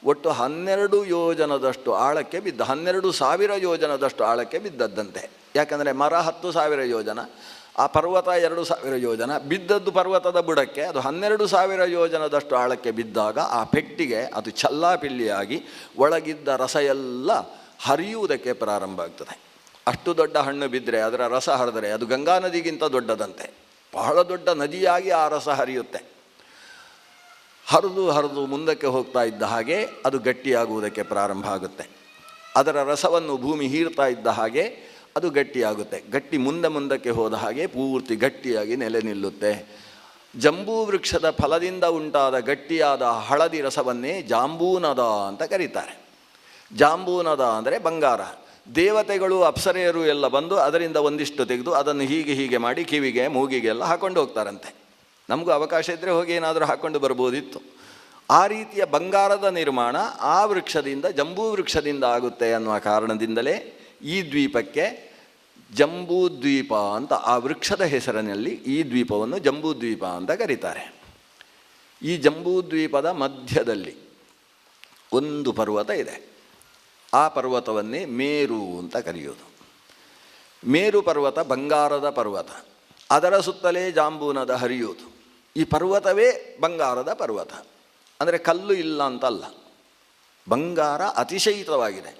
ಒಟ್ಟು 12 ಯೋಜನದಷ್ಟು ಆಳಕ್ಕೆ ಬಿದ್ದ, 12,000 ಯೋಜನದಷ್ಟು ಆಳಕ್ಕೆ ಬಿದ್ದದ್ದಂತೆ. ಯಾಕಂದರೆ ಮರ 10,000 ಯೋಜನ, ಆ ಪರ್ವತ 2,000 ಯೋಜನ, ಬಿದ್ದದ್ದು ಪರ್ವತದ ಬುಡಕ್ಕೆ. ಅದು 12,000 ಯೋಜನದಷ್ಟು ಆಳಕ್ಕೆ ಬಿದ್ದಾಗ ಆ ಪೆಟ್ಟಿಗೆ ಅದು ಛಲ್ಲಾಪಿಲ್ಲಿಯಾಗಿ ಒಳಗಿದ್ದ ರಸ ಎಲ್ಲ ಹರಿಯುವುದಕ್ಕೆ ಪ್ರಾರಂಭ ಆಗ್ತದೆ. ಅಷ್ಟು ದೊಡ್ಡ ಹಣ್ಣು ಬಿದ್ದರೆ ಅದರ ರಸ ಹರಿದರೆ ಅದು ಗಂಗಾ ನದಿಗಿಂತ ದೊಡ್ಡದಂತೆ. ಬಹಳ ದೊಡ್ಡ ನದಿಯಾಗಿ ಆ ರಸ ಹರಿಯುತ್ತೆ. ಹರಿದು ಮುಂದಕ್ಕೆ ಹೋಗ್ತಾ ಇದ್ದ ಹಾಗೆ ಅದು ಗಟ್ಟಿಯಾಗುವುದಕ್ಕೆ ಪ್ರಾರಂಭ ಆಗುತ್ತೆ. ಅದರ ರಸವನ್ನು ಭೂಮಿ ಹೀರ್ತಾ ಇದ್ದ ಹಾಗೆ ಅದು ಗಟ್ಟಿಯಾಗುತ್ತೆ. ಗಟ್ಟಿ ಮುಂದಕ್ಕೆ ಹೋದ ಹಾಗೆ ಪೂರ್ತಿ ಗಟ್ಟಿಯಾಗಿ ನೆಲೆ ನಿಲ್ಲುತ್ತೆ. ಜಂಬೂ ವೃಕ್ಷದ ಫಲದಿಂದ ಉಂಟಾದ ಗಟ್ಟಿಯಾದ ಹಳದಿ ರಸವನ್ನೇ ಜಾಂಬೂನದ ಅಂತ ಕರೀತಾರೆ. ಜಾಂಬೂನದ ಅಂದರೆ ಬಂಗಾರ. ದೇವತೆಗಳು ಅಪ್ಸರೆಯರು ಎಲ್ಲ ಬಂದು ಅದರಿಂದ ಒಂದಿಷ್ಟು ತೆಗೆದು ಅದನ್ನು ಹೀಗೆ ಮಾಡಿ ಕಿವಿಗೆ ಮೂಗಿಗೆಲ್ಲ ಹಾಕೊಂಡು ಹೋಗ್ತಾರಂತೆ. ನಮಗೂ ಅವಕಾಶ ಇದ್ದರೆ ಹೋಗಿ ಏನಾದರೂ ಹಾಕ್ಕೊಂಡು ಬರ್ಬೋದಿತ್ತು. ಆ ರೀತಿಯ ಬಂಗಾರದ ನಿರ್ಮಾಣ ಆ ವೃಕ್ಷದಿಂದ, ಜಂಬೂ ವೃಕ್ಷದಿಂದ ಆಗುತ್ತೆ ಅನ್ನುವ ಕಾರಣದಿಂದಲೇ ಈ ದ್ವೀಪಕ್ಕೆ ಜಂಬೂ ದ್ವೀಪ ಅಂತ, ಆ ವೃಕ್ಷದ ಹೆಸರಿನಲ್ಲಿ ಈ ದ್ವೀಪವನ್ನು ಜಂಬೂ ದ್ವೀಪ ಅಂತ ಕರೀತಾರೆ. ಈ ಜಂಬೂ ದ್ವೀಪದ ಮಧ್ಯದಲ್ಲಿ ಒಂದು ಪರ್ವತ ಇದೆ. ಆ ಪರ್ವತವನ್ನೇ ಮೇರು ಅಂತ ಕರೆಯೋದು. ಮೇರು ಪರ್ವತ ಬಂಗಾರದ ಪರ್ವತ, ಅದರ ಸುತ್ತಲೇ ಜಾಂಬೂನದ ಹರಿಯೋದು. ಈ ಪರ್ವತವೇ ಬಂಗಾರದ ಪರ್ವತ, ಅಂದರೆ ಕಲ್ಲು ಇಲ್ಲ ಅಂತಲ್ಲ, ಬಂಗಾರ ಅತಿಶಯಿತವಾಗಿದೆ.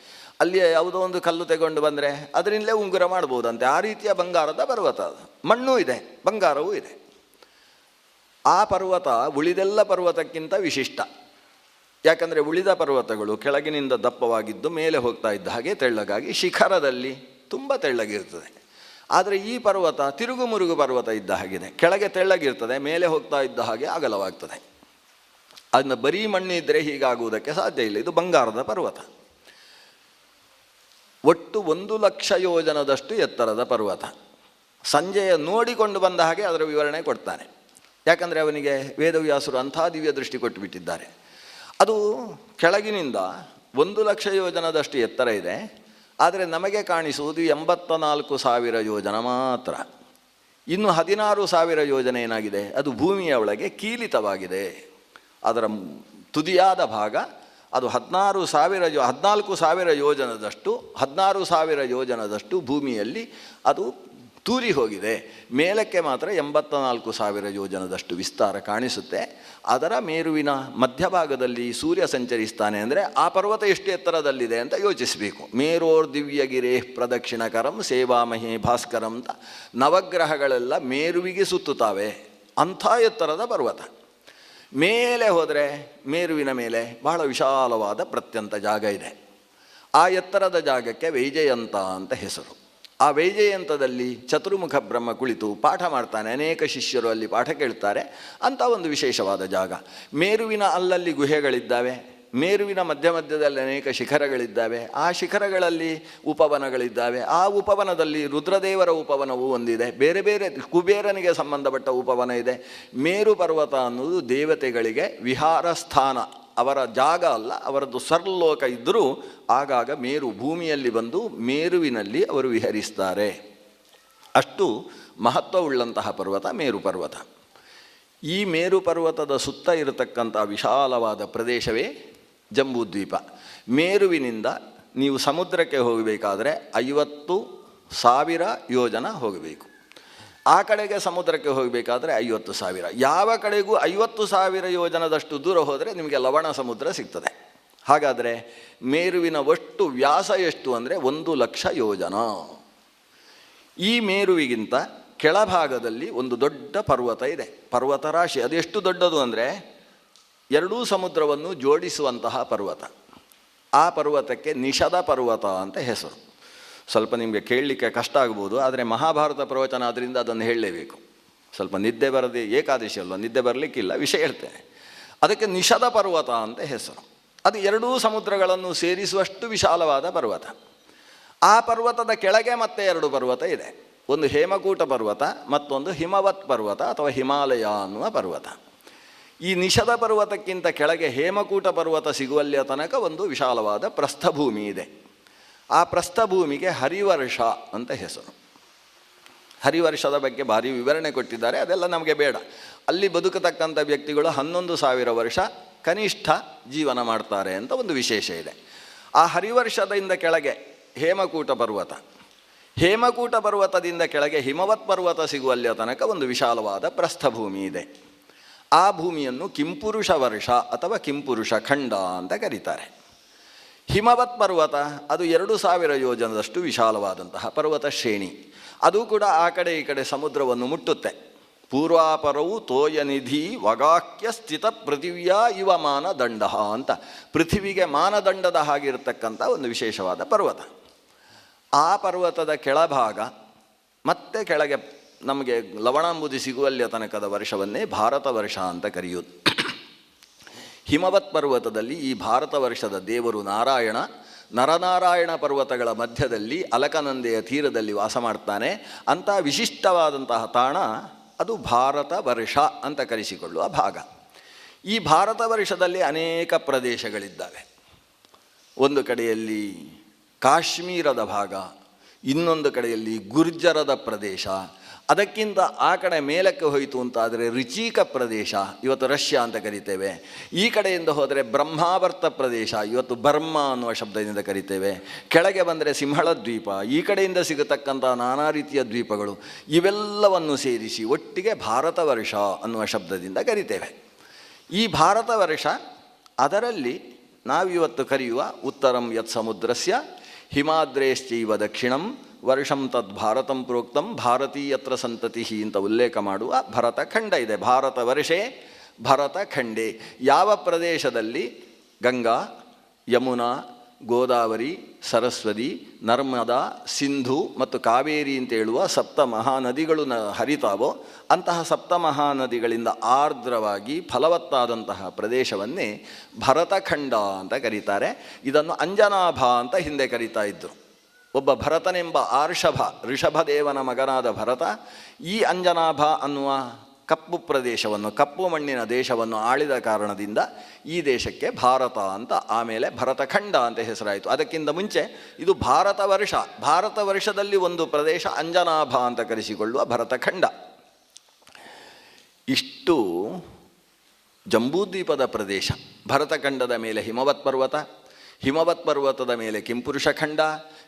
ಅಲ್ಲಿ ಯಾವುದೋ ಒಂದು ಕಲ್ಲು ತೆಗೊಂಡು ಬಂದರೆ ಅದರಿಂದಲೇ ಉಂಗುರ ಮಾಡ್ಬೋದಂತೆ, ಆ ರೀತಿಯ ಬಂಗಾರದ ಪರ್ವತ ಅದು. ಮಣ್ಣೂ ಇದೆ, ಬಂಗಾರವೂ ಇದೆ. ಆ ಪರ್ವತ ಉಳಿದೆಲ್ಲ ಪರ್ವತಕ್ಕಿಂತ ವಿಶಿಷ್ಟ. ಯಾಕಂದರೆ ಉಳಿದ ಪರ್ವತಗಳು ಕೆಳಗಿನಿಂದ ದಪ್ಪವಾಗಿದ್ದು ಮೇಲೆ ಹೋಗ್ತಾ ಇದ್ದ ಹಾಗೆ ತೆಳ್ಳಗಾಗಿ ಶಿಖರದಲ್ಲಿ ತುಂಬ ತೆಳ್ಳಗಿರ್ತದೆ. ಆದರೆ ಈ ಪರ್ವತ ತಿರುಗು ಮುರುಗು ಪರ್ವತ ಇದ್ದ ಹಾಗಿದೆ, ಕೆಳಗೆ ತೆಳ್ಳಗಿರ್ತದೆ, ಮೇಲೆ ಹೋಗ್ತಾ ಇದ್ದ ಹಾಗೆ ಅಗಲವಾಗ್ತದೆ. ಅದನ್ನ ಬರೀ ಮಣ್ಣು ಇದ್ದರೆ ಹೀಗಾಗುವುದಕ್ಕೆ ಸಾಧ್ಯ ಇಲ್ಲ. ಇದು ಬಂಗಾರದ ಪರ್ವತ. ಒಟ್ಟು 1,00,000 ಯೋಜನದಷ್ಟು ಎತ್ತರದ ಪರ್ವತ. ಸಂಜೆಯ ನೋಡಿಕೊಂಡು ಬಂದ ಹಾಗೆ ಅದರ ವಿವರಣೆ ಕೊಡ್ತಾನೆ. ಯಾಕಂದರೆ ಅವನಿಗೆ ವೇದವ್ಯಾಸರು ಅಂಥ ದಿವ್ಯ ದೃಷ್ಟಿ ಕೊಟ್ಟುಬಿಟ್ಟಿದ್ದಾರೆ. ಅದು ಕೆಳಗಿನಿಂದ 1,00,000 ಯೋಜನದಷ್ಟು ಎತ್ತರ ಇದೆ. ಆದರೆ ನಮಗೆ ಕಾಣಿಸುವುದು 84,000 ಯೋಜನ ಮಾತ್ರ. ಇನ್ನು 16,000 ಯೋಜನೆ ಏನಾಗಿದೆ, ಅದು ಭೂಮಿಯ ಒಳಗೆ ಕೀಲಿತವಾಗಿದೆ. ಅದರ ತುದಿಯಾದ ಭಾಗ ಅದು 14,000 ಯೋಜನದಷ್ಟು 16,000 ಯೋಜನದಷ್ಟು ಭೂಮಿಯಲ್ಲಿ ಅದು ತೂರಿ ಹೋಗಿದೆ. ಮೇಲಕ್ಕೆ ಮಾತ್ರ 84,000 ಯೋಜನದಷ್ಟು ವಿಸ್ತಾರ ಕಾಣಿಸುತ್ತೆ. ಅದರ ಮೇರುವಿನ ಮಧ್ಯಭಾಗದಲ್ಲಿ ಸೂರ್ಯ ಸಂಚರಿಸ್ತಾನೆ ಅಂದರೆ ಆ ಪರ್ವತ ಎಷ್ಟು ಎತ್ತರದಲ್ಲಿದೆ ಅಂತ ಯೋಚಿಸಬೇಕು. ಮೇರೋರ್ ದಿವ್ಯಗಿರೇ ಪ್ರದಕ್ಷಿಣಕರಂ ಸೇವಾಮಹೇ ಭಾಸ್ಕರಂ ಅಂತ ನವಗ್ರಹಗಳೆಲ್ಲ ಮೇರುವಿಗೆ ಸುತ್ತುತ್ತಾವೆ. ಅಂಥ ಎತ್ತರದ ಪರ್ವತ. ಮೇಲೆ ಹೋದರೆ ಮೇರುವಿನ ಮೇಲೆ ಬಹಳ ವಿಶಾಲವಾದ ಪ್ರತ್ಯಂತ ಜಾಗ ಇದೆ. ಆ ಎತ್ತರದ ಜಾಗಕ್ಕೆ ವೈಜಯಂತ ಅಂತ ಹೆಸರು. ಆ ವೈಜಯಂತದಲ್ಲಿ ಚತುರ್ಮುಖ ಬ್ರಹ್ಮ ಕುಳಿತು ಪಾಠ ಮಾಡ್ತಾನೆ. ಅನೇಕ ಶಿಷ್ಯರು ಅಲ್ಲಿ ಪಾಠ ಕೇಳ್ತಾರೆ. ಅಂಥ ಒಂದು ವಿಶೇಷವಾದ ಜಾಗ. ಮೇರುವಿನ ಅಲ್ಲಲ್ಲಿ ಗುಹೆಗಳಿದ್ದಾವೆ. ಮೇರುವಿನ ಮಧ್ಯದಲ್ಲಿ ಅನೇಕ ಶಿಖರಗಳಿದ್ದಾವೆ. ಆ ಶಿಖರಗಳಲ್ಲಿ ಉಪವನಗಳಿದ್ದಾವೆ. ಆ ಉಪವನದಲ್ಲಿ ರುದ್ರದೇವರ ಉಪವನವೂ ಒಂದಿದೆ. ಬೇರೆ ಬೇರೆ ಕುಬೇರನಿಗೆ ಸಂಬಂಧಪಟ್ಟ ಉಪವನ ಇದೆ. ಮೇರು ಪರ್ವತ ಅನ್ನೋದು ದೇವತೆಗಳಿಗೆ ವಿಹಾರ ಸ್ಥಾನ, ಅವರ ಜಾಗ ಅಲ್ಲ, ಅವರದ್ದು ಸ್ವರ್ಲೋಕ ಇದ್ದರೂ ಆಗಾಗ ಮೇರು ಭೂಮಿಯಲ್ಲಿ ಬಂದು ಮೇರುವಿನಲ್ಲಿ ಅವರು ವಿಹರಿಸ್ತಾರೆ. ಅಷ್ಟು ಮಹತ್ವವುಳ್ಳಂತಹ ಪರ್ವತ ಮೇರು ಪರ್ವತ. ಈ ಮೇರು ಪರ್ವತದ ಸುತ್ತ ಇರತಕ್ಕಂಥ ವಿಶಾಲವಾದ ಪ್ರದೇಶವೇ ಜಂಬೂದ್ವೀಪ. ಮೇರುವಿನಿಂದ ನೀವು ಸಮುದ್ರಕ್ಕೆ ಹೋಗಬೇಕಾದ್ರೆ 50,000 ಯೋಜನ ಹೋಗಬೇಕು. ಆ ಕಡೆಗೆ ಸಮುದ್ರಕ್ಕೆ ಹೋಗಬೇಕಾದ್ರೆ 50,000. ಯಾವ ಕಡೆಗೂ 50,000 ಯೋಜನದಷ್ಟು ದೂರ ಹೋದರೆ ನಿಮಗೆ ಲವಣ ಸಮುದ್ರ ಸಿಗ್ತದೆ. ಹಾಗಾದರೆ ಮೇರುವಿನ ಒಟ್ಟು ವ್ಯಾಸ ಎಷ್ಟು ಅಂದರೆ 1,00,000 ಯೋಜನ. ಈ ಮೇರುವಿಗಿಂತ ಕೆಳಭಾಗದಲ್ಲಿ ಒಂದು ದೊಡ್ಡ ಪರ್ವತ ಇದೆ, ಪರ್ವತ ರಾಶಿ. ಅದೆಷ್ಟು ದೊಡ್ಡದು ಅಂದರೆ 2 ಸಮುದ್ರವನ್ನು ಜೋಡಿಸುವಂತಹ ಪರ್ವತ. ಆ ಪರ್ವತಕ್ಕೆ ನಿಷದ ಪರ್ವತ ಅಂತ ಹೆಸರು. ಸ್ವಲ್ಪ ನಿಮಗೆ ಕೇಳಲಿಕ್ಕೆ ಕಷ್ಟ ಆಗ್ಬೋದು, ಆದರೆ ಮಹಾಭಾರತ ಪ್ರವಚನ ಆದ್ದರಿಂದ ಅದನ್ನು ಹೇಳಲೇಬೇಕು. ಸ್ವಲ್ಪ ನಿದ್ದೆ ಬರದೆ, ಏಕಾದಶಿ ಅಲ್ವ, ನಿದ್ದೆ ಬರಲಿಕ್ಕಿಲ್ಲ, ವಿಷಯ ಹೇಳ್ತೇನೆ. ಅದಕ್ಕೆ ನಿಷದ ಪರ್ವತ ಅಂತ ಹೆಸರು. ಅದು ಎರಡೂ ಸಮುದ್ರಗಳನ್ನು ಸೇರಿಸುವಷ್ಟು ವಿಶಾಲವಾದ ಪರ್ವತ. ಆ ಪರ್ವತದ ಕೆಳಗೆ ಮತ್ತೆ ಎರಡು ಪರ್ವತ ಇದೆ. ಒಂದು ಹೇಮಕೂಟ ಪರ್ವತ, ಮತ್ತೊಂದು ಹಿಮವತ್ ಪರ್ವತ ಅಥವಾ ಹಿಮಾಲಯ ಅನ್ನುವ ಪರ್ವತ. ಈ ನಿಷದ ಪರ್ವತಕ್ಕಿಂತ ಕೆಳಗೆ ಹೇಮಕೂಟ ಪರ್ವತ ಸಿಗುವಲ್ಲಿಯ ತನಕ ಒಂದು ವಿಶಾಲವಾದ ಪ್ರಸ್ಥಭೂಮಿ ಇದೆ. ಆ ಪ್ರಸ್ಥಭೂಮಿಗೆ ಹರಿವರ್ಷ ಅಂತ ಹೆಸರು. ಹರಿವರ್ಷದ ಬಗ್ಗೆ ಭಾರಿ ವಿವರಣೆ ಕೊಟ್ಟಿದ್ದಾರೆ, ಅದೆಲ್ಲ ನಮಗೆ ಬೇಡ. ಅಲ್ಲಿ ಬದುಕತಕ್ಕಂಥ ವ್ಯಕ್ತಿಗಳು 11,000 ವರ್ಷ ಕನಿಷ್ಠ ಜೀವನ ಮಾಡ್ತಾರೆ ಅಂತ ಒಂದು ವಿಶೇಷ ಇದೆ. ಆ ಹರಿವರ್ಷದಿಂದ ಕೆಳಗೆ ಹೇಮಕೂಟ ಪರ್ವತ, ಹೇಮಕೂಟ ಪರ್ವತದಿಂದ ಕೆಳಗೆ ಹಿಮವತ್ ಪರ್ವತ ಸಿಗುವಲ್ಲಿಯ ತನಕ ಒಂದು ವಿಶಾಲವಾದ ಪ್ರಸ್ಥಭೂಮಿ ಇದೆ. ಆ ಭೂಮಿಯನ್ನು ಕಿಂಪುರುಷ ವರ್ಷ ಅಥವಾ ಕಿಂಪುರುಷ ಖಂಡ ಅಂತ ಕರೀತಾರೆ. ಹಿಮವತ್ ಪರ್ವತ ಅದು 2,000 ಯೋಜನದಷ್ಟು ವಿಶಾಲವಾದಂತಹ ಪರ್ವತ ಶ್ರೇಣಿ. ಅದು ಕೂಡ ಆ ಕಡೆ ಈ ಕಡೆ ಸಮುದ್ರವನ್ನು ಮುಟ್ಟುತ್ತೆ. ಪೂರ್ವಾಪರವು ತೋಯನಿಧಿ ವಗಾಕ್ಯ ಸ್ಥಿತ ಪೃಥಿವಿಯ ಇವ ಮಾನದಂಡ ಅಂತ, ಪೃಥಿವಿಗೆ ಮಾನದಂಡದ ಹಾಗಿರತಕ್ಕಂಥ ಒಂದು ವಿಶೇಷವಾದ ಪರ್ವತ. ಆ ಪರ್ವತದ ಕೆಳಭಾಗ ಮತ್ತೆ ಕೆಳಗೆ ನಮಗೆ ಲವಣಾಂಬುದಿ ಸಿಗುವಲ್ಲಿಯ ತನಕದ ವರ್ಷವನ್ನೇ ಭಾರತ ವರ್ಷ ಅಂತ ಕರೆಯುವುದು. ಹಿಮವತ್ ಪರ್ವತದಲ್ಲಿ ಈ ಭಾರತ ವರ್ಷದ ದೇವರು ನಾರಾಯಣ ನರನಾರಾಯಣ ಪರ್ವತಗಳ ಮಧ್ಯದಲ್ಲಿ ಅಲಕನಂದೆಯ ತೀರದಲ್ಲಿ ವಾಸ ಮಾಡ್ತಾನೆ. ಅಂಥ ವಿಶಿಷ್ಟವಾದಂತಹ ತಾಣ ಅದು ಭಾರತ ವರ್ಷ ಅಂತ ಕರೆಸಿಕೊಳ್ಳುವ ಭಾಗ. ಈ ಭಾರತ ವರ್ಷದಲ್ಲಿ ಅನೇಕ ಪ್ರದೇಶಗಳಿದ್ದಾವೆ. ಒಂದು ಕಡೆಯಲ್ಲಿ ಕಾಶ್ಮೀರದ ಭಾಗ, ಇನ್ನೊಂದು ಕಡೆಯಲ್ಲಿ ಗುರ್ಜರದ ಪ್ರದೇಶ, ಅದಕ್ಕಿಂತ ಆ ಕಡೆ ಮೇಲಕ್ಕೆ ಹೋಯಿತು ಅಂತಾದರೆ ರಿಚೀಕ ಪ್ರದೇಶ, ಇವತ್ತು ರಷ್ಯಾ ಅಂತ ಕರಿತೇವೆ. ಈ ಕಡೆಯಿಂದ ಹೋದರೆ ಬ್ರಹ್ಮಾವರ್ತ ಪ್ರದೇಶ, ಇವತ್ತು ಬರ್ಮಾ ಅನ್ನುವ ಶಬ್ದದಿಂದ ಕರಿತೇವೆ. ಕೆಳಗೆ ಬಂದರೆ ಸಿಂಹಳ ದ್ವೀಪ, ಈ ಕಡೆಯಿಂದ ಸಿಗತಕ್ಕಂಥ ನಾನಾ ರೀತಿಯ ದ್ವೀಪಗಳು, ಇವೆಲ್ಲವನ್ನು ಸೇರಿಸಿ ಒಟ್ಟಿಗೆ ಭಾರತ ವರ್ಷ ಅನ್ನುವ ಶಬ್ದದಿಂದ ಕರಿತೇವೆ. ಈ ಭಾರತ ವರ್ಷ, ಅದರಲ್ಲಿ ನಾವಿವತ್ತು ಕರೆಯುವ ಉತ್ತರಂ ಯತ್ ಸಮುದ್ರಸ್ಯ ಹಿಮಾದ್ರೇಶ್ಚೈವ ದಕ್ಷಿಣಂ ವರ್ಷಂ ತದ್ ಭಾರತಂ ಪ್ರೋಕ್ತಂ ಭಾರತೀಯತ್ರ ಸಂತತಿ ಅಂತ ಉಲ್ಲೇಖ ಮಾಡುವ ಭರತಖಂಡ ಇದೆ. ಭಾರತ ವರ್ಷೇ ಭರತಖಂಡೇ. ಯಾವ ಪ್ರದೇಶದಲ್ಲಿ ಗಂಗಾ, ಯಮುನಾ, ಗೋದಾವರಿ, ಸರಸ್ವತಿ, ನರ್ಮದಾ, ಸಿಂಧು ಮತ್ತು ಕಾವೇರಿ ಅಂತ ಹೇಳುವ ಸಪ್ತ ಮಹಾನದಿಗಳು ಹರಿತಾವೋ ಅಂತಹ ಸಪ್ತ ಮಹಾನದಿಗಳಿಂದ ಆರ್ದ್ರವಾಗಿ ಫಲವತ್ತಾದಂತಹ ಪ್ರದೇಶವನ್ನೇ ಭರತಖಂಡ ಅಂತ ಕರೀತಾರೆ. ಇದನ್ನು ಅಂಜನಾಭ ಅಂತ ಹಿಂದೆ ಕರೀತಾ ಇದ್ದರು. ಒಬ್ಬ ಭರತನೆಂಬ ಋಷಭದೇವನ ಮಗನಾದ ಭರತ ಈ ಅಂಜನಾಭ ಅನ್ನುವ ಕಪ್ಪು ಪ್ರದೇಶವನ್ನು, ಕಪ್ಪು ಮಣ್ಣಿನ ದೇಶವನ್ನು ಆಳಿದ ಕಾರಣದಿಂದ ಈ ದೇಶಕ್ಕೆ ಭಾರತ ಅಂತ ಆಮೇಲೆ ಭರತಖಂಡ ಅಂತ ಹೆಸರಾಯಿತು. ಅದಕ್ಕಿಂತ ಮುಂಚೆ ಇದು ಭಾರತ ವರ್ಷ. ಭಾರತ ವರ್ಷದಲ್ಲಿ ಒಂದು ಪ್ರದೇಶ ಅಂಜನಾಭ ಅಂತ ಕರೆಸಿಕೊಳ್ಳುವ ಭರತಖಂಡ. ಇಷ್ಟು ಜಂಬೂದ್ವೀಪದ ಪ್ರದೇಶ. ಭರತಖಂಡದ ಮೇಲೆ ಹಿಮವತ್ ಪರ್ವತ, ಹಿಮವತ್ ಪರ್ವತದ ಮೇಲೆ ಕಿಂಪುರುಷ ಖಂಡ,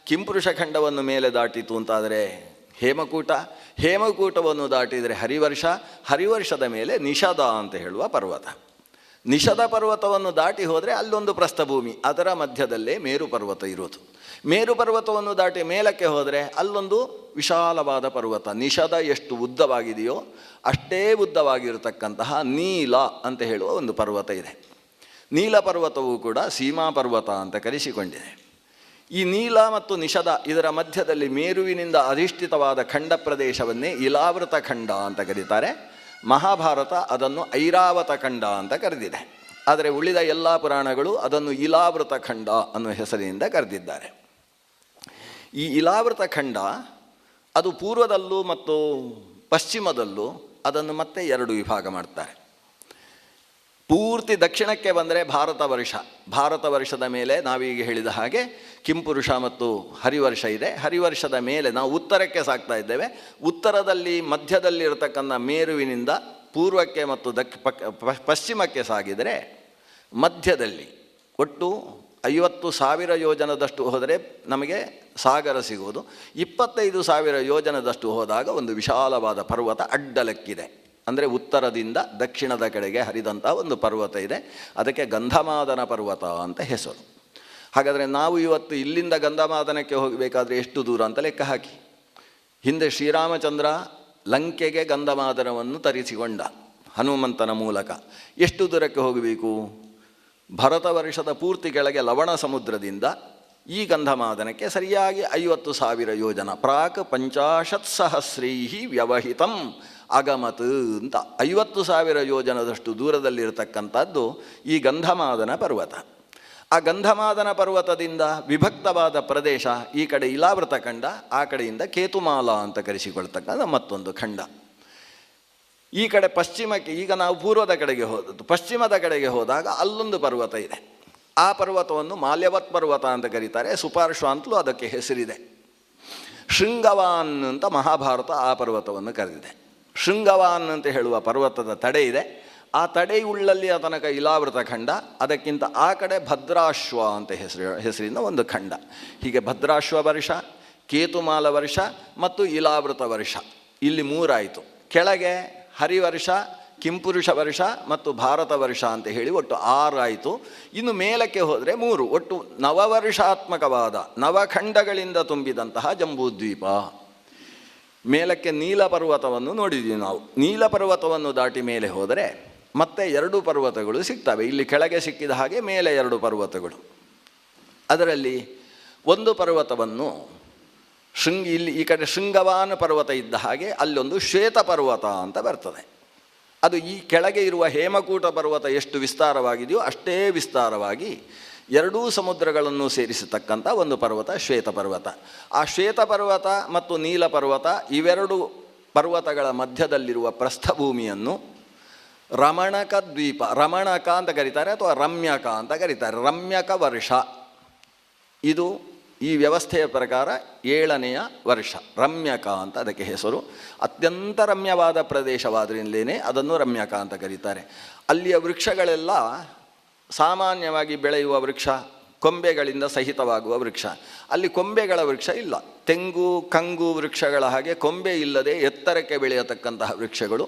ಕಿಂಪುರುಷ ಖಂಡವನ್ನು ಮೇಲೆ ದಾಟಿತು ಅಂತಾದರೆ ಹೇಮಕೂಟ, ಹೇಮಕೂಟವನ್ನು ದಾಟಿದರೆ ಹರಿವರ್ಷ, ಹರಿವರ್ಷದ ಮೇಲೆ ನಿಷದ ಅಂತ ಹೇಳುವ ಪರ್ವತ. ನಿಷದ ಪರ್ವತವನ್ನು ದಾಟಿ ಹೋದರೆ ಅಲ್ಲೊಂದು ಪ್ರಸ್ಥಭೂಮಿ, ಅದರ ಮಧ್ಯದಲ್ಲೇ ಮೇರು ಪರ್ವತ ಇರೋದು. ಮೇರು ಪರ್ವತವನ್ನು ದಾಟಿ ಮೇಲಕ್ಕೆ ಹೋದರೆ ಅಲ್ಲೊಂದು ವಿಶಾಲವಾದ ಪರ್ವತ. ನಿಷದ ಎಷ್ಟು ಉದ್ದವಾಗಿದೆಯೋ ಅಷ್ಟೇ ಉದ್ದವಾಗಿರತಕ್ಕಂತಹ ನೀಲ ಅಂತ ಹೇಳುವ ಒಂದು ಪರ್ವತ ಇದೆ. ನೀಲ ಪರ್ವತವು ಕೂಡ ಸೀಮಾ ಪರ್ವತ ಅಂತ ಕರೆಸಿಕೊಂಡಿದೆ. ಈ ನೀಲ ಮತ್ತು ನಿಷದ ಇದರ ಮಧ್ಯದಲ್ಲಿ ಮೇರುವಿನಿಂದ ಅಧಿಷ್ಠಿತವಾದ ಖಂಡ ಪ್ರದೇಶವನ್ನೇ ಇಲಾವೃತ ಖಂಡ ಅಂತ ಕರೀತಾರೆ. ಮಹಾಭಾರತ ಅದನ್ನು ಐರಾವತ ಖಂಡ ಅಂತ ಕರೆದಿದೆ. ಆದರೆ ಉಳಿದ ಎಲ್ಲ ಪುರಾಣಗಳು ಅದನ್ನು ಇಲಾವೃತ ಖಂಡ ಅನ್ನುವ ಹೆಸರಿನಿಂದ ಕರೆದಿದ್ದಾರೆ. ಈ ಇಲಾವೃತ ಖಂಡ ಅದು ಪೂರ್ವದಲ್ಲೂ ಮತ್ತು ಪಶ್ಚಿಮದಲ್ಲೂ ಅದನ್ನು ಮತ್ತೆ ಎರಡು ವಿಭಾಗ ಮಾಡ್ತಾರೆ. ಪೂರ್ತಿ ದಕ್ಷಿಣಕ್ಕೆ ಬಂದರೆ ಭಾರತ ವರ್ಷ. ಭಾರತ ವರ್ಷದ ಮೇಲೆ ನಾವೀಗ ಹೇಳಿದ ಹಾಗೆ ಕಿಂಪುರುಷ ಮತ್ತು ಹರಿವರ್ಷ ಇದೆ. ಹರಿವರ್ಷದ ಮೇಲೆ ನಾವು ಉತ್ತರಕ್ಕೆ ಸಾಗ್ತಾ ಇದ್ದೇವೆ. ಉತ್ತರದಲ್ಲಿ ಮಧ್ಯದಲ್ಲಿರತಕ್ಕಂಥ ಮೇರುವಿನಿಂದ ಪೂರ್ವಕ್ಕೆ ಮತ್ತು ಪಶ್ಚಿಮಕ್ಕೆ ಸಾಗಿದರೆ ಮಧ್ಯದಲ್ಲಿ ಒಟ್ಟು 50,000 ಯೋಜನದಷ್ಟು ಹೋದರೆ ನಮಗೆ ಸಾಗರ ಸಿಗುವುದು. 25,000 ಯೋಜನದಷ್ಟು ಹೋದಾಗ ಒಂದು ವಿಶಾಲವಾದ ಪರ್ವತ ಅಡ್ಡಲಕ್ಕಿದೆ. ಅಂದರೆ ಉತ್ತರದಿಂದ ದಕ್ಷಿಣದ ಕಡೆಗೆ ಹರಿದಂಥ ಒಂದು ಪರ್ವತ ಇದೆ. ಅದಕ್ಕೆ ಗಂಧಮಾದನ ಪರ್ವತ ಅಂತ ಹೆಸರು. ಹಾಗಾದರೆ ನಾವು ಇವತ್ತು ಇಲ್ಲಿಂದ ಗಂಧಮಾದನಕ್ಕೆ ಹೋಗಬೇಕಾದ್ರೆ ಎಷ್ಟು ದೂರ ಅಂತ ಲೆಕ್ಕ ಹಾಕಿ. ಹಿಂದೆ ಶ್ರೀರಾಮಚಂದ್ರ ಲಂಕೆಗೆ ಗಂಧಮಾದನವನ್ನು ತರಿಸಿಕೊಂಡ ಹನುಮಂತನ ಮೂಲಕ. ಎಷ್ಟು ದೂರಕ್ಕೆ ಹೋಗಬೇಕು? ಭರತ ವರ್ಷದ ಪೂರ್ತಿ ಕೆಳಗೆ ಲವಣ ಸಮುದ್ರದಿಂದ ಈ ಗಂಧಮಾದನಕ್ಕೆ ಸರಿಯಾಗಿ 50,000 ಯೋಜನ ಪ್ರಾಕ್ 50 ಸಹಸ್ರೈಹಿ ವ್ಯವಹಿತಂ ಅಗಮತ್ ಅಂತ 50,000 ಯೋಜನದಷ್ಟು ದೂರದಲ್ಲಿರತಕ್ಕಂಥದ್ದು ಈ ಗಂಧಮಾದನ ಪರ್ವತ. ಆ ಗಂಧಮಾದನ ಪರ್ವತದಿಂದ ವಿಭಕ್ತವಾದ ಪ್ರದೇಶ, ಈ ಕಡೆ ಇಲಾವೃತ ಖಂಡ, ಆ ಕಡೆಯಿಂದ ಕೇತುಮಾಲ ಅಂತ ಕರೆಸಿಕೊಳ್ತಕ್ಕಂಥ ಮತ್ತೊಂದು ಖಂಡ. ಈ ಕಡೆ ಪಶ್ಚಿಮಕ್ಕೆ, ಈಗ ನಾವು ಪೂರ್ವದ ಕಡೆಗೆ ಹೋದದ್ದು, ಪಶ್ಚಿಮದ ಕಡೆಗೆ ಹೋದಾಗ ಅಲ್ಲೊಂದು ಪರ್ವತ ಇದೆ. ಆ ಪರ್ವತವನ್ನು ಮಾಲ್ಯವತ್ ಪರ್ವತ ಅಂತ ಕರೀತಾರೆ. ಸುಪಾರ್ಶ್ವ ಅಂತಲೂ ಅದಕ್ಕೆ ಹೆಸರಿದೆ. ಶೃಂಗವಾನ್ ಅಂತ ಮಹಾಭಾರತ ಆ ಪರ್ವತವನ್ನು ಕರೆದಿದೆ. ಶೃಂಗವಾನ್ ಅಂತ ಹೇಳುವ ಪರ್ವತದ ತಡೆ ಇದೆ. ಆ ತಡೆಯುಳ್ಳಲ್ಲಿಯ ತನಕ ಇಲಾವೃತ ಖಂಡ, ಅದಕ್ಕಿಂತ ಆ ಕಡೆ ಭದ್ರಾಶ್ವ ಅಂತ ಹೆಸರಿನ ಒಂದು ಖಂಡ. ಹೀಗೆ ಭದ್ರಾಶ್ವ ವರ್ಷ, ಕೇತುಮಾಲ ವರ್ಷ ಮತ್ತು ಇಲಾವೃತ ವರ್ಷ, ಇಲ್ಲಿ 3 ಆಯಿತು. ಕೆಳಗೆ ಹರಿವರ್ಷ, ಕಿಂಪುರುಷ ವರ್ಷ ಮತ್ತು ಭಾರತ ವರ್ಷ ಅಂತ ಹೇಳಿ ಒಟ್ಟು 6 ಆಯಿತು. ಇನ್ನು ಮೇಲಕ್ಕೆ ಹೋದರೆ 3, ಒಟ್ಟು ನವವರ್ಷಾತ್ಮಕವಾದ ನವಖಂಡಗಳಿಂದ ತುಂಬಿದಂತಹ ಜಂಬೂದ್ವೀಪ. ಮೇಲಕ್ಕೆ ನೀಲಪರ್ವತವನ್ನು ನೋಡಿದ್ದೀವಿ ನಾವು. ನೀಲಪರ್ವತವನ್ನು ದಾಟಿ ಮೇಲೆ ಹೋದರೆ ಮತ್ತೆ 2 ಪರ್ವತಗಳು ಸಿಗ್ತವೆ. ಇಲ್ಲಿ ಕೆಳಗೆ ಸಿಕ್ಕಿದ ಹಾಗೆ ಮೇಲೆ 2 ಪರ್ವತಗಳು. ಅದರಲ್ಲಿ ಒಂದು ಪರ್ವತವನ್ನು ಇಲ್ಲಿ ಈ ಕಡೆ ಶೃಂಗವಾನ ಪರ್ವತ ಇದ್ದ ಹಾಗೆ ಅಲ್ಲೊಂದು ಶ್ವೇತ ಪರ್ವತ ಅಂತ ಬರ್ತದೆ. ಅದು ಈ ಕೆಳಗೆ ಇರುವ ಹೇಮಕೂಟ ಪರ್ವತ ಎಷ್ಟು ವಿಸ್ತಾರವಾಗಿದೆಯೋ ಅಷ್ಟೇ ವಿಸ್ತಾರವಾಗಿ 2 ಸಮುದ್ರಗಳನ್ನು ಸೇರಿಸತಕ್ಕಂಥ ಒಂದು ಪರ್ವತ ಶ್ವೇತ ಪರ್ವತ. ಆ ಶ್ವೇತ ಪರ್ವತ ಮತ್ತು ನೀಲ ಪರ್ವತ ಇವೆರಡು ಪರ್ವತಗಳ ಮಧ್ಯದಲ್ಲಿರುವ ಪ್ರಸ್ಥಭೂಮಿಯನ್ನು ರಮಣಕ ದ್ವೀಪ, ರಮಣಕ ಅಂತ ಕರೀತಾರೆ ಅಥವಾ ರಮ್ಯಕ ಅಂತ ಕರೀತಾರೆ. ರಮ್ಯಕ ವರ್ಷ ಇದು ಈ ವ್ಯವಸ್ಥೆಯ ಪ್ರಕಾರ 7ನೆಯ ವರ್ಷ. ರಮ್ಯಕ ಅಂತ ಅದಕ್ಕೆ ಹೆಸರು. ಅತ್ಯಂತ ರಮ್ಯವಾದ ಪ್ರದೇಶವಾದ್ರಿಂದಲೇ ಅದನ್ನು ರಮ್ಯಕ ಅಂತ ಕರೀತಾರೆ. ಅಲ್ಲಿಯ ವೃಕ್ಷಗಳೆಲ್ಲ ಸಾಮಾನ್ಯವಾಗಿ ಬೆಳೆಯುವ ವೃಕ್ಷ, ಕೊಂಬೆಗಳಿಂದ ಸಹಿತವಾಗುವ ವೃಕ್ಷ. ಅಲ್ಲಿ ಕೊಂಬೆಗಳ ವೃಕ್ಷ ಇಲ್ಲ. ತೆಂಗು, ಕಂಗು ವೃಕ್ಷಗಳ ಹಾಗೆ ಕೊಂಬೆ ಇಲ್ಲದೆ ಎತ್ತರಕ್ಕೆ ಬೆಳೆಯತಕ್ಕಂತಹ ವೃಕ್ಷಗಳು.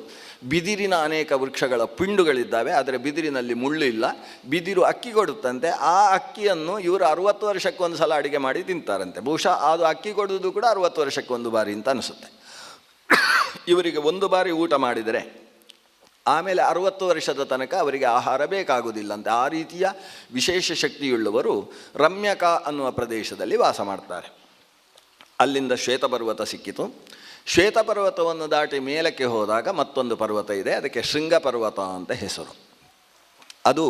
ಬಿದಿರಿನ ಅನೇಕ ವೃಕ್ಷಗಳ ಪಿಂಡುಗಳಿದ್ದಾವೆ, ಆದರೆ ಬಿದಿರಿನಲ್ಲಿ ಮುಳ್ಳು ಇಲ್ಲ. ಬಿದಿರು ಅಕ್ಕಿ ಕೊಡುತ್ತಂತೆ. ಆ ಅಕ್ಕಿಯನ್ನು ಇವರು 60 ವರ್ಷಕ್ಕೊಂದು ಸಲ ಅಡುಗೆ ಮಾಡಿ ತಿಂತಾರಂತೆ. ಬಹುಶಃ ಅದು ಅಕ್ಕಿ ಕೊಡುವುದು ಕೂಡ 60 ವರ್ಷಕ್ಕೊಂದು ಬಾರಿ ಅಂತ ಅನಿಸುತ್ತೆ. ಇವರಿಗೆ ಒಂದು ಬಾರಿ ಊಟ ಮಾಡಿದರೆ ಆಮೇಲೆ 60 ವರ್ಷದ ತನಕ ಅವರಿಗೆ ಆಹಾರ ಬೇಕಾಗುವುದಿಲ್ಲಂತೆ. ಆ ರೀತಿಯ ವಿಶೇಷ ಶಕ್ತಿಯುಳ್ಳವರು ರಮ್ಯಕ ಅನ್ನುವ ಪ್ರದೇಶದಲ್ಲಿ ವಾಸ ಮಾಡ್ತಾರೆ. ಅಲ್ಲಿಂದ ಶ್ವೇತಪರ್ವತ ಸಿಕ್ಕಿತು. ಶ್ವೇತಪರ್ವತವನ್ನು ದಾಟಿ ಮೇಲಕ್ಕೆ ಹೋದಾಗ ಮತ್ತೊಂದು ಪರ್ವತ ಇದೆ, ಅದಕ್ಕೆ ಶೃಂಗ ಪರ್ವತ ಅಂತ ಹೆಸರು. ಅದು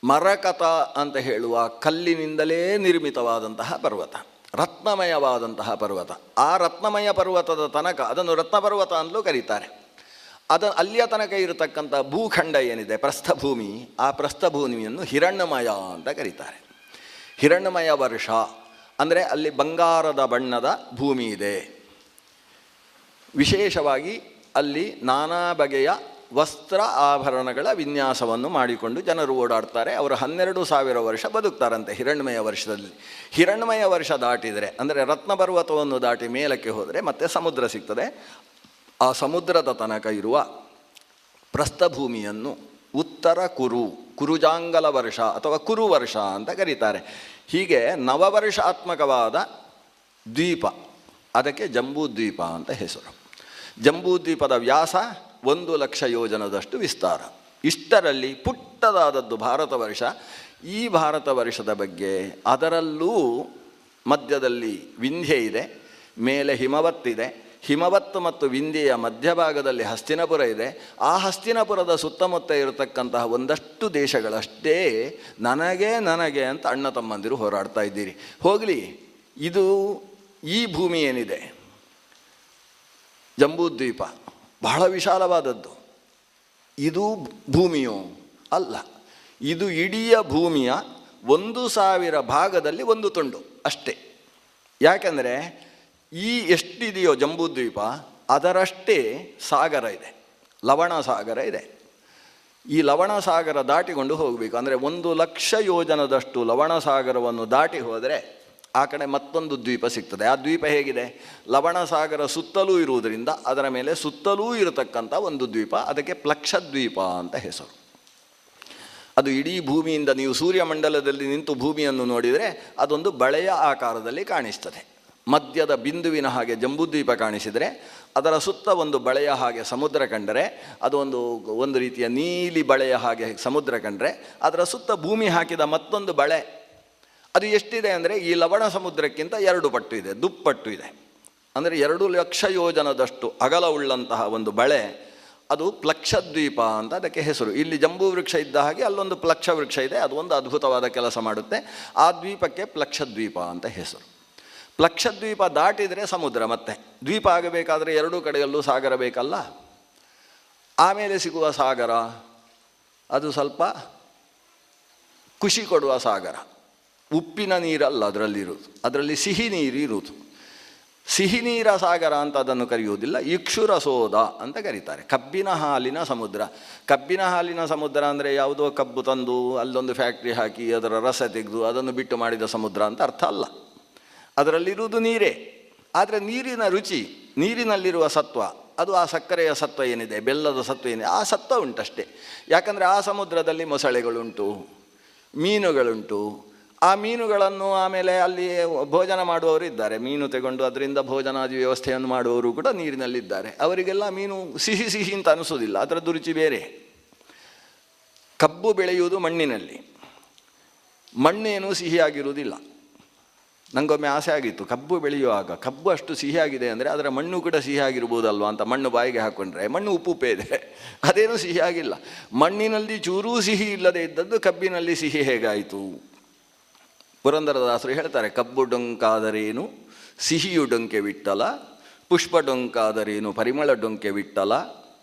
ಮರಕತ ಅಂತ ಹೇಳುವ ಕಲ್ಲಿನಿಂದಲೇ ನಿರ್ಮಿತವಾದಂತಹ ಪರ್ವತ, ರತ್ನಮಯವಾದಂತಹ ಪರ್ವತ. ಆ ರತ್ನಮಯ ಪರ್ವತದ ತನಕ ಅದನ್ನು ರತ್ನಪರ್ವತ ಅಂತಲೂ ಕರೀತಾರೆ. ಅಲ್ಲಿಯ ತನಕ ಇರತಕ್ಕಂಥ ಭೂಖಂಡ ಏನಿದೆ, ಪ್ರಸ್ಥಭೂಮಿ, ಆ ಪ್ರಸ್ಥಭೂಮಿಯನ್ನು ಹಿರಣ್ಯಮಯ ಅಂತ ಕರೀತಾರೆ. ಹಿರಣ್ಯಮಯ ವರ್ಷ ಅಂದರೆ ಅಲ್ಲಿ ಬಂಗಾರದ ಬಣ್ಣದ ಭೂಮಿ ಇದೆ. ವಿಶೇಷವಾಗಿ ಅಲ್ಲಿ ನಾನಾ ಬಗೆಯ ವಸ್ತ್ರ ಆಭರಣಗಳ ವಿನ್ಯಾಸವನ್ನು ಮಾಡಿಕೊಂಡು ಜನರು ಓಡಾಡ್ತಾರೆ. ಅವರು 12,000 ವರ್ಷ ಬದುಕ್ತಾರಂತೆ ಹಿರಣ್ಯಮಯ ವರ್ಷದಲ್ಲಿ. ಹಿರಣ್ಯಮಯ ವರ್ಷ ದಾಟಿದರೆ ಅಂದರೆ ರತ್ನಪರ್ವತವನ್ನು ದಾಟಿ ಮೇಲಕ್ಕೆ ಹೋದರೆ ಮತ್ತೆ ಸಮುದ್ರ ಸಿಗ್ತದೆ. ಆ ಸಮುದ್ರದ ತನಕ ಇರುವ ಪ್ರಸ್ಥಭೂಮಿಯನ್ನು ಉತ್ತರ ಕುರುಜಾಂಗಲ ವರ್ಷ ಅಥವಾ ಕುರು ವರ್ಷ ಅಂತ ಕರೀತಾರೆ. ಹೀಗೆ ನವವರ್ಷಾತ್ಮಕವಾದ ದ್ವೀಪ, ಅದಕ್ಕೆ ಜಂಬೂದ್ವೀಪ ಅಂತ ಹೆಸರು. ಜಂಬೂದ್ವೀಪದ ವ್ಯಾಸ 1,00,000 ಯೋಜನದಷ್ಟು ವಿಸ್ತಾರ. ಇಷ್ಟರಲ್ಲಿ ಪುಟ್ಟದಾದದ್ದು ಭಾರತ ವರ್ಷ. ಈ ಭಾರತ ವರ್ಷದ ಬಗ್ಗೆ ಅದರಲ್ಲೂ ಮಧ್ಯದಲ್ಲಿ ವಿಂಧ್ಯ ಇದೆ, ಮೇಲೆ ಹಿಮವತ್ತಿದೆ. ಹಿಮವತ್ತು ಮತ್ತು ವಿಂಧ್ಯೆಯ ಮಧ್ಯಭಾಗದಲ್ಲಿ ಹಸ್ತಿನಪುರ ಇದೆ. ಆ ಹಸ್ತಿನಪುರದ ಸುತ್ತಮುತ್ತ ಇರತಕ್ಕಂತಹ ಒಂದಷ್ಟು ದೇಶಗಳಷ್ಟೇ ನನಗೆ ಅಂತ ಅಣ್ಣ ತಮ್ಮಂದಿರು ಹೋರಾಡ್ತಾ ಇದ್ದೀರಿ. ಹೋಗಲಿ, ಇದು ಈ ಭೂಮಿ ಏನಿದೆ ಜಂಬೂದ್ವೀಪ ಬಹಳ ವಿಶಾಲವಾದದ್ದು. ಇದು ಭೂಮಿಯೋ ಅಲ್ಲ, ಇದು ಇಡೀ ಭೂಮಿಯ 1,000 ಭಾಗದಲ್ಲಿ ಒಂದು ತುಂಡು ಅಷ್ಟೇ. ಯಾಕೆಂದರೆ ಈ ಎಷ್ಟಿದೆಯೋ ಜಂಬೂದ್ವೀಪ ಅದರಷ್ಟೇ ಸಾಗರ ಇದೆ, ಲವಣ ಸಾಗರ ಇದೆ. ಈ ಲವಣ ಸಾಗರ ದಾಟಿಕೊಂಡು ಹೋಗಬೇಕು. ಅಂದರೆ 1,00,000 ಯೋಜನದಷ್ಟು ಲವಣ ಸಾಗರವನ್ನು ದಾಟಿ ಹೋದರೆ ಆ ಕಡೆ ಮತ್ತೊಂದು ದ್ವೀಪ ಸಿಗ್ತದೆ. ಆ ದ್ವೀಪ ಹೇಗಿದೆ? ಲವಣ ಸಾಗರ ಸುತ್ತಲೂ ಇರುವುದರಿಂದ ಅದರ ಮೇಲೆ ಸುತ್ತಲೂ ಇರತಕ್ಕಂಥ ಒಂದು ದ್ವೀಪ, ಅದಕ್ಕೆ ಪ್ಲಕ್ಷದ್ವೀಪ ಅಂತ ಹೆಸರು. ಅದು ಇಡೀ ಭೂಮಿಯಿಂದ ನೀವು ಸೂರ್ಯಮಂಡಲದಲ್ಲಿ ನಿಂತು ಭೂಮಿಯನ್ನು ನೋಡಿದರೆ ಅದೊಂದು ಬಳೆಯ ಆಕಾರದಲ್ಲಿ ಕಾಣಿಸ್ತದೆ. ಮಧ್ಯದ ಬಿಂದುವಿನ ಹಾಗೆ ಜಂಬೂದ್ವೀಪ ಕಾಣಿಸಿದರೆ, ಅದರ ಸುತ್ತ ಒಂದು ಬಳೆಯ ಹಾಗೆ ಸಮುದ್ರ ಕಂಡರೆ, ಅದು ಒಂದು ರೀತಿಯ ನೀಲಿ ಬಳೆಯ ಹಾಗೆ ಸಮುದ್ರ ಕಂಡರೆ, ಅದರ ಸುತ್ತ ಭೂಮಿ ಹಾಕಿದ ಮತ್ತೊಂದು ಬಳೆ, ಅದು ಎಷ್ಟಿದೆ ಅಂದರೆ ಈ ಲವಣ ಸಮುದ್ರಕ್ಕಿಂತ 2 ಪಟ್ಟು ಇದೆ, ದುಪ್ಪಟ್ಟು ಇದೆ. ಅಂದರೆ 2 ಲಕ್ಷ ಯೋಜನದಷ್ಟು ಅಗಲವುಳ್ಳಂತಹ ಒಂದು ಬಳೆ, ಅದು ಪ್ಲಕ್ಷದ್ವೀಪ ಅಂತ ಅದಕ್ಕೆ ಹೆಸರು. ಇಲ್ಲಿ ಜಂಬೂ ವೃಕ್ಷ ಇದ್ದ ಹಾಗೆ ಅಲ್ಲೊಂದು ಪ್ಲಕ್ಷ ವೃಕ್ಷ ಇದೆ, ಅದು ಒಂದು ಅದ್ಭುತವಾದ ಕೆಲಸ ಮಾಡುತ್ತೆ. ಆ ದ್ವೀಪಕ್ಕೆ ಪ್ಲಕ್ಷದ್ವೀಪ ಅಂತ ಹೆಸರು. ಪ್ಲಕ್ಷದ್ವೀಪ ದಾಟಿದರೆ ಸಮುದ್ರ, ಮತ್ತೆ ದ್ವೀಪ ಆಗಬೇಕಾದ್ರೆ 2 ಕಡೆಯಲ್ಲೂ ಸಾಗರ ಬೇಕಲ್ಲ. ಆಮೇಲೆ ಸಿಗುವ ಸಾಗರ ಅದು ಸ್ವಲ್ಪ ಖುಷಿ ಕೊಡುವ ಸಾಗರ, ಉಪ್ಪಿನ ನೀರಲ್ಲ ಅದರಲ್ಲಿರುವುದು, ಅದರಲ್ಲಿ ಸಿಹಿ ನೀರು ಇರುವುದು. ಸಿಹಿ ನೀರ ಸಾಗರ ಅಂತ ಅದನ್ನು ಕರೆಯುವುದಿಲ್ಲ, ಇಕ್ಷುರಸೋದ ಅಂತ ಕರೀತಾರೆ. ಕಬ್ಬಿನ ಹಾಲಿನ ಸಮುದ್ರ. ಕಬ್ಬಿನ ಹಾಲಿನ ಸಮುದ್ರ ಅಂದರೆ ಯಾವುದೋ ಕಬ್ಬು ತಂದು ಅಲ್ಲೊಂದು ಫ್ಯಾಕ್ಟ್ರಿ ಹಾಕಿ ಅದರ ರಸ ತೆಗೆದು ಅದನ್ನು ಬಿಟ್ಟು ಮಾಡಿದ ಸಮುದ್ರ ಅಂತ ಅರ್ಥ ಅಲ್ಲ. ಅದರಲ್ಲಿರುವುದು ನೀರೇ, ಆದರೆ ನೀರಿನ ರುಚಿ, ನೀರಿನಲ್ಲಿರುವ ಸತ್ವ, ಅದು ಆ ಸಕ್ಕರೆಯ ಸತ್ವ ಏನಿದೆ, ಬೆಲ್ಲದ ಸತ್ವ ಏನಿದೆ, ಆ ಸತ್ವ ಉಂಟಷ್ಟೇ. ಯಾಕಂದರೆ ಆ ಸಮುದ್ರದಲ್ಲಿ ಮೊಸಳೆಗಳುಂಟು, ಮೀನುಗಳುಂಟು. ಆ ಮೀನುಗಳನ್ನು ಆಮೇಲೆ ಅಲ್ಲಿ ಭೋಜನ ಮಾಡುವವರು ಇದ್ದಾರೆ, ಮೀನು ತಗೊಂಡು ಅದರಿಂದ ಭೋಜನಾದಿ ವ್ಯವಸ್ಥೆಯನ್ನು ಮಾಡುವವರು ಕೂಡ ನೀರಿನಲ್ಲಿದ್ದಾರೆ. ಅವರಿಗೆಲ್ಲ ಮೀನು ಸಿಹಿ ಸಿಹಿ ಅಂತ ಅನಿಸೋದಿಲ್ಲ, ಅದರದ್ದು ರುಚಿ ಬೇರೆ. ಕಬ್ಬು ಬೆಳೆಯುವುದು ಮಣ್ಣಿನಲ್ಲಿ, ಮಣ್ಣೇನು ಸಿಹಿಯಾಗಿರುವುದಿಲ್ಲ. ನನಗೊಮ್ಮೆ ಆಸೆ ಆಗಿತ್ತು, ಕಬ್ಬು ಬೆಳೆಯುವಾಗ ಕಬ್ಬು ಅಷ್ಟು ಸಿಹಿಯಾಗಿದೆ ಅಂದರೆ ಅದರ ಮಣ್ಣು ಕೂಡ ಸಿಹಿಯಾಗಿರ್ಬೋದಲ್ವ ಅಂತ ಮಣ್ಣು ಬಾಯಿಗೆ ಹಾಕ್ಕೊಂಡ್ರೆ, ಮಣ್ಣು ಉಪ್ಪುಪ್ಪೇ ಇದೆ, ಅದೇನು ಸಿಹಿಯಾಗಿಲ್ಲ. ಮಣ್ಣಿನಲ್ಲಿ ಚೂರೂ ಸಿಹಿ ಇಲ್ಲದೆ ಇದ್ದದ್ದು ಕಬ್ಬಿನಲ್ಲಿ ಸಿಹಿ ಹೇಗಾಯಿತು? ಪುರಂದರದಾಸರು ಹೇಳ್ತಾರೆ, ಕಬ್ಬು ಡೊಂಕಾದರೇನು ಸಿಹಿಯು ಡೊಂಕೆ ವಿಟ್ಟಲ, ಪುಷ್ಪ ಡೊಂಕಾದರೇನು ಪರಿಮಳ ಡೊಂಕೆ ವಿಟ್ಟಲ.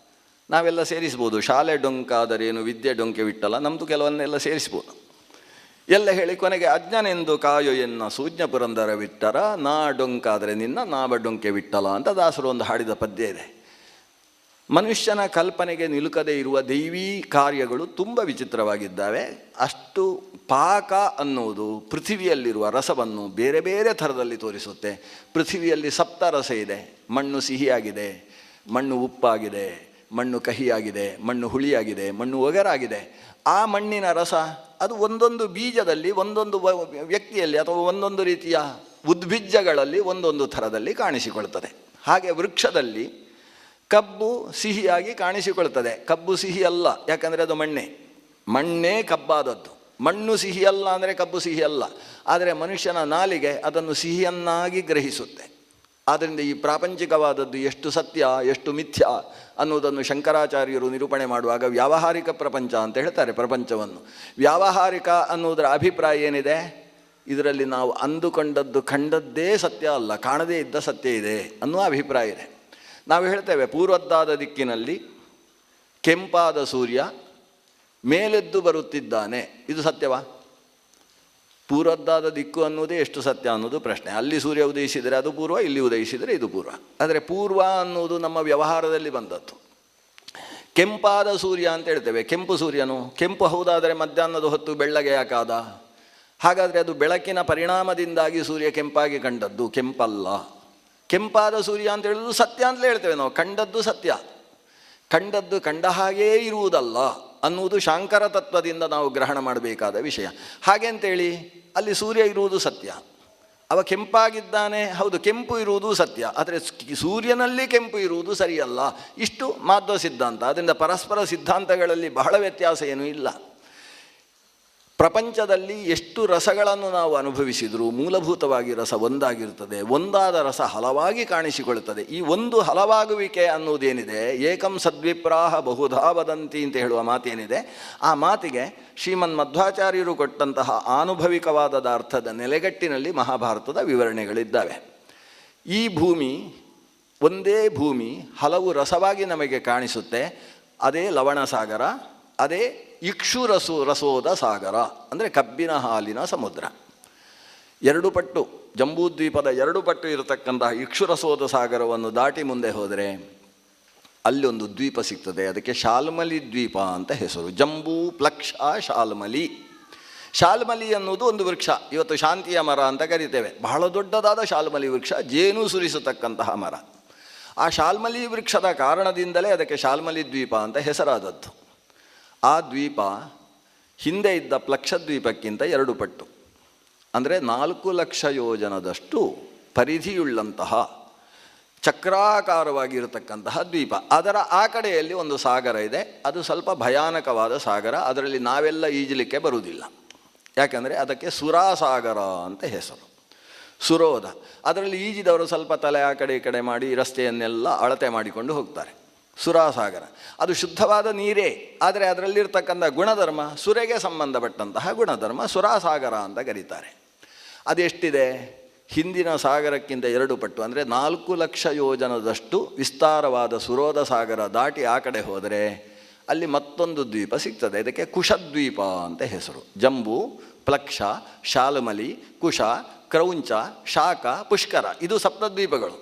ನಾವೆಲ್ಲ ಸೇರಿಸ್ಬೋದು, ಶಾಲೆ ಡೊಂಕಾದರೇನು ವಿದ್ಯೆ ಡೊಂಕೆ ವಿಟ್ಟಲ, ನಮ್ಮದು ಕೆಲವನ್ನೆಲ್ಲ ಸೇರಿಸ್ಬೋದು. ಎಲ್ಲ ಹೇಳಿ ಕೊನೆಗೆ ಅಜ್ಞನೆಂದು ಕಾಯೋ ಎನ್ನ ಸೂಜ್ಞ ಪುರಂದರ ವಿಟ್ಟರ, ನಾ ಡೊಂಕಾದರೆ ನಿನ್ನ ನಾವ ಡೊಂಕೆ ವಿಟ್ಟಲ ಅಂತ ದಾಸರು ಒಂದು ಹಾಡಿದ ಪದ್ಯ ಇದೆ. ಮನುಷ್ಯನ ಕಲ್ಪನೆಗೆ ನಿಲುಕದೇ ಇರುವ ದೈವೀ ಕಾರ್ಯಗಳು ತುಂಬ ವಿಚಿತ್ರವಾಗಿದ್ದಾವೆ. ಅಷ್ಟು ಪಾಕ ಅನ್ನುವುದು ಪೃಥಿವಿಯಲ್ಲಿರುವ ರಸವನ್ನು ಬೇರೆ ಬೇರೆ ಥರದಲ್ಲಿ ತೋರಿಸುತ್ತೆ. ಪೃಥಿವಿಯಲ್ಲಿ 7 ರಸ ಇದೆ. ಮಣ್ಣು ಸಿಹಿಯಾಗಿದೆ, ಮಣ್ಣು ಉಪ್ಪಾಗಿದೆ, ಮಣ್ಣು ಕಹಿಯಾಗಿದೆ, ಮಣ್ಣು ಹುಳಿಯಾಗಿದೆ, ಮಣ್ಣು ಒಗರಾಗಿದೆ. ಆ ಮಣ್ಣಿನ ರಸ ಅದು ಒಂದೊಂದು ಬೀಜದಲ್ಲಿ, ಒಂದೊಂದು ವ್ಯಕ್ತಿಯಲ್ಲಿ ಅಥವಾ ಒಂದೊಂದು ರೀತಿಯ ಉದ್ಭಿಜ್ಜಗಳಲ್ಲಿ ಒಂದೊಂದು ಥರದಲ್ಲಿ ಕಾಣಿಸಿಕೊಳ್ತದೆ. ಹಾಗೆ ವೃಕ್ಷದಲ್ಲಿ ಕಬ್ಬು ಸಿಹಿಯಾಗಿ ಕಾಣಿಸಿಕೊಳ್ತದೆ. ಕಬ್ಬು ಸಿಹಿ ಅಲ್ಲ, ಯಾಕಂದರೆ ಅದು ಮಣ್ಣೇ ಕಬ್ಬಾದದ್ದು. ಮಣ್ಣು ಸಿಹಿಯಲ್ಲ ಅಂದರೆ ಕಬ್ಬು ಸಿಹಿಯಲ್ಲ. ಆದರೆ ಮನುಷ್ಯನ ನಾಲಿಗೆ ಅದನ್ನು ಸಿಹಿಯನ್ನಾಗಿ ಗ್ರಹಿಸುತ್ತೆ. ಆದ್ದರಿಂದ ಈ ಪ್ರಾಪಂಚಿಕವಾದದ್ದು ಎಷ್ಟು ಸತ್ಯ ಎಷ್ಟು ಮಿಥ್ಯ ಅನ್ನುವುದನ್ನು ಶಂಕರಾಚಾರ್ಯರು ನಿರೂಪಣೆ ಮಾಡುವಾಗ ವ್ಯಾವಹಾರಿಕ ಪ್ರಪಂಚ ಅಂತ ಹೇಳ್ತಾರೆ. ಪ್ರಪಂಚವನ್ನು ವ್ಯಾವಹಾರಿಕ ಅನ್ನುವುದರ ಅಭಿಪ್ರಾಯ ಏನಿದೆ? ಇದರಲ್ಲಿ ನಾವು ಅಂದುಕೊಂಡದ್ದು ಕಂಡದ್ದೇ ಸತ್ಯ ಅಲ್ಲ, ಕಾಣದೇ ಇದ್ದ ಸತ್ಯ ಇದೆ ಅನ್ನುವ ಅಭಿಪ್ರಾಯ ಇದೆ. ನಾವು ಹೇಳ್ತೇವೆ, ಪೂರ್ವದ್ದಾದ ದಿಕ್ಕಿನಲ್ಲಿ ಕೆಂಪಾದ ಸೂರ್ಯ ಮೇಲೆದ್ದು ಬರುತ್ತಿದ್ದಾನೆ, ಇದು ಸತ್ಯವಾ? ಪೂರ್ವದ್ದಾದ ದಿಕ್ಕು ಅನ್ನೋದೇ ಎಷ್ಟು ಸತ್ಯ ಅನ್ನೋದು ಪ್ರಶ್ನೆ. ಅಲ್ಲಿ ಸೂರ್ಯ ಉದಯಿಸಿದರೆ ಅದು ಪೂರ್ವ, ಇಲ್ಲಿ ಉದಯಿಸಿದರೆ ಇದು ಪೂರ್ವ. ಆದರೆ ಪೂರ್ವ ಅನ್ನೋದು ನಮ್ಮ ವ್ಯವಹಾರದಲ್ಲಿ ಬಂದದ್ದು. ಕೆಂಪಾದ ಸೂರ್ಯ ಅಂತ ಹೇಳ್ತೇವೆ. ಕೆಂಪು ಸೂರ್ಯನು ಕೆಂಪು ಹೌದಾದರೆ ಮಧ್ಯಾಹ್ನದ ಹೊತ್ತು ಬೆಳ್ಳಗೆ ಯಾಕಾದ? ಹಾಗಾದರೆ ಅದು ಬೆಳಕಿನ ಪರಿಣಾಮದಿಂದಾಗಿ ಸೂರ್ಯ ಕೆಂಪಾಗಿ ಕಂಡದ್ದು, ಕೆಂಪಲ್ಲ. ಕೆಂಪಾದ ಸೂರ್ಯ ಅಂತ ಹೇಳೋದು ಸತ್ಯ ಅಂತಲೇ ಹೇಳ್ತೇವೆ ನಾವು. ಕಂಡದ್ದು ಸತ್ಯ, ಕಂಡದ್ದು ಕಂಡ ಹಾಗೇ ಇರುವುದಲ್ಲ ಅನ್ನುವುದು ಶಾಂಕರ ತತ್ವದಿಂದ ನಾವು ಗ್ರಹಣ ಮಾಡಬೇಕಾದ ವಿಷಯ. ಹಾಗೆ ಅಂತೇಳಿ ಅಲ್ಲಿ ಸೂರ್ಯ ಇರುವುದು ಸತ್ಯ, ಅವ ಕೆಂಪಾಗಿದ್ದಾನೆ, ಹೌದು ಕೆಂಪು ಇರುವುದು ಸತ್ಯ, ಆದರೆ ಸೂರ್ಯನಲ್ಲಿ ಕೆಂಪು ಇರುವುದು ಸರಿಯಲ್ಲ. ಇಷ್ಟು ಮಾಧ್ವ ಸಿದ್ಧಾಂತ. ಅದರಿಂದ ಪರಸ್ಪರ ಸಿದ್ಧಾಂತಗಳಲ್ಲಿ ಬಹಳ ವ್ಯತ್ಯಾಸ ಏನೂ ಇಲ್ಲ. ಪ್ರಪಂಚದಲ್ಲಿ ಎಷ್ಟು ರಸಗಳನ್ನು ನಾವು ಅನುಭವಿಸಿದರೂ ಮೂಲಭೂತವಾಗಿ ರಸ ಒಂದಾಗಿರ್ತದೆ. ಒಂದಾದ ರಸ ಹಲವಾಗಿ ಕಾಣಿಸಿಕೊಳ್ಳುತ್ತದೆ. ಈ ಒಂದು ಹಲವಾಗುವಿಕೆ ಅನ್ನುವುದೇನಿದೆ, ಏಕಂ ಸದ್ವಿಪ್ರಾಹ ಬಹುಧಾ ವದಂತಿ ಅಂತ ಹೇಳುವ ಮಾತೇನಿದೆ, ಆ ಮಾತಿಗೆ ಶ್ರೀಮನ್ ಮಧ್ವಾಚಾರ್ಯರು ಕೊಟ್ಟಂತಹ ಆನುಭವಿಕವಾದ ಅರ್ಥದ ನೆಲೆಗಟ್ಟಿನಲ್ಲಿ ಮಹಾಭಾರತದ ವಿವರಣೆಗಳಿದ್ದಾವೆ. ಈ ಭೂಮಿ ಒಂದೇ ಭೂಮಿ ಹಲವು ರಸವಾಗಿ ನಮಗೆ ಕಾಣಿಸುತ್ತೆ. ಅದೇ ಲವಣ ಸಾಗರ, ಅದೇ ರಸೋದ ಸಾಗರ ಅಂದರೆ ಕಬ್ಬಿನ ಹಾಲಿನ ಸಮುದ್ರ. 2 ಪಟ್ಟು ಜಂಬೂದ್ವೀಪದ 2 ಪಟ್ಟು ಇರತಕ್ಕಂತಹ ರಸೋದ ಸಾಗರವನ್ನು ದಾಟಿ ಮುಂದೆ ಹೋದರೆ ಅಲ್ಲಿ ಒಂದು ದ್ವೀಪ ಸಿಗ್ತದೆ. ಅದಕ್ಕೆ ಶಾಲ್ಮಲಿ ದ್ವೀಪ ಅಂತ ಹೆಸರು. ಜಂಬೂ ಪ್ಲಕ್ಷ ಶಾಲ್ಮಲಿ. ಶಾಲ್ಮಲಿ ಅನ್ನೋದು ಒಂದು ವೃಕ್ಷ. ಇವತ್ತು ಶಾಂತಿಯ ಮರ ಅಂತ ಕರಿತೇವೆ. ಬಹಳ ದೊಡ್ಡದಾದ ಶಾಲ್ಮಲಿ ವೃಕ್ಷ, ಜೇನು ಸುರಿಸತಕ್ಕಂತಹ ಮರ. ಆ ಶಾಲ್ಮಲಿ ವೃಕ್ಷದ ಕಾರಣದಿಂದಲೇ ಅದಕ್ಕೆ ಶಾಲ್ಮಲಿ ದ್ವೀಪ ಅಂತ ಹೆಸರಾದದ್ದು. ಆ ದ್ವೀಪ ಹಿಂದೆ ಇದ್ದ ಪ್ಲಕ್ಷ ದ್ವೀಪಕ್ಕಿಂತ 2 ಪಟ್ಟು ಅಂದರೆ 4 ಲಕ್ಷ ಯೋಜನದಷ್ಟು ಪರಿಧಿಯುಳ್ಳಂತಹ ಚಕ್ರಾಕಾರವಾಗಿರತಕ್ಕಂತಹ ದ್ವೀಪ. ಅದರ ಆ ಕಡೆಯಲ್ಲಿ ಒಂದು ಸಾಗರ ಇದೆ. ಅದು ಸ್ವಲ್ಪ ಭಯಾನಕವಾದ ಸಾಗರ. ಅದರಲ್ಲಿ ನಾವೆಲ್ಲ ಈಜಲಿಕ್ಕೆ ಬರುವುದಿಲ್ಲ. ಯಾಕಂದರೆ ಅದಕ್ಕೆ ಸುರಾಸಾಗರ ಅಂತ ಹೆಸರು. ಸುರೋಧ. ಅದರಲ್ಲಿ ಈಜಿದವರು ಸ್ವಲ್ಪ ತಲೆ ಆ ಕಡೆ ಈ ಕಡೆ ಮಾಡಿ ರಸ್ತೆಯನ್ನೆಲ್ಲ ಅಳತೆ ಮಾಡಿಕೊಂಡು ಹೋಗ್ತಾರೆ. ಸುರಾಸಾಗರ ಅದು ಶುದ್ಧವಾದ ನೀರೇ, ಆದರೆ ಅದರಲ್ಲಿರ್ತಕ್ಕಂಥ ಗುಣಧರ್ಮ ಸುರೆಗೆ ಸಂಬಂಧಪಟ್ಟಂತಹ ಗುಣಧರ್ಮ ಸುರಾಸಾಗರ ಅಂತ ಕರೀತಾರೆ. ಅದೆಷ್ಟಿದೆ? ಹಿಂದಿನ ಸಾಗರಕ್ಕಿಂತ 2 ಪಟ್ಟು, ಅಂದರೆ 4 ಲಕ್ಷ ಯೋಜನದಷ್ಟು ವಿಸ್ತಾರವಾದ ಸುರೋಧ ಸಾಗರ ದಾಟಿ ಆ ಕಡೆ ಹೋದರೆ ಅಲ್ಲಿ ಮತ್ತೊಂದು ದ್ವೀಪ ಸಿಗ್ತದೆ. ಇದಕ್ಕೆ ಕುಶದ್ವೀಪ ಅಂತ ಹೆಸರು. ಜಂಬೂ, ಪ್ಲಕ್ಷ, ಶಾಲಮಲಿ, ಕುಶ, ಕ್ರೌಂಚ, ಶಾಖ, ಪುಷ್ಕರ, ಇದು ಸಪ್ತದ್ವೀಪಗಳು.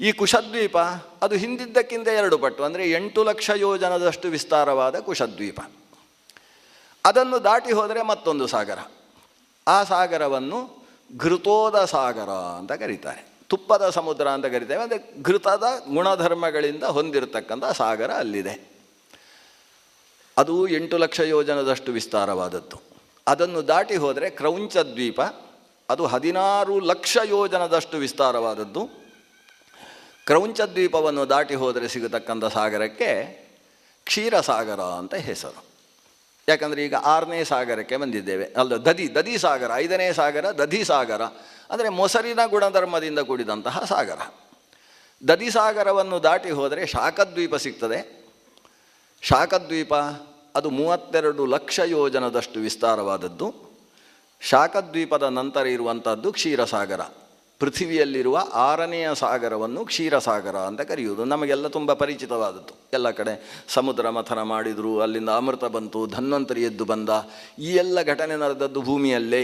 ಈ ಕುಶದ್ವೀಪ ಅದು ಹಿಂದಿದ್ದಕ್ಕಿಂತ 2 ಪಟ್ಟು, ಅಂದರೆ 8 ಲಕ್ಷ ಯೋಜನದಷ್ಟು ವಿಸ್ತಾರವಾದ ಕುಶದ್ವೀಪ. ಅದನ್ನು ದಾಟಿ ಹೋದರೆ ಮತ್ತೊಂದು ಸಾಗರ. ಆ ಸಾಗರವನ್ನು ಘೃತೋದ ಸಾಗರ ಅಂತ ಕರೀತಾರೆ. ತುಪ್ಪದ ಸಮುದ್ರ ಅಂತ ಕರಿತೇವೆ. ಅಂದರೆ ಘೃತದ ಗುಣಧರ್ಮಗಳಿಂದ ಹೊಂದಿರತಕ್ಕಂಥ ಸಾಗರ ಅಲ್ಲಿದೆ. ಅದು 8 ಲಕ್ಷ ಯೋಜನದಷ್ಟು ವಿಸ್ತಾರವಾದದ್ದು. ಅದನ್ನು ದಾಟಿ ಹೋದರೆ ಕ್ರೌಂಚ ದ್ವೀಪ, ಅದು 16 ಲಕ್ಷ ಯೋಜನದಷ್ಟು ವಿಸ್ತಾರವಾದದ್ದು. ಕ್ರೌಂಚ ದ್ವೀಪವನ್ನು ದಾಟಿ ಹೋದರೆ ಸಿಗತಕ್ಕಂಥ ಸಾಗರಕ್ಕೆ ಕ್ಷೀರಸಾಗರ ಅಂತ ಹೆಸರು. ಯಾಕಂದರೆ ಈಗ 6ನೇ ಸಾಗರಕ್ಕೆ ಬಂದಿದ್ದೇವೆ. ಅಲ್ಲ, ದಧಿ ಸಾಗರ, 5ನೇ ಸಾಗರ ದಧಿ ಸಾಗರ, ಅಂದರೆ ಮೊಸರಿನ ಗುಣಧರ್ಮದಿಂದ ಕೂಡಿದಂತಹ ಸಾಗರ. ದಧಿ ಸಾಗರವನ್ನು ದಾಟಿ ಹೋದರೆ ಶಾಖದ್ವೀಪ ಸಿಗ್ತದೆ. ಶಾಖದ್ವೀಪ ಅದು 32 ಲಕ್ಷ ಯೋಜನದಷ್ಟು ವಿಸ್ತಾರವಾದದ್ದು. ಶಾಖದ್ವೀಪದ ನಂತರ ಇರುವಂಥದ್ದು ಕ್ಷೀರಸಾಗರ. ಪೃಥ್ವಿಯಲ್ಲಿರುವ 6ನೆಯ ಸಾಗರವನ್ನು ಕ್ಷೀರಸಾಗರ ಅಂತ ಕರೆಯುವುದು. ನಮಗೆಲ್ಲ ತುಂಬ ಪರಿಚಿತವಾದದ್ದು. ಎಲ್ಲ ಕಡೆ ಸಮುದ್ರ ಮಥನ ಮಾಡಿದರು, ಅಲ್ಲಿಂದ ಅಮೃತ ಬಂತು, ಧನ್ವಂತರಿ ಎದ್ದು ಬಂದ, ಈ ಎಲ್ಲ ಘಟನೆ ನಡೆದದ್ದು ಭೂಮಿಯಲ್ಲೇ.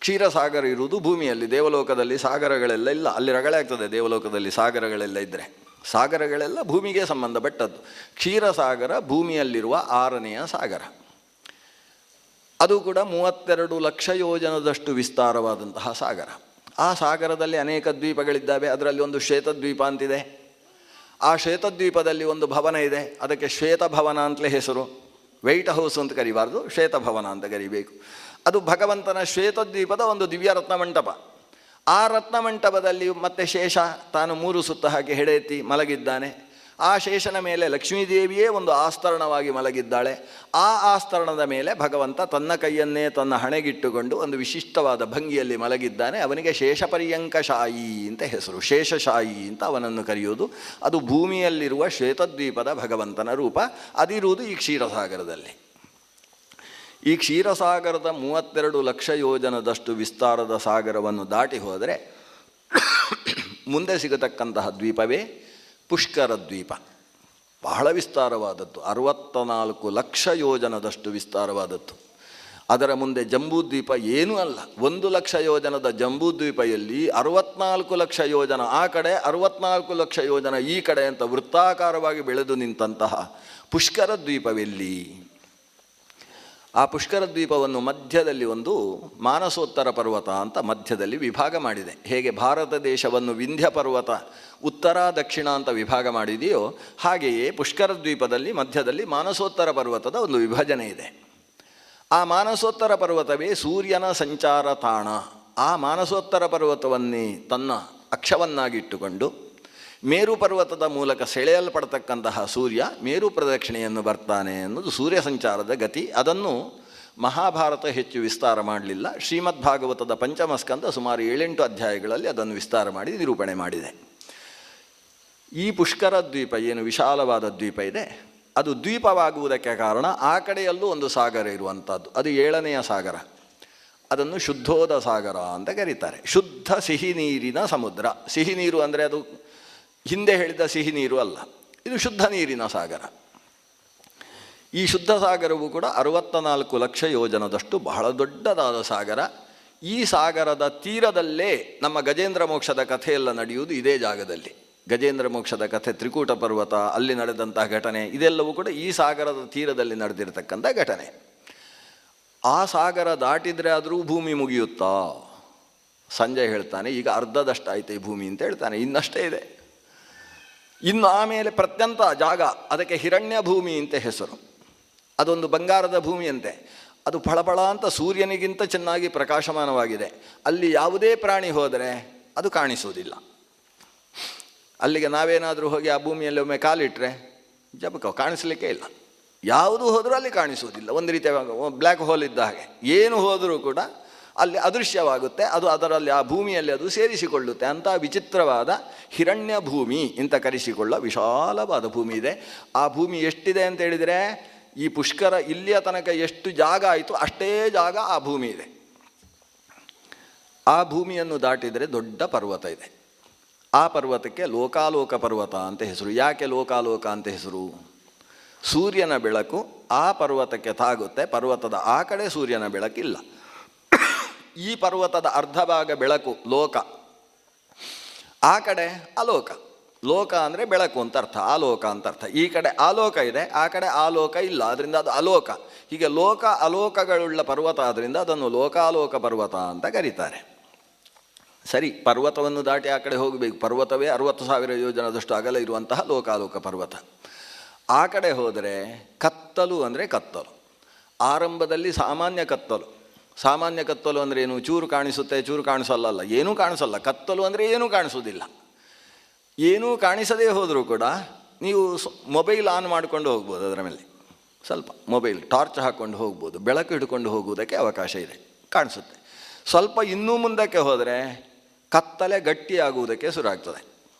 ಕ್ಷೀರಸಾಗರ ಇರುವುದು ಭೂಮಿಯಲ್ಲಿ. ದೇವಲೋಕದಲ್ಲಿ ಸಾಗರಗಳೆಲ್ಲ ಇಲ್ಲ. ಅಲ್ಲಿ ರಗಳೆ ಆಗ್ತದೆ ದೇವಲೋಕದಲ್ಲಿ ಸಾಗರಗಳೆಲ್ಲ ಇದ್ದರೆ. ಸಾಗರಗಳೆಲ್ಲ ಭೂಮಿಗೆ ಸಂಬಂಧಪಟ್ಟದ್ದು. ಕ್ಷೀರಸಾಗರ ಭೂಮಿಯಲ್ಲಿರುವ 6ನೆಯ ಸಾಗರ. ಅದು ಕೂಡ 32 ಲಕ್ಷ ಯೋಜನದಷ್ಟು ವಿಸ್ತಾರವಾದಂತಹ ಸಾಗರ. ಆ ಸಾಗರದಲ್ಲಿ ಅನೇಕ ದ್ವೀಪಗಳಿದ್ದಾವೆ. ಅದರಲ್ಲಿ ಒಂದು ಶ್ವೇತದ್ವೀಪ ಅಂತಿದೆ. ಆ ಶ್ವೇತದ್ವೀಪದಲ್ಲಿ ಒಂದು ಭವನ ಇದೆ. ಅದಕ್ಕೆ ಶ್ವೇತಭವನ ಅಂತಲೇ ಹೆಸರು. ವೈಟ್ ಹೌಸ್ ಅಂತ ಕರಿಬಾರ್ದು, ಶ್ವೇತಭವನ ಅಂತ ಕರಿಬೇಕು. ಅದು ಭಗವಂತನ ಶ್ವೇತದ್ವೀಪದ ಒಂದು ದಿವ್ಯ ರತ್ನಮಂಟಪ. ಆ ರತ್ನಮಂಟಪದಲ್ಲಿ ಮತ್ತೆ ಶೇಷ ತಾನು 3 ಸುತ್ತ ಹಾಕಿ ಹೆಡೆಯೆತ್ತಿ ಮಲಗಿದ್ದಾನೆ. ಆ ಶೇಷನ ಮೇಲೆ ಲಕ್ಷ್ಮೀದೇವಿಯೇ ಒಂದು ಆಸ್ತರಣವಾಗಿ ಮಲಗಿದ್ದಾಳೆ. ಆ ಆಸ್ತರಣದ ಮೇಲೆ ಭಗವಂತ ತನ್ನ ಕೈಯನ್ನೇ ತನ್ನ ಹಣೆಗಿಟ್ಟುಕೊಂಡು ಒಂದು ವಿಶಿಷ್ಟವಾದ ಭಂಗಿಯಲ್ಲಿ ಮಲಗಿದ್ದಾನೆ. ಅವನಿಗೆ ಶೇಷಪರ್ಯಂಕಶಾಯಿ ಅಂತ ಹೆಸರು. ಶೇಷಶಾಯಿ ಅಂತ ಅವನನ್ನು ಕರೆಯುವುದು. ಅದು ಭೂಮಿಯಲ್ಲಿರುವ ಶ್ವೇತದ್ವೀಪದ ಭಗವಂತನ ರೂಪ. ಅದಿರುವುದು ಈ ಕ್ಷೀರಸಾಗರದಲ್ಲಿ. ಈ ಕ್ಷೀರಸಾಗರದ 32 ಲಕ್ಷ ಯೋಜನದಷ್ಟು ವಿಸ್ತಾರದ ಸಾಗರವನ್ನು ದಾಟಿ ಹೋದರೆ ಮುಂದೆ ಸಿಗತಕ್ಕಂತಹ ದ್ವೀಪವೇ ಪುಷ್ಕರ ದ್ವೀಪ. ಬಹಳ ವಿಸ್ತಾರವಾದದ್ದು, 64 ಲಕ್ಷ ಯೋಜನದಷ್ಟು ವಿಸ್ತಾರವಾದದ್ದು. ಅದರ ಮುಂದೆ ಜಂಬೂದ್ವೀಪ ಏನೂ ಅಲ್ಲ. 1 ಲಕ್ಷ ಯೋಜನದ ಜಂಬೂದ್ವೀಪದಲ್ಲಿ 64 ಲಕ್ಷ ಯೋಜನ ಆ ಕಡೆ, 64 ಲಕ್ಷ ಯೋಜನ ಈ ಕಡೆ ಅಂತ ವೃತ್ತಾಕಾರವಾಗಿ ಬೆಳೆದು ನಿಂತಹ ಪುಷ್ಕರ ದ್ವೀಪವೆಲ್ಲಿ? ಆ ಪುಷ್ಕರ ದ್ವೀಪವನ್ನು ಮಧ್ಯದಲ್ಲಿ ಒಂದು ಮಾನಸೋತ್ತರ ಪರ್ವತ ಅಂತ ಮಧ್ಯದಲ್ಲಿ ವಿಭಾಗ ಮಾಡಿದೆ. ಹೇಗೆ ಭಾರತ ದೇಶವನ್ನು ವಿಂಧ್ಯ ಪರ್ವತ ಉತ್ತರ ದಕ್ಷಿಣ ಅಂತ ವಿಭಾಗ ಮಾಡಿದೆಯೋ ಹಾಗೆಯೇ ಪುಷ್ಕರ ದ್ವೀಪದಲ್ಲಿ ಮಧ್ಯದಲ್ಲಿ ಮಾನಸೋತ್ತರ ಪರ್ವತದ ಒಂದು ವಿಭಜನೆ ಇದೆ. ಆ ಮಾನಸೋತ್ತರ ಪರ್ವತವೇ ಸೂರ್ಯನ ಸಂಚಾರ ತಾಣ. ಆ ಮಾನಸೋತ್ತರ ಪರ್ವತವನ್ನೇ ತನ್ನ ಅಕ್ಷವನ್ನಾಗಿಟ್ಟುಕೊಂಡು ಮೇರು ಪರ್ವತದ ಮೂಲಕ ಸೆಳೆಯಲ್ಪಡ್ತಕ್ಕಂತಹ ಸೂರ್ಯ ಮೇರು ಪ್ರದಕ್ಷಿಣೆಯನ್ನು ಬರ್ತಾನೆ ಅನ್ನೋದು ಸೂರ್ಯ ಸಂಚಾರದ ಗತಿ. ಅದನ್ನು ಮಹಾಭಾರತ ಹೆಚ್ಚು ವಿಸ್ತಾರ ಮಾಡಲಿಲ್ಲ. ಶ್ರೀಮದ್ ಭಾಗವತದ ಪಂಚಮಸ್ಕಂದ ಸುಮಾರು 7-8 ಅಧ್ಯಾಯಗಳಲ್ಲಿ ಅದನ್ನು ವಿಸ್ತಾರ ಮಾಡಿ ನಿರೂಪಣೆ ಮಾಡಿದೆ. ಈ ಪುಷ್ಕರ ದ್ವೀಪ ಏನು ವಿಶಾಲವಾದ ದ್ವೀಪ ಇದೆ, ಅದು ದ್ವೀಪವಾಗುವುದಕ್ಕೆ ಕಾರಣ ಆ ಕಡೆಯಲ್ಲೂ ಒಂದು ಸಾಗರ ಇರುವಂಥದ್ದು. ಅದು 7ನೆಯ ಸಾಗರ. ಅದನ್ನು ಶುದ್ಧೋದ ಸಾಗರ ಅಂತ ಕರೀತಾರೆ. ಶುದ್ಧ ಸಿಹಿ ನೀರಿನ ಸಮುದ್ರ. ಸಿಹಿ ನೀರು ಅಂದರೆ ಅದು ಹಿಂದೆ ಹೇಳಿದ ಸಿಹಿ ನೀರು ಅಲ್ಲ, ಇದು ಶುದ್ಧ ನೀರಿನ ಸಾಗರ. ಈ ಶುದ್ಧ ಸಾಗರವು ಕೂಡ 64 ಲಕ್ಷ ಯೋಜನದಷ್ಟು ಬಹಳ ದೊಡ್ಡದಾದ ಸಾಗರ. ಈ ಸಾಗರದ ತೀರದಲ್ಲೇ ನಮ್ಮ ಗಜೇಂದ್ರ ಮೋಕ್ಷದ ಕಥೆಯೆಲ್ಲ ನಡೆಯುವುದು ಇದೇ ಜಾಗದಲ್ಲಿ. ಗಜೇಂದ್ರ ಮೋಕ್ಷದ ಕಥೆ, ತ್ರಿಕೂಟ ಪರ್ವತ, ಅಲ್ಲಿ ನಡೆದಂತಹ ಘಟನೆ ಇದೆಲ್ಲವೂ ಕೂಡ ಈ ಸಾಗರದ ತೀರದಲ್ಲಿ ನಡೆದಿರತಕ್ಕಂಥ ಘಟನೆ. ಆ ಸಾಗರ ದಾಟಿದರೆ ಆದರೂ ಭೂಮಿ ಮುಗಿಯುತ್ತಾ? ಸಂಜೆ ಹೇಳ್ತಾನೆ, ಈಗ ಅರ್ಧದಷ್ಟಾಯ್ತು ಈ ಭೂಮಿ ಅಂತ ಹೇಳ್ತಾನೆ. ಇನ್ನಷ್ಟೇ ಇದೆ. ಇನ್ನು ಆಮೇಲೆ ಪ್ರತ್ಯಂತ ಜಾಗ, ಅದಕ್ಕೆ ಹಿರಣ್ಯ ಭೂಮಿ ಅಂತ ಹೆಸರು. ಅದೊಂದು ಬಂಗಾರದ ಭೂಮಿಯಂತೆ. ಅದು ಫಳಫಳ ಅಂತ ಸೂರ್ಯನಿಗಿಂತ ಚೆನ್ನಾಗಿ ಪ್ರಕಾಶಮಾನವಾಗಿದೆ. ಅಲ್ಲಿ ಯಾವುದೇ ಪ್ರಾಣಿ ಹೋದರೆ ಅದು ಕಾಣಿಸುವುದಿಲ್ಲ. ಅಲ್ಲಿಗೆ ನಾವೇನಾದರೂ ಹೋಗಿ ಆ ಭೂಮಿಯಲ್ಲಿ ಒಮ್ಮೆ ಕಾಲಿಟ್ಟರೆ ಜಪಕ ಕಾಣಿಸಲಿಕ್ಕೆ ಇಲ್ಲ. ಯಾವುದು ಹೋದರೂ ಅಲ್ಲಿ ಕಾಣಿಸುವುದಿಲ್ಲ. ಒಂದು ರೀತಿಯ ಬ್ಲ್ಯಾಕ್ ಹೋಲ್ ಇದ್ದ ಹಾಗೆ, ಏನು ಹೋದರೂ ಕೂಡ ಅಲ್ಲಿ ಅದೃಶ್ಯವಾಗುತ್ತೆ. ಅದು ಅದರಲ್ಲಿ ಆ ಭೂಮಿಯಲ್ಲಿ ಅದು ಸೇರಿಸಿಕೊಳ್ಳುತ್ತೆ. ಅಂಥ ವಿಚಿತ್ರವಾದ ಹಿರಣ್ಯ ಭೂಮಿ ಅಂತ ಕರೆಸಿಕೊಳ್ಳೋ ವಿಶಾಲವಾದ ಭೂಮಿ ಇದೆ. ಆ ಭೂಮಿ ಎಷ್ಟಿದೆ ಅಂತ ಹೇಳಿದರೆ, ಈ ಪುಷ್ಕರ ಇಲ್ಲಿಯ ತನಕ ಎಷ್ಟು ಜಾಗ ಆಯಿತು ಅಷ್ಟೇ ಜಾಗ ಆ ಭೂಮಿ ಇದೆ. ಆ ಭೂಮಿಯನ್ನು ದಾಟಿದರೆ ದೊಡ್ಡ ಪರ್ವತ ಇದೆ. ಆ ಪರ್ವತಕ್ಕೆ ಲೋಕಾಲೋಕ ಪರ್ವತ ಅಂತ ಹೆಸರು. ಯಾಕೆ ಲೋಕಾಲೋಕ ಅಂತ ಹೆಸರು? ಸೂರ್ಯನ ಬೆಳಕು ಆ ಪರ್ವತಕ್ಕೆ ತಾಗುತ್ತೆ. ಪರ್ವತದ ಆ ಕಡೆ ಸೂರ್ಯನ ಬೆಳಕಿಲ್ಲ. ಈ ಪರ್ವತದ ಅರ್ಧ ಭಾಗ ಬೆಳಕು ಲೋಕ, ಆ ಕಡೆ ಅಲೋಕ. ಲೋಕ ಅಂದರೆ ಬೆಳಕು ಅಂತ ಅರ್ಥ, ಆಲೋಕ ಅಂತ ಅರ್ಥ. ಈ ಕಡೆ ಆಲೋಕ ಇದೆ, ಆ ಕಡೆ ಆಲೋಕ ಇಲ್ಲ, ಅದರಿಂದ ಅದು ಅಲೋಕ. ಹೀಗೆ ಲೋಕ ಅಲೋಕಗಳುಳ್ಳ ಪರ್ವತ ಆದ್ದರಿಂದ ಅದನ್ನು ಲೋಕಾಲೋಕ ಪರ್ವತ ಅಂತ ಕರೀತಾರೆ. ಸರಿ, ಪರ್ವತವನ್ನು ದಾಟಿ ಆ ಕಡೆ ಹೋಗಬೇಕು. ಪರ್ವತವೇ 60,000 ಯೋಜನದಷ್ಟು ಅಗಲ ಇರುವಂತಹ ಲೋಕಾಲೋಕ ಪರ್ವತ. ಆ ಕಡೆ ಹೋದರೆ ಕತ್ತಲು ಅಂದರೆ ಕತ್ತಲು. ಆರಂಭದಲ್ಲಿ ಸಾಮಾನ್ಯ ಕತ್ತಲು. ಸಾಮಾನ್ಯ ಕತ್ತಲು ಅಂದರೆ ಏನು? ಚೂರು ಕಾಣಿಸುತ್ತೆ, ಚೂರು ಕಾಣಿಸಲ್ಲ, ಏನೂ ಕಾಣಿಸಲ್ಲ. ಕತ್ತಲು ಅಂದರೆ ಏನೂ ಕಾಣಿಸೋದಿಲ್ಲ. ಏನೂ ಕಾಣಿಸದೇ ಹೋದರೂ ಕೂಡ ನೀವು ಮೊಬೈಲ್ ಆನ್ ಮಾಡಿಕೊಂಡು ಹೋಗ್ಬೋದು. ಅದರ ಮೇಲೆ ಸ್ವಲ್ಪ ಮೊಬೈಲ್ ಟಾರ್ಚ್ ಹಾಕ್ಕೊಂಡು ಹೋಗ್ಬೋದು. ಬೆಳಕು ಹಿಡ್ಕೊಂಡು ಹೋಗುವುದಕ್ಕೆ ಅವಕಾಶ ಇದೆ, ಕಾಣಿಸುತ್ತೆ. ಸ್ವಲ್ಪ ಇನ್ನೂ ಮುಂದಕ್ಕೆ ಹೋದರೆ ಕತ್ತಲೆ ಗಟ್ಟಿಯಾಗುವುದಕ್ಕೆ ಶುರು ಆಗ್ತದೆ.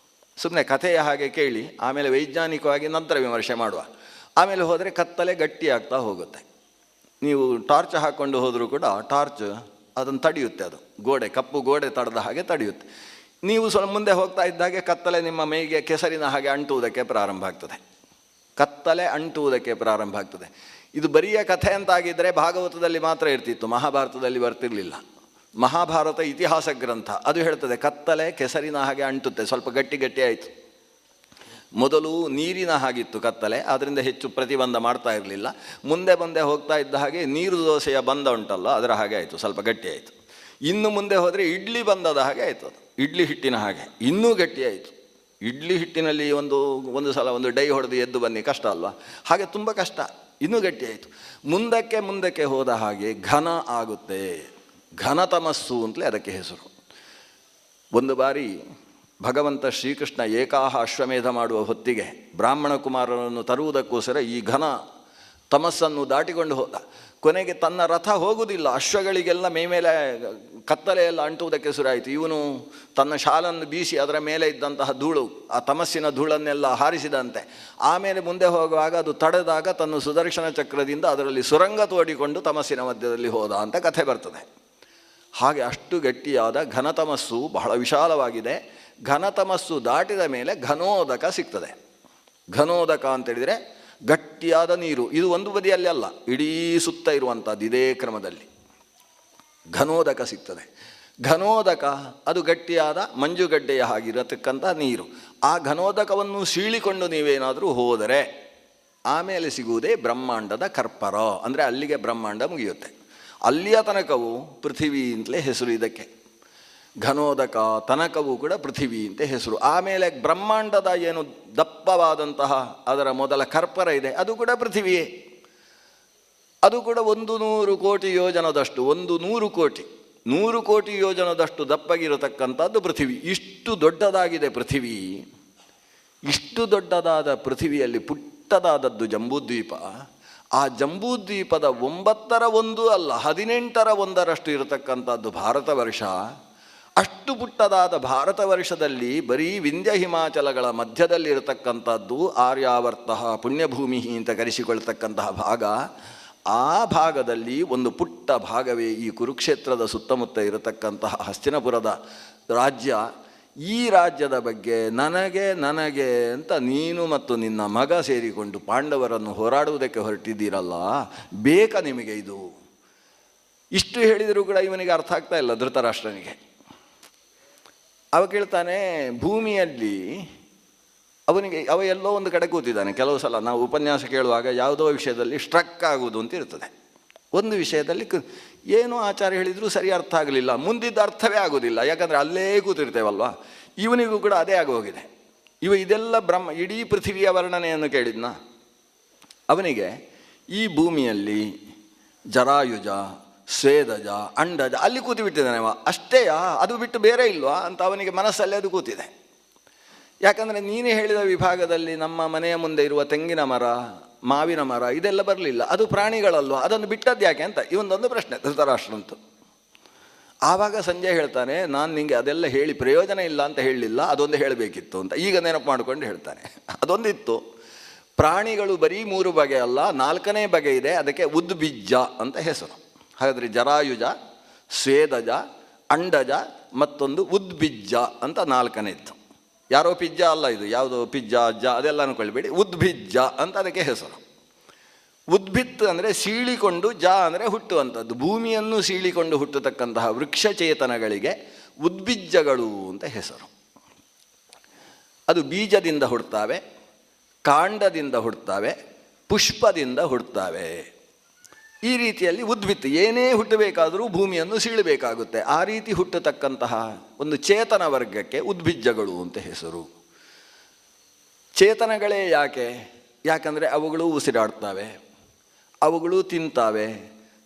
ಸುಮ್ಮನೆ ಕಥೆಯ ಹಾಗೆ ಕೇಳಿ ಆಮೇಲೆ ವೈಜ್ಞಾನಿಕವಾಗಿ ನಂತರ ವಿಮರ್ಶೆ ಮಾಡುವ. ಆಮೇಲೆ ಹೋದರೆ ಕತ್ತಲೆ ಗಟ್ಟಿಯಾಗ್ತಾ ಹೋಗುತ್ತೆ. ನೀವು ಟಾರ್ಚ್ ಹಾಕ್ಕೊಂಡು ಹೋದರೂ ಕೂಡ ಟಾರ್ಚ್ ಅದನ್ನು ತಡೆಯುತ್ತೆ. ಅದು ಗೋಡೆ, ಕಪ್ಪು ಗೋಡೆ ತಡೆದ ಹಾಗೆ ತಡೆಯುತ್ತೆ. ನೀವು ಸ್ವಲ್ಪ ಮುಂದೆ ಹೋಗ್ತಾ ಇದ್ದಾಗೆ ಕತ್ತಲೆ ನಿಮ್ಮ ಮೈಗೆ ಕೆಸರಿನ ಹಾಗೆ ಅಂಟುವುದಕ್ಕೆ ಪ್ರಾರಂಭ ಆಗ್ತದೆ. ಕತ್ತಲೆ ಅಂಟುವುದಕ್ಕೆ ಪ್ರಾರಂಭ ಆಗ್ತದೆ. ಇದು ಬರಿಯ ಕಥೆ ಅಂತಾಗಿದ್ದರೆ ಭಾಗವತದಲ್ಲಿ ಮಾತ್ರ ಇರ್ತಿತ್ತು, ಮಹಾಭಾರತದಲ್ಲಿ ಬರ್ತಿರಲಿಲ್ಲ. ಮಹಾಭಾರತ ಇತಿಹಾಸ ಗ್ರಂಥ, ಅದು ಹೇಳ್ತದೆ ಕತ್ತಲೆ ಕೆಸರಿನ ಹಾಗೆ ಅಂಟುತ್ತೆ. ಸ್ವಲ್ಪ ಗಟ್ಟಿ ಗಟ್ಟಿ ಆಯಿತು. ಮೊದಲು ನೀರಿನ ಹಾಗಿತ್ತು ಕತ್ತಲೆ, ಅದರಿಂದ ಹೆಚ್ಚು ಪ್ರತಿಬಂಧ ಮಾಡ್ತಾ ಇರಲಿಲ್ಲ. ಮುಂದೆ ಮುಂದೆ ಹೋಗ್ತಾ ಇದ್ದ ಹಾಗೆ ನೀರು ದೋಸೆಯ ಬಂಧ ಉಂಟಲ್ಲ, ಅದರ ಹಾಗೆ ಆಯಿತು, ಸ್ವಲ್ಪ ಗಟ್ಟಿ ಆಯಿತು. ಇನ್ನು ಮುಂದೆ ಹೋದರೆ ಇಡ್ಲಿ ಬಂದದ ಹಾಗೆ ಆಯಿತು. ಅದು ಇಡ್ಲಿ ಹಿಟ್ಟಿನ ಹಾಗೆ ಇನ್ನೂ ಗಟ್ಟಿ ಆಯಿತು. ಇಡ್ಲಿ ಹಿಟ್ಟಿನಲ್ಲಿ ಒಂದು ಸಲ ಒಂದು ಡೈ ಹೊಡೆದು ಎದ್ದು ಬನ್ನಿ ಕಷ್ಟ ಅಲ್ವಾ? ಹಾಗೆ ತುಂಬ ಕಷ್ಟ. ಇನ್ನೂ ಗಟ್ಟಿ ಆಯಿತು. ಮುಂದಕ್ಕೆ ಮುಂದಕ್ಕೆ ಹೋದ ಹಾಗೆ ಘನ ಆಗುತ್ತೆ. ಘನತಮಸ್ಸು ಅಂತಲೇ ಅದಕ್ಕೆ ಹೆಸರು. ಒಂದು ಬಾರಿ ಭಗವಂತ ಶ್ರೀಕೃಷ್ಣ ಏಕಾಹ ಅಶ್ವಮೇಧ ಮಾಡುವ ಹೊತ್ತಿಗೆ ಬ್ರಾಹ್ಮಣ ಕುಮಾರರನ್ನು ತರುವುದಕ್ಕೋಸ್ಕರ ಈ ಘನ ತಮಸ್ಸನ್ನು ದಾಟಿಕೊಂಡು ಹೋದ. ಕೊನೆಗೆ ತನ್ನ ರಥ ಹೋಗುವುದಿಲ್ಲ, ಅಶ್ವಗಳಿಗೆಲ್ಲ ಮೇಮೇಲೆ ಕತ್ತಲೆಯೆಲ್ಲ ಅಂಟುವುದಕ್ಕೆ ಶುರುವಾಯಿತು. ಇವನು ತನ್ನ ಶಾಲನ್ನು ಬೀಸಿ ಅದರ ಮೇಲೆ ಇದ್ದಂತಹ ಧೂಳು, ಆ ತಮಸ್ಸಿನ ಧೂಳನ್ನೆಲ್ಲ ಹಾರಿಸಿದಂತೆ. ಆಮೇಲೆ ಮುಂದೆ ಹೋಗುವಾಗ ಅದು ತಡೆದಾಗ ತನ್ನ ಸುದರ್ಶನ ಚಕ್ರದಿಂದ ಅದರಲ್ಲಿ ಸುರಂಗ ತೋಡಿಕೊಂಡು ತಮಸ್ಸಿನ ಮಧ್ಯದಲ್ಲಿ ಹೋದ ಅಂತ ಕಥೆ ಬರ್ತದೆ. ಹಾಗೆ ಅಷ್ಟು ಗಟ್ಟಿಯಾದ ಘನತಮಸ್ಸು ಬಹಳ ವಿಶಾಲವಾಗಿದೆ. ಘನತಮಸ್ಸು ದಾಟಿದ ಮೇಲೆ ಘನೋದಕ ಸಿಗ್ತದೆ. ಘನೋದಕ ಅಂತೇಳಿದರೆ ಗಟ್ಟಿಯಾದ ನೀರು. ಇದು ಒಂದು ಬದಿಯಲ್ಲಿ ಅಲ್ಲ, ಇಡೀ ಸುತ್ತ ಇರುವಂಥದ್ದು. ಇದೇ ಕ್ರಮದಲ್ಲಿ ಘನೋದಕ ಸಿಗ್ತದೆ. ಘನೋದಕ ಅದು ಗಟ್ಟಿಯಾದ ಮಂಜುಗಡ್ಡೆಯ ಹಾಗಿರತಕ್ಕಂಥ ನೀರು. ಆ ಘನೋದಕವನ್ನು ಸೀಳಿಕೊಂಡು ನೀವೇನಾದರೂ ಹೋದರೆ ಆಮೇಲೆ ಸಿಗುವುದೇ ಬ್ರಹ್ಮಾಂಡದ ಕರ್ಪರ. ಅಂದರೆ ಅಲ್ಲಿಗೆ ಬ್ರಹ್ಮಾಂಡ ಮುಗಿಯುತ್ತೆ. ಅಲ್ಲಿಯ ತನಕವು ಪೃಥಿವಿ ಅಂತಲೇ ಹೆಸರು ಇದಕ್ಕೆ. ಘನೋದಕ ತನಕವೂ ಕೂಡ ಪೃಥಿವಿ ಅಂತ ಹೆಸರು. ಆಮೇಲೆ ಬ್ರಹ್ಮಾಂಡದ ಏನು ದಪ್ಪವಾದಂತಹ ಅದರ ಮೊದಲ ಕರ್ಪರ ಇದೆ, ಅದು ಕೂಡ ಪೃಥಿವಿಯೇ. ಅದು ಕೂಡ 100 ಕೋಟಿ ಯೋಜನದಷ್ಟು, 100 ಕೋಟಿ ಯೋಜನದಷ್ಟು ದಪ್ಪಗಿರತಕ್ಕಂಥದ್ದು ಪೃಥಿವಿ. ಇಷ್ಟು ದೊಡ್ಡದಾಗಿದೆ ಪೃಥಿವಿ. ಇಷ್ಟು ದೊಡ್ಡದಾದ ಪೃಥಿವಿಯಲ್ಲಿ ಪುಟ್ಟದಾದದ್ದು ಜಂಬೂದ್ವೀಪ. ಆ ಜಂಬೂದ್ವೀಪದ 9/1 ಅಲ್ಲ, 18/1 ಇರತಕ್ಕಂಥದ್ದು ಭಾರತ ವರ್ಷ. ಅಷ್ಟು ಪುಟ್ಟದಾದ ಭಾರತ ವರ್ಷದಲ್ಲಿ ಬರೀ ವಿಂಧ್ಯ ಹಿಮಾಚಲಗಳ ಮಧ್ಯದಲ್ಲಿರತಕ್ಕಂಥದ್ದು ಆರ್ಯಾವರ್ತ ಪುಣ್ಯಭೂಮಿ ಅಂತ ಕರೆಸಿಕೊಳ್ತಕ್ಕಂತಹ ಭಾಗ. ಆ ಭಾಗದಲ್ಲಿ ಒಂದು ಪುಟ್ಟ ಭಾಗವೇ ಈ ಕುರುಕ್ಷೇತ್ರದ ಸುತ್ತಮುತ್ತ ಇರತಕ್ಕಂತಹ ಹಸ್ತಿನಪುರದ ರಾಜ್ಯ. ಈ ರಾಜ್ಯದ ಬಗ್ಗೆ ನನಗೆ ಅಂತ ನೀನು ಮತ್ತು ನಿನ್ನ ಮಗ ಸೇರಿಕೊಂಡು ಪಾಂಡವರನ್ನು ಹೋರಾಡುವುದಕ್ಕೆ ಹೊರಟಿದ್ದೀರಲ್ಲ, ಬೇಕಾ ನಿಮಗೆ ಇದು? ಇಷ್ಟು ಹೇಳಿದರೂ ಕೂಡ ಇವನಿಗೆ ಅರ್ಥ ಆಗ್ತಾ ಇಲ್ಲ, ಧೃತರಾಷ್ಟ್ರನಿಗೆ. ಅವ ಕೇಳ್ತಾನೆ, ಭೂಮಿಯಲ್ಲಿ ಅವ ಎಲ್ಲೋ ಒಂದು ಕಡೆ ಕೂತಿದ್ದಾನೆ. ಕೆಲವು ಸಲ ನಾವು ಉಪನ್ಯಾಸ ಕೇಳುವಾಗ ಯಾವುದೋ ವಿಷಯದಲ್ಲಿ ಸ್ಟ್ರಕ್ ಆಗುವುದು ಅಂತ ಇರ್ತದೆ. ಒಂದು ವಿಷಯದಲ್ಲಿ ಏನು ಆಚಾರ್ಯ ಹೇಳಿದರೂ ಸರಿ ಅರ್ಥ ಆಗಲಿಲ್ಲ, ಮುಂದಿದ್ದ ಅರ್ಥವೇ ಆಗೋದಿಲ್ಲ, ಯಾಕಂದರೆ ಅಲ್ಲೇ ಕೂತಿರ್ತೇವಲ್ವ. ಇವನಿಗೂ ಕೂಡ ಅದೇ ಆಗೋಗಿದೆ. ಇದೆಲ್ಲ ಇಡೀ ಪೃಥಿವಿಯ ವರ್ಣನೆಯನ್ನು ಕೇಳಿದ್ನ. ಅವನಿಗೆ ಈ ಭೂಮಿಯಲ್ಲಿ ಜರಾಯುಜ, ಸ್ವೇದಜ, ಅಂಡಜ, ಅಲ್ಲಿ ಕೂತು ಬಿಟ್ಟಿದ್ದಾನೆ ಅವ. ಅಷ್ಟೇಯಾ, ಅದು ಬಿಟ್ಟು ಬೇರೆ ಇಲ್ವಾ ಅಂತ ಅವನಿಗೆ ಮನಸ್ಸಲ್ಲಿ ಅದು ಕೂತಿದೆ. ಯಾಕಂದರೆ ನೀನು ಹೇಳಿದ ವಿಭಾಗದಲ್ಲಿ ನಮ್ಮ ಮನೆಯ ಮುಂದೆ ಇರುವ ತೆಂಗಿನ ಮರ, ಮಾವಿನ ಮರ ಇದೆಲ್ಲ ಬರಲಿಲ್ಲ, ಅದು ಪ್ರಾಣಿಗಳಲ್ವ, ಅದನ್ನು ಬಿಟ್ಟದ್ದು ಯಾಕೆ ಅಂತ ಇವೊಂದೊಂದು ಪ್ರಶ್ನೆ ಧೃತರಾಷ್ಟ್ರಂತು. ಆವಾಗ ಸಂಜೆ ಹೇಳ್ತಾನೆ, ನಾನು ನಿಮಗೆ ಅದೆಲ್ಲ ಹೇಳಿ ಪ್ರಯೋಜನ ಇಲ್ಲ ಅಂತ ಹೇಳಲಿಲ್ಲ, ಅದೊಂದು ಹೇಳಬೇಕಿತ್ತು ಅಂತ ಈಗ ನೆನಪು ಮಾಡಿಕೊಂಡು ಹೇಳ್ತಾನೆ. ಅದೊಂದಿತ್ತು. ಪ್ರಾಣಿಗಳು ಬರೀ 3 ಬಗೆ ಅಲ್ಲ, 4ನೇ ಬಗೆ ಇದೆ, ಅದಕ್ಕೆ ಉದ್ಬಿಜ್ಜ ಅಂತ ಹೆಸರು. ಹಾಗಾದರೆ ಜರಾಯುಜ, ಸ್ವೇದಜ, ಅಂಡಜ ಮತ್ತೊಂದು ಉದ್ಬಿಜ್ಜ ಅಂತ 4ನೇದ್ದು. ಯಾರೋ ಪಿಜ್ಜಾ ಅಲ್ಲ ಇದು, ಯಾವುದೋ ಪಿಜ್ಜಾ ಅಜ್ಜ ಅದೆಲ್ಲ ಅನ್ಕೊಳ್ಬೇಡಿ, ಉದ್ಬಿಜ್ಜ ಅಂತ ಅದಕ್ಕೆ ಹೆಸರು. ಉದ್ಭಿತ್ ಅಂದರೆ ಸೀಳಿಕೊಂಡು, ಜ ಅಂದರೆ ಹುಟ್ಟುವಂಥದ್ದು. ಭೂಮಿಯನ್ನು ಸೀಳಿಕೊಂಡು ಹುಟ್ಟತಕ್ಕಂತಹ ವೃಕ್ಷಚೇತನಗಳಿಗೆ ಉದ್ಬಿಜ್ಜಗಳು ಅಂತ ಹೆಸರು. ಅದು ಬೀಜದಿಂದ ಹುಡ್ತಾವೆ, ಕಾಂಡದಿಂದ ಹುಡ್ತಾವೆ, ಪುಷ್ಪದಿಂದ ಹುಡ್ತಾವೆ. ಈ ರೀತಿಯಲ್ಲಿ ಉದ್ಭಿತ್ ಏನೇ ಹುಟ್ಟಬೇಕಾದರೂ ಭೂಮಿಯನ್ನು ಸೀಳಬೇಕಾಗುತ್ತೆ. ಆ ರೀತಿ ಹುಟ್ಟತಕ್ಕಂತಹ ಒಂದು ಚೇತನ ವರ್ಗಕ್ಕೆ ಉದ್ಭಿಜ್ಜಗಳು ಅಂತ ಹೆಸರು. ಚೇತನಗಳೇ ಯಾಕೆ? ಯಾಕಂದರೆ ಅವುಗಳು ಉಸಿರಾಡ್ತವೆ, ಅವುಗಳು ತಿಂತಾವೆ,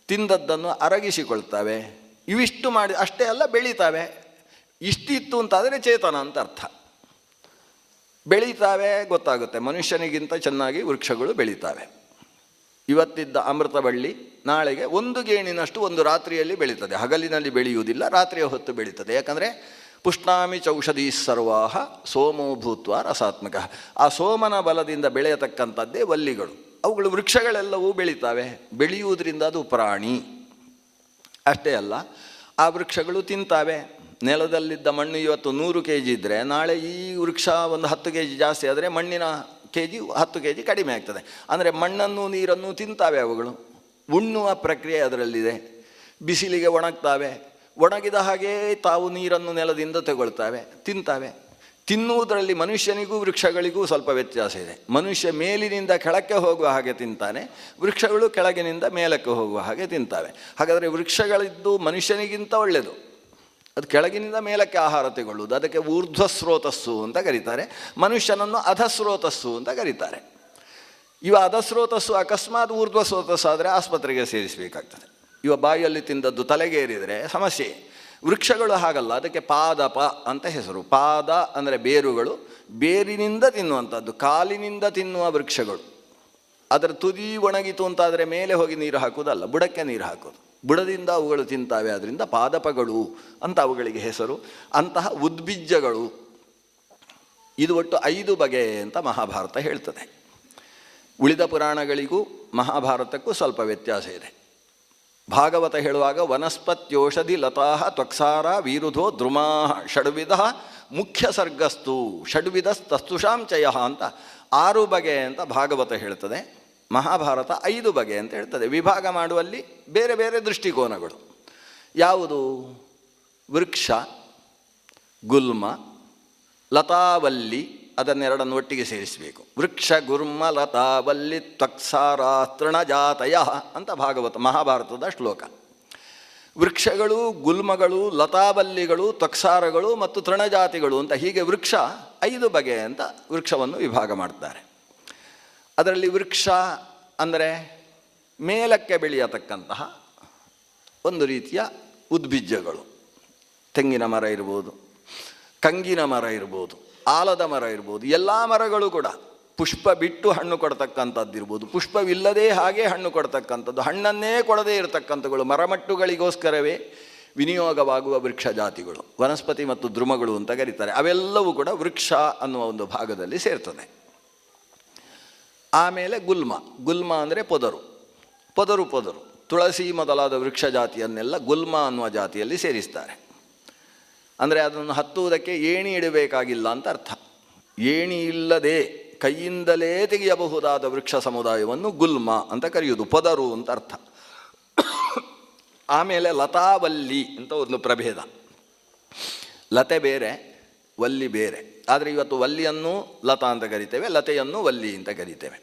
ತಿಂದದ್ದನ್ನು ಅರಗಿಸಿಕೊಳ್ತವೆ, ಇವಿಷ್ಟು ಮಾಡಿ ಅಷ್ಟೇ ಅಲ್ಲ ಬೆಳೀತಾವೆ. ಇಷ್ಟಿತ್ತು ಅಂತಾದರೆ ಚೇತನ ಅಂತ ಅರ್ಥ. ಬೆಳೀತಾವೆ ಗೊತ್ತಾಗುತ್ತೆ, ಮನುಷ್ಯನಿಗಿಂತ ಚೆನ್ನಾಗಿ ವೃಕ್ಷಗಳು ಬೆಳೀತಾವೆ. ಇವತ್ತಿದ್ದ ಅಮೃತ ಬಳ್ಳಿ ನಾಳೆಗೆ 1 ಗೇಣಿನಷ್ಟು ಒಂದು ರಾತ್ರಿಯಲ್ಲಿ ಬೆಳೀತದೆ. ಹಗಲಿನಲ್ಲಿ ಬೆಳೆಯುವುದಿಲ್ಲ, ರಾತ್ರಿಯ ಹೊತ್ತು ಬೆಳೀತದೆ. ಯಾಕಂದರೆ ಪುಷ್ಣಾಮಿ ಚೌಷಧಿ ಸರ್ವಾಹ ಸೋಮೋ ಭೂತ್ವ ರಸಾತ್ಮಕ. ಆ ಸೋಮನ ಬಲದಿಂದ ಬೆಳೆಯತಕ್ಕಂಥದ್ದೇ ವಲ್ಲಿಗಳು. ಅವುಗಳು ವೃಕ್ಷಗಳೆಲ್ಲವೂ ಬೆಳೀತಾವೆ. ಬೆಳೆಯುವುದರಿಂದ ಅದು ಪ್ರಾಣಿ. ಅಷ್ಟೇ ಅಲ್ಲ, ಆ ವೃಕ್ಷಗಳು ತಿಂತಾವೆ. ನೆಲದಲ್ಲಿದ್ದ ಮಣ್ಣು ಇವತ್ತು 100 kg ಇದ್ದರೆ ನಾಳೆ ಈ ವೃಕ್ಷ ಒಂದು 10 kg ಜಾಸ್ತಿ ಆದರೆ ಮಣ್ಣಿನ kg 10 kg ಕಡಿಮೆ ಆಗ್ತದೆ. ಅಂದರೆ ಮಣ್ಣನ್ನು ನೀರನ್ನು ತಿಂತಾವೆ ಅವುಗಳು. ಉಣ್ಣುವ ಪ್ರಕ್ರಿಯೆ ಅದರಲ್ಲಿದೆ. ಬಿಸಿಲಿಗೆ ಒಣಗ್ತಾವೆ, ಒಣಗಿದ ಹಾಗೇ ತಾವು ನೀರನ್ನು ನೆಲದಿಂದ ತಗೊಳ್ತಾವೆ, ತಿಂತಾವೆ. ತಿನ್ನುವುದರಲ್ಲಿ ಮನುಷ್ಯನಿಗೂ ವೃಕ್ಷಗಳಿಗೂ ಸ್ವಲ್ಪ ವ್ಯತ್ಯಾಸ ಇದೆ. ಮನುಷ್ಯ ಮೇಲಿನಿಂದ ಕೆಳಕ್ಕೆ ಹೋಗುವ ಹಾಗೆ ತಿಂತಾನೆ, ವೃಕ್ಷಗಳು ಕೆಳಗಿನಿಂದ ಮೇಲಕ್ಕೆ ಹೋಗುವ ಹಾಗೆ ತಿಂತಾವೆ. ಹಾಗಾದರೆ ವೃಕ್ಷಗಳಿದ್ದು ಮನುಷ್ಯನಿಗಿಂತ ಒಳ್ಳೆಯದು. ಅದು ಕೆಳಗಿನಿಂದ ಮೇಲಕ್ಕೆ ಆಹಾರ ತಗೊಳ್ಳುವುದು, ಅದಕ್ಕೆ ಊರ್ಧ್ವಸ್ರೋತಸ್ಸು ಅಂತ ಕರೀತಾರೆ. ಮನುಷ್ಯನನ್ನು ಅಧಸ್ರೋತಸ್ಸು ಅಂತ ಕರೀತಾರೆ. ಇವ ಅಧಸ್ರೋತಸ್ಸು ಅಕಸ್ಮಾತ್ ಊರ್ಧ್ವಸ್ರೋತಸ್ಸು ಆದರೆ ಆಸ್ಪತ್ರೆಗೆ ಸೇರಿಸಬೇಕಾಗ್ತದೆ. ಇವ ಬಾಯಲ್ಲಿ ತಿಂದದ್ದು ತಲೆಗೇರಿದರೆ ಸಮಸ್ಯೆ. ವೃಕ್ಷಗಳು ಹಾಗಲ್ಲ, ಅದಕ್ಕೆ ಪಾದಪ ಅಂತ ಹೆಸರು. ಪಾದ ಅಂದರೆ ಬೇರುಗಳು, ಬೇರಿನಿಂದ ತಿನ್ನುವಂಥದ್ದು. ಕಾಲಿನಿಂದ ತಿನ್ನುವ ವೃಕ್ಷಗಳು. ಅದರ ತುದಿ ಒಣಗಿತು ಅಂತಾದರೆ ಮೇಲೆ ಹೋಗಿ ನೀರು ಹಾಕುವುದಲ್ಲ, ಬುಡಕ್ಕೆ ನೀರು ಹಾಕೋದು. ಬುಡದಿಂದ ಅವುಗಳು ತಿಂತಾವೆ, ಅದರಿಂದ ಪಾದಪಗಳು ಅಂತ ಅವುಗಳಿಗೆ ಹೆಸರು. ಅಂತಹ ಉದ್ಬಿಜ್ಜಗಳು. ಇದು ಒಟ್ಟು 5 ಬಗೆ ಅಂತ ಮಹಾಭಾರತ ಹೇಳ್ತದೆ. ಉಳಿದ ಪುರಾಣಗಳಿಗೂ ಮಹಾಭಾರತಕ್ಕೂ ಸ್ವಲ್ಪ ವ್ಯತ್ಯಾಸ ಇದೆ. ಭಾಗವತ ಹೇಳುವಾಗ ವನಸ್ಪತ್ಯೋಷಧಿ ಲತಾ ತ್ವಕ್ಸಾರ ವೀರುಧೋ ದ್ರುಮಾ ಷಡ್ವಿಧ ಮುಖ್ಯ ಸರ್ಗಸ್ತು ಷಡ್ವಿಧಸ್ತಸ್ತುಷಾಂಚಯ ಅಂತ 6 ಬಗೆ ಅಂತ ಭಾಗವತ ಹೇಳ್ತದೆ. ಮಹಾಭಾರತ 5 ಬಗೆ ಅಂತ ಹೇಳ್ತದೆ. ವಿಭಾಗ ಮಾಡುವಲ್ಲಿ ಬೇರೆ ಬೇರೆ ದೃಷ್ಟಿಕೋನಗಳು. ಯಾವುದು? ವೃಕ್ಷ, ಗುಲ್ಮ, ಲತಾವಲ್ಲಿ, ಅದನ್ನೆರಡನ್ನು ಒಟ್ಟಿಗೆ ಸೇರಿಸಬೇಕು. ವೃಕ್ಷ ಗುರ್ಮ ಲತಾವಲ್ಲಿ ತ್ವಕ್ಸಾರ ತೃಣಜಾತಯ ಅಂತ ಮಹಾಭಾರತದ ಶ್ಲೋಕ. ವೃಕ್ಷಗಳು, ಗುಲ್ಮಗಳು, ಲತಾವಲ್ಲಿಗಳು, ತ್ವಕ್ಸಾರಗಳು ಮತ್ತು ತೃಣಜಾತಿಗಳು ಅಂತ ಹೀಗೆ ವೃಕ್ಷ 5 ಬಗೆ ಅಂತ ವೃಕ್ಷವನ್ನು ವಿಭಾಗ ಮಾಡ್ತಾರೆ. ಅದರಲ್ಲಿ ವೃಕ್ಷ ಅಂದರೆ ಮೇಲಕ್ಕೆ ಬೆಳೆಯತಕ್ಕಂತಹ ಒಂದು ರೀತಿಯ ಉದ್ಬಿಜ್ಜಗಳು. ತೆಂಗಿನ ಮರ ಇರ್ಬೋದು, ಕಂಗಿನ ಮರ ಇರ್ಬೋದು, ಆಲದ ಮರ ಇರ್ಬೋದು. ಎಲ್ಲ ಮರಗಳು ಕೂಡ ಪುಷ್ಪ ಬಿಟ್ಟು ಹಣ್ಣು ಕೊಡ್ತಕ್ಕಂಥದ್ದಿರ್ಬೋದು, ಪುಷ್ಪವಿಲ್ಲದೆ ಹಾಗೆ ಹಣ್ಣು ಕೊಡ್ತಕ್ಕಂಥದ್ದು, ಹಣ್ಣನ್ನೇ ಕೊಡದೇ ಇರತಕ್ಕಂಥಗಳು, ಮರಮಟ್ಟುಗಳಿಗೋಸ್ಕರವೇ ವಿನಿಯೋಗವಾಗುವ ವೃಕ್ಷ ಜಾತಿಗಳು, ವನಸ್ಪತಿ ಮತ್ತು ದ್ರುಮಗಳು ಅಂತ ಕರೀತಾರೆ. ಅವೆಲ್ಲವೂ ಕೂಡ ವೃಕ್ಷ ಅನ್ನುವ ಒಂದು ಭಾಗದಲ್ಲಿ ಸೇರ್ತದೆ. ಆಮೇಲೆ ಗುಲ್ಮ ಅಂದರೆ ಪೊದರು. ತುಳಸಿ ಮೊದಲಾದ ವೃಕ್ಷ ಜಾತಿಯನ್ನೆಲ್ಲ ಗುಲ್ಮ ಅನ್ನುವ ಜಾತಿಯಲ್ಲಿ ಸೇರಿಸ್ತಾರೆ. ಅಂದರೆ ಅದನ್ನು ಹತ್ತುವುದಕ್ಕೆ ಏಣಿ ಇಡಬೇಕಾಗಿಲ್ಲ ಅಂತ ಅರ್ಥ. ಏಣಿ ಇಲ್ಲದೆ ಕೈಯಿಂದಲೇ ತೆಗೆಯಬಹುದಾದ ವೃಕ್ಷ ಸಮುದಾಯವನ್ನು ಗುಲ್ಮ ಅಂತ ಕರೆಯುವುದು, ಪೊದರು ಅಂತ ಅರ್ಥ. ಆಮೇಲೆ ಲತಾವಲ್ಲಿ ಅಂತ ಒಂದು ಪ್ರಭೇದ. ಲತೆ ಬೇರೆ, ವಲ್ಲಿ ಬೇರೆ. ಆದರೆ ಇವತ್ತು ವಲ್ಲಿಯನ್ನು ಲತಾ ಅಂತ ಕರಿತೇವೆ, ಲತೆಯನ್ನು ವಲ್ಲಿ ಅಂತ ಕರಿತೇವೆ.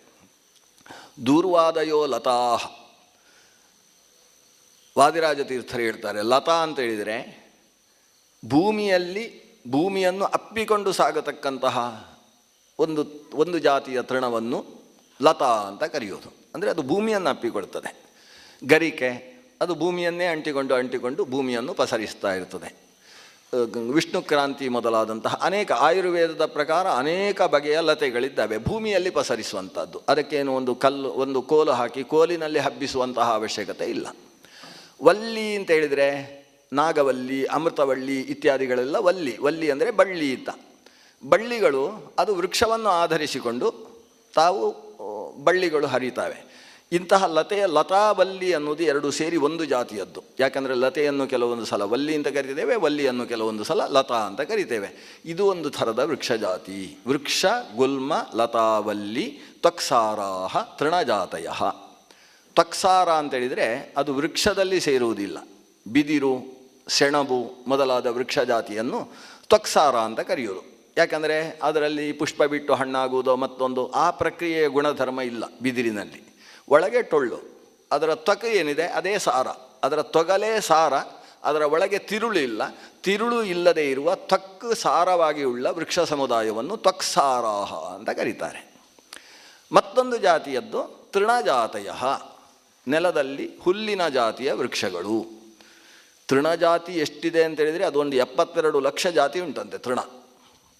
ದೂರ್ವಾದಯೋ ಲತಾ. ವಾದಿರಾಜ ತೀರ್ಥರು ಹೇಳ್ತಾರೆ, ಲತಾ ಅಂತ ಹೇಳಿದರೆ ಭೂಮಿಯನ್ನು ಅಪ್ಪಿಕೊಂಡು ಸಾಗತಕ್ಕಂತಹ ಒಂದು ಜಾತಿಯ ತೃಣವನ್ನು ಲತಾ ಅಂತ ಕರೆಯೋದು. ಅಂದರೆ ಅದು ಭೂಮಿಯನ್ನು ಅಪ್ಪಿಕೊಳ್ತದೆ. ಗರಿಕೆ ಅದು ಭೂಮಿಯನ್ನೇ ಅಂಟಿಕೊಂಡು ಭೂಮಿಯನ್ನು ಪಸರಿಸ್ತಾ ಇರ್ತದೆ. ವಿಷ್ಣು ಕ್ರಾಂತಿ ಮೊದಲಾದಂತಹ ಅನೇಕ ಆಯುರ್ವೇದದ ಪ್ರಕಾರ ಅನೇಕ ಬಗೆಯ ಲತೆಗಳಿದ್ದಾವೆ ಭೂಮಿಯಲ್ಲಿ ಪಸರಿಸುವಂಥದ್ದು. ಅದಕ್ಕೇನು ಒಂದು ಕೋಲು ಹಾಕಿ ಕೋಲಿನಲ್ಲಿ ಹಬ್ಬಿಸುವಂತಹ ಅವಶ್ಯಕತೆ ಇಲ್ಲ. ವಲ್ಲಿ ಅಂತ ಹೇಳಿದರೆ ನಾಗವಲ್ಲಿ, ಅಮೃತವಳ್ಳಿ ಇತ್ಯಾದಿಗಳೆಲ್ಲ ವಲ್ಲಿ ಅಂದರೆ ಬಳ್ಳಿ ಅಂತ. ಬಳ್ಳಿಗಳು ಅದು ವೃಕ್ಷವನ್ನು ಆಧರಿಸಿಕೊಂಡು ತಾವು ಬಳ್ಳಿಗಳು ಹರಿತಾವೆ. ಇಂತಹ ಲತಾವಲ್ಲಿ ಅನ್ನೋದು ಎರಡು ಸೇರಿ ಒಂದು ಜಾತಿಯದ್ದು. ಯಾಕಂದರೆ ಲತೆಯನ್ನು ಕೆಲವೊಂದು ಸಲ ವಲ್ಲಿ ಅಂತ ಕರಿತೇವೆ, ವಲ್ಲಿಯನ್ನು ಕೆಲವೊಂದು ಸಲ ಲತಾ ಅಂತ ಕರಿತೇವೆ. ಇದು ಒಂದು ಥರದ ವೃಕ್ಷ ಜಾತಿ. ವೃಕ್ಷ ಗುಲ್ಮ ಲತಾವಲ್ಲಿ ತ್ವಕ್ಸಾರಾಹ ತೃಣಜಾತಯ. ತ್ವಕ್ಸಾರ ಅಂತೇಳಿದರೆ ಅದು ವೃಕ್ಷದಲ್ಲಿ ಸೇರುವುದಿಲ್ಲ. ಬಿದಿರು, ಸೆಣಬು ಮೊದಲಾದ ವೃಕ್ಷ ಜಾತಿಯನ್ನು ತ್ವಕ್ಸಾರ ಅಂತ ಕರೆಯೋದು. ಯಾಕಂದರೆ ಅದರಲ್ಲಿ ಪುಷ್ಪ ಬಿಟ್ಟು ಹಣ್ಣಾಗುವುದೋ ಮತ್ತೊಂದು ಆ ಪ್ರಕ್ರಿಯೆಯ ಗುಣಧರ್ಮ ಇಲ್ಲ ಬಿದಿರಿನಲ್ಲಿ. ಒಳಗೆ ಟೊಳ್ಳು, ಅದರ ತ್ವಕ ಏನಿದೆ ಅದೇ ಸಾರ, ಅದರ ತೊಗಲೇ ಸಾರ, ಅದರ ಒಳಗೆ ತಿರುಳು ಇಲ್ಲ. ತಿರುಳು ಇಲ್ಲದೆ ಇರುವ ತ್ವಕ್ ಸಾರವಾಗಿ ಉಳ್ಳ ವೃಕ್ಷ ಸಮುದಾಯವನ್ನು ತ್ವಕ್ಸಾರಾಹ ಅಂತ ಕರೀತಾರೆ. ಮತ್ತೊಂದು ಜಾತಿಯದ್ದು ತೃಣಜಾತಯ, ನೆಲದಲ್ಲಿ ಹುಲ್ಲಿನ ಜಾತಿಯ ವೃಕ್ಷಗಳು. ತೃಣಜಾತಿ ಎಷ್ಟಿದೆ ಅಂತೇಳಿದರೆ ಅದೊಂದು 72 ಲಕ್ಷ ಜಾತಿ ಉಂಟಂತೆ ತೃಣ.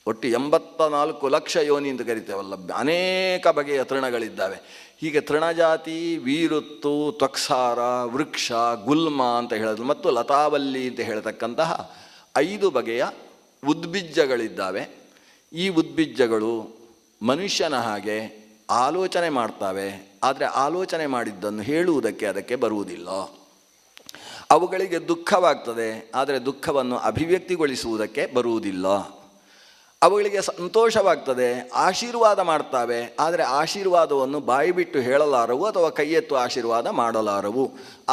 ಒಟ್ಟು 84 ಲಕ್ಷ ಯೋನಿ ಅಂತ ಕರಿತೇವಲ್ಲ, ಅನೇಕ ಬಗೆಯ ತೃಣಗಳಿದ್ದಾವೆ. ಹೀಗೆ ತೃಣಜಾತಿ, ವೀರುತ್ತು, ತ್ವಕ್ಸಾರ, ವೃಕ್ಷ, ಗುಲ್ಮ ಅಂತ ಹೇಳೋದು ಮತ್ತು ಲತಾವಲ್ಲಿ ಅಂತ ಹೇಳ್ತಕ್ಕಂತಹ 5 ಬಗೆಯ ಉದ್ಬಿಜ್ಜಗಳಿದ್ದಾವೆ. ಈ ಉದ್ಬಿಜ್ಜಗಳು ಮನುಷ್ಯನ ಹಾಗೆ ಆಲೋಚನೆ ಮಾಡ್ತವೆ, ಆದರೆ ಆಲೋಚನೆ ಮಾಡಿದ್ದನ್ನು ಹೇಳುವುದಕ್ಕೆ ಅದಕ್ಕೆ ಬರುವುದಿಲ್ಲ. ಅವುಗಳಿಗೆ ದುಃಖವಾಗ್ತದೆ, ಆದರೆ ದುಃಖವನ್ನು ಅಭಿವ್ಯಕ್ತಿಗೊಳಿಸುವುದಕ್ಕೆ ಬರುವುದಿಲ್ಲ. ಅವುಗಳಿಗೆ ಸಂತೋಷವಾಗ್ತದೆ, ಆಶೀರ್ವಾದ ಮಾಡ್ತವೆ, ಆದರೆ ಆಶೀರ್ವಾದವನ್ನು ಬಾಯಿಬಿಟ್ಟು ಹೇಳಲಾರವು ಅಥವಾ ಕೈಯೆತ್ತು ಆಶೀರ್ವಾದ ಮಾಡಲಾರವು.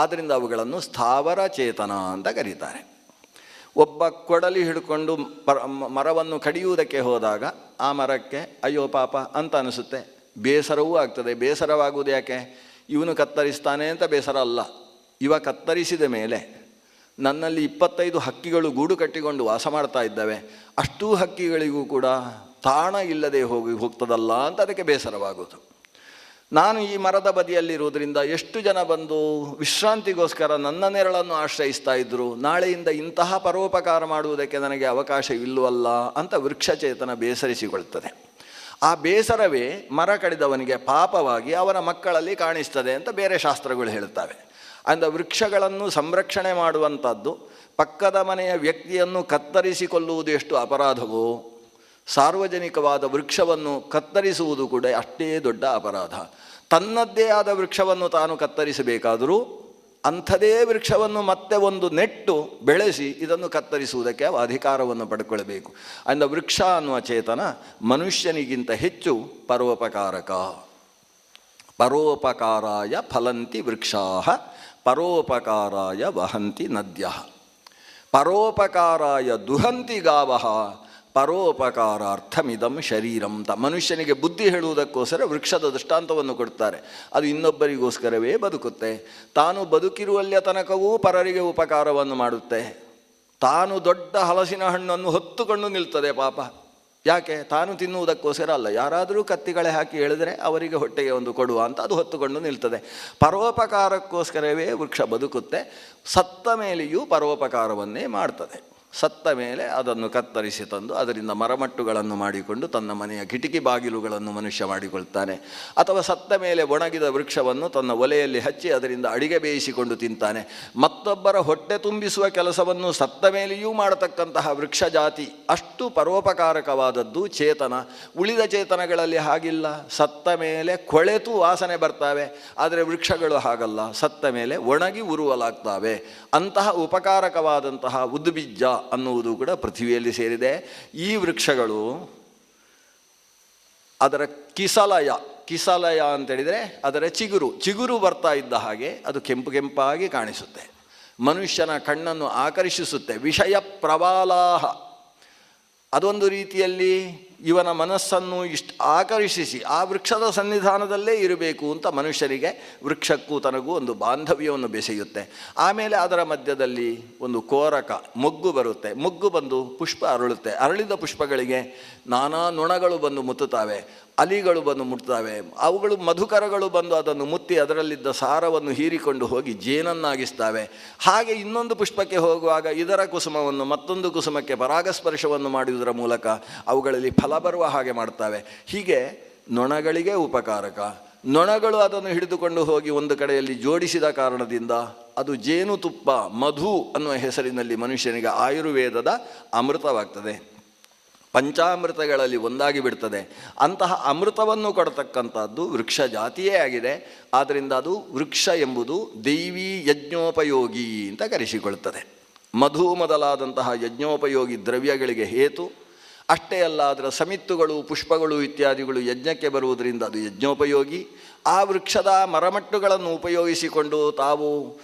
ಆದ್ದರಿಂದ ಅವುಗಳನ್ನು ಸ್ಥಾವರ ಚೇತನ ಅಂತ ಕರೀತಾರೆ. ಒಬ್ಬ ಕೊಡಲಿ ಹಿಡ್ಕೊಂಡು ಮರವನ್ನು ಕಡಿಯುವುದಕ್ಕೆ ಹೋದಾಗ ಆ ಮರಕ್ಕೆ ಅಯ್ಯೋ ಪಾಪ ಅಂತ ಅನಿಸುತ್ತೆ, ಬೇಸರವೂ ಆಗ್ತದೆ. ಬೇಸರವಾಗುವುದು ಯಾಕೆ? ಇವನು ಕತ್ತರಿಸ್ತಾನೆ ಅಂತ ಬೇಸರ ಅಲ್ಲ. ಇವ ಕತ್ತರಿಸಿದ ಮೇಲೆ ನನ್ನಲ್ಲಿ 25 ಹಕ್ಕಿಗಳು ಗೂಡು ಕಟ್ಟಿಕೊಂಡು ವಾಸ ಮಾಡ್ತಾ ಇದ್ದಾವೆ, ಅಷ್ಟೂ ಹಕ್ಕಿಗಳಿಗೂ ಕೂಡ ತಾಣ ಇಲ್ಲದೆ ಹೋಗ್ತದಲ್ಲ ಅಂತ ಅದಕ್ಕೆ ಬೇಸರವಾಗೋದು. ನಾನು ಈ ಮರದ ಬದಿಯಲ್ಲಿರುವುದರಿಂದ ಎಷ್ಟು ಜನ ಬಂದು ವಿಶ್ರಾಂತಿಗೋಸ್ಕರ ನನ್ನ ನೆರಳನ್ನು ಆಶ್ರಯಿಸ್ತಾ ಇದ್ದರು, ನಾಳೆಯಿಂದ ಇಂತಹ ಪರೋಪಕಾರ ಮಾಡುವುದಕ್ಕೆ ನನಗೆ ಅವಕಾಶವಿಲ್ಲವಲ್ಲ ಅಂತ ವೃಕ್ಷಚೇತನ ಬೇಸರಿಸಿಕೊಳ್ತದೆ. ಆ ಬೇಸರವೇ ಮರ ಕಡಿದವನಿಗೆ ಪಾಪವಾಗಿ ಅವನ ಮಕ್ಕಳಲ್ಲಿ ಕಾಣಿಸ್ತದೆ ಅಂತ ಬೇರೆ ಶಾಸ್ತ್ರಗಳು ಹೇಳ್ತವೆ. ಅಂದ ವೃಕ್ಷಗಳನ್ನು ಸಂರಕ್ಷಣೆ ಮಾಡುವಂಥದ್ದು, ಪಕ್ಕದ ಮನೆಯ ವ್ಯಕ್ತಿಯನ್ನು ಕತ್ತರಿಸಿಕೊಳ್ಳುವುದು ಎಷ್ಟು ಅಪರಾಧವೋ, ಸಾರ್ವಜನಿಕವಾದ ವೃಕ್ಷವನ್ನು ಕತ್ತರಿಸುವುದು ಕೂಡ ಅಷ್ಟೇ ದೊಡ್ಡ ಅಪರಾಧ. ತನ್ನದ್ದೇ ಆದ ವೃಕ್ಷವನ್ನು ತಾನು ಕತ್ತರಿಸಬೇಕಾದರೂ ಅಂಥದೇ ವೃಕ್ಷವನ್ನು ಮತ್ತೆ ಒಂದು ನೆಟ್ಟು ಬೆಳೆಸಿ ಇದನ್ನು ಕತ್ತರಿಸುವುದಕ್ಕೆ ಅಧಿಕಾರವನ್ನು ಪಡ್ಕೊಳ್ಬೇಕು. ಅಂದ ವೃಕ್ಷ ಅನ್ನುವ ಚೇತನ ಮನುಷ್ಯನಿಗಿಂತ ಹೆಚ್ಚು ಪರೋಪಕಾರಕ. ಪರೋಪಕಾರಾಯ ಫಲಂತಿ ವೃಕ್ಷಾ ಪರೋಪಕಾರಾಯ ವಹಂತಿ ನದ್ಯ. ಪರೋಪಕಾರಾಯ ದುಹಂತಿ ಗಾವಃ ಪರೋಪಕಾರಾರ್ಥಮಿದಂ ಶರೀರಂ ಅಂತ ಮನುಷ್ಯನಿಗೆ ಬುದ್ಧಿ ಹೇಳುವುದಕ್ಕೋಸ್ಕರ ವೃಕ್ಷದ ದೃಷ್ಟಾಂತವನ್ನು ಕೊಡ್ತಾರೆ. ಅದು ಇನ್ನೊಬ್ಬರಿಗೋಸ್ಕರವೇ ಬದುಕುತ್ತೆ. ತಾನು ಬದುಕಿರುವಲ್ಲಿಯ ತನಕವೂ ಪರರಿಗೆ ಉಪಕಾರವನ್ನು ಮಾಡುತ್ತೆ. ತಾನು ದೊಡ್ಡ ಹಲಸಿನ ಹಣ್ಣನ್ನು ಹೊತ್ತುಕೊಂಡು ನಿಲ್ತದೆ ಪಾಪ. ಯಾಕೆ? ತಾನು ತಿನ್ನುವುದಕ್ಕೋಸ್ಕರ ಅಲ್ಲ, ಯಾರಾದರೂ ಕತ್ತಿಗಳೇ ಹಾಕಿ ಹೇಳಿದರೆ ಅವರಿಗೆ ಹೊಟ್ಟೆಗೆ ಒಂದು ಕೊಡುವ ಅಂತ ಅದು ಹೊತ್ತುಕೊಂಡು ನಿಲ್ತದೆ. ಪರೋಪಕಾರಕ್ಕೋಸ್ಕರವೇ ವೃಕ್ಷ ಬದುಕುತ್ತೆ. ಸತ್ತ ಮೇಲೆಯೂ ಪರೋಪಕಾರವನ್ನೇ ಮಾಡ್ತದೆ. ಸತ್ತ ಮೇಲೆ ಅದನ್ನು ಕತ್ತರಿಸಿ ತಂದು ಅದರಿಂದ ಮರಮಟ್ಟುಗಳನ್ನು ಮಾಡಿಕೊಂಡು ತನ್ನ ಮನೆಯ ಕಿಟಕಿ ಬಾಗಿಲುಗಳನ್ನು ಮನುಷ್ಯ ಮಾಡಿಕೊಳ್ತಾನೆ. ಅಥವಾ ಸತ್ತ ಮೇಲೆ ಒಣಗಿದ ವೃಕ್ಷವನ್ನು ತನ್ನ ಒಲೆಯಲ್ಲಿ ಹಚ್ಚಿ ಅದರಿಂದ ಅಡಿಗೆ ಬೇಯಿಸಿಕೊಂಡು ತಿಂತಾನೆ. ಮತ್ತೊಬ್ಬರ ಹೊಟ್ಟೆ ತುಂಬಿಸುವ ಕೆಲಸವನ್ನು ಸತ್ತ ಮೇಲೆಯೂ ಮಾಡತಕ್ಕಂತಹ ವೃಕ್ಷ ಜಾತಿ ಅಷ್ಟು ಪರೋಪಕಾರಕವಾದದ್ದು ಚೇತನ. ಉಳಿದ ಚೇತನಗಳಲ್ಲಿ ಹಾಗಿಲ್ಲ. ಸತ್ತ ಮೇಲೆ ಕೊಳೆತು ವಾಸನೆ ಬರ್ತವೆ, ಆದರೆ ವೃಕ್ಷಗಳು ಹಾಗಲ್ಲ, ಸತ್ತ ಮೇಲೆ ಒಣಗಿ ಉರುವಲಾಗ್ತವೆ. ಅಂತಹ ಉಪಕಾರಕವಾದಂತಹ ಉದ್ಬಿಜ್ಜ ಅನ್ನುವುದು ಕೂಡ ಪೃಥ್ವಿಯಲ್ಲಿ ಸೇರಿದೆ. ಈ ವೃಕ್ಷಗಳು ಅದರ ಕಿಸಲಯ ಅಂತೇಳಿದರೆ ಅದರ ಚಿಗುರು ಬರ್ತಾ ಇದ್ದ ಹಾಗೆ ಅದು ಕೆಂಪಾಗಿ ಕಾಣಿಸುತ್ತೆ, ಮನುಷ್ಯನ ಕಣ್ಣನ್ನು ಆಕರ್ಷಿಸುತ್ತೆ. ವಿಷಯ ಪ್ರವಾಲಾಹ, ಅದೊಂದು ರೀತಿಯಲ್ಲಿ ಇವನ ಮನಸ್ಸನ್ನು ಆಕರ್ಷಿಸಿ ಆ ವೃಕ್ಷದ ಸನ್ನಿಧಾನದಲ್ಲೇ ಇರಬೇಕು ಅಂತ ಮನುಷ್ಯರಿಗೆ ವೃಕ್ಷಕ್ಕೂ ತನಗೂ ಒಂದು ಬಾಂಧವ್ಯವನ್ನು ಬೆಸೆಯುತ್ತೆ. ಆಮೇಲೆ ಅದರ ಮಧ್ಯದಲ್ಲಿ ಒಂದು ಕೋರಕ ಮೊಗ್ಗು ಬರುತ್ತೆ. ಮೊಗ್ಗು ಬಂದು ಪುಷ್ಪ ಅರಳುತ್ತೆ. ಅರಳಿದ ಪುಷ್ಪಗಳಿಗೆ ನಾನಾ ನೊಣಗಳು ಬಂದು ಮುತ್ತುತ್ತವೆ. ಅಲಿಗಳು ಬಂದು ಮುಟ್ತವೆ, ಅವುಗಳು ಮಧುಕರಗಳು ಬಂದು ಅದನ್ನು ಮುತ್ತಿ ಅದರಲ್ಲಿದ್ದ ಸಾರವನ್ನು ಹೀರಿಕೊಂಡು ಹೋಗಿ ಜೇನನ್ನಾಗಿಸ್ತವೆ. ಹಾಗೆ ಇನ್ನೊಂದು ಪುಷ್ಪಕ್ಕೆ ಹೋಗುವಾಗ ಇದರ ಕುಸುಮವನ್ನು ಮತ್ತೊಂದು ಕುಸುಮಕ್ಕೆ ಪರಾಗಸ್ಪರ್ಶವನ್ನು ಮಾಡುವುದರ ಮೂಲಕ ಅವುಗಳಲ್ಲಿ ಫಲ ಬರುವ ಹಾಗೆ ಮಾಡ್ತವೆ. ಹೀಗೆ ನೊಣಗಳಿಗೆ ಉಪಕಾರಕ. ನೊಣಗಳು ಅದನ್ನು ಹಿಡಿದುಕೊಂಡು ಹೋಗಿ ಒಂದು ಕಡೆಯಲ್ಲಿ ಜೋಡಿಸಿದ ಕಾರಣದಿಂದ ಅದು ಜೇನುತುಪ್ಪ, ಮಧು ಅನ್ನುವ ಹೆಸರಿನಲ್ಲಿ ಮನುಷ್ಯನಿಗೆ ಆಯುರ್ವೇದದ ಅಮೃತವಾಗ್ತದೆ, ಪಂಚಾಮೃತಗಳಲ್ಲಿ ಒಂದಾಗಿ ಬಿಡ್ತದೆ. ಅಂತಹ ಅಮೃತವನ್ನು ಕೊಡತಕ್ಕಂಥದ್ದು ವೃಕ್ಷ ಜಾತಿಯೇ ಆಗಿದೆ. ಆದ್ದರಿಂದ ಅದು ವೃಕ್ಷ ಎಂಬುದು ದೈವೀ ಯಜ್ಞೋಪಯೋಗಿ ಅಂತ ಕರೆಸಿಕೊಳ್ತದೆ. ಮಧು ಮೊದಲಾದಂತಹ ಯಜ್ಞೋಪಯೋಗಿ ದ್ರವ್ಯಗಳಿಗೆ ಹೇತು. ಅಷ್ಟೇ ಅಲ್ಲ, ಅದರ ಸಮಿತ್ತುಗಳು, ಪುಷ್ಪಗಳು ಇತ್ಯಾದಿಗಳು ಯಜ್ಞಕ್ಕೆ ಬರುವುದರಿಂದ ಅದು ಯಜ್ಞೋಪಯೋಗಿ. ಆ ವೃಕ್ಷದ ಮರಮಟ್ಟುಗಳನ್ನು ಉಪಯೋಗಿಸಿಕೊಂಡು ತಾವು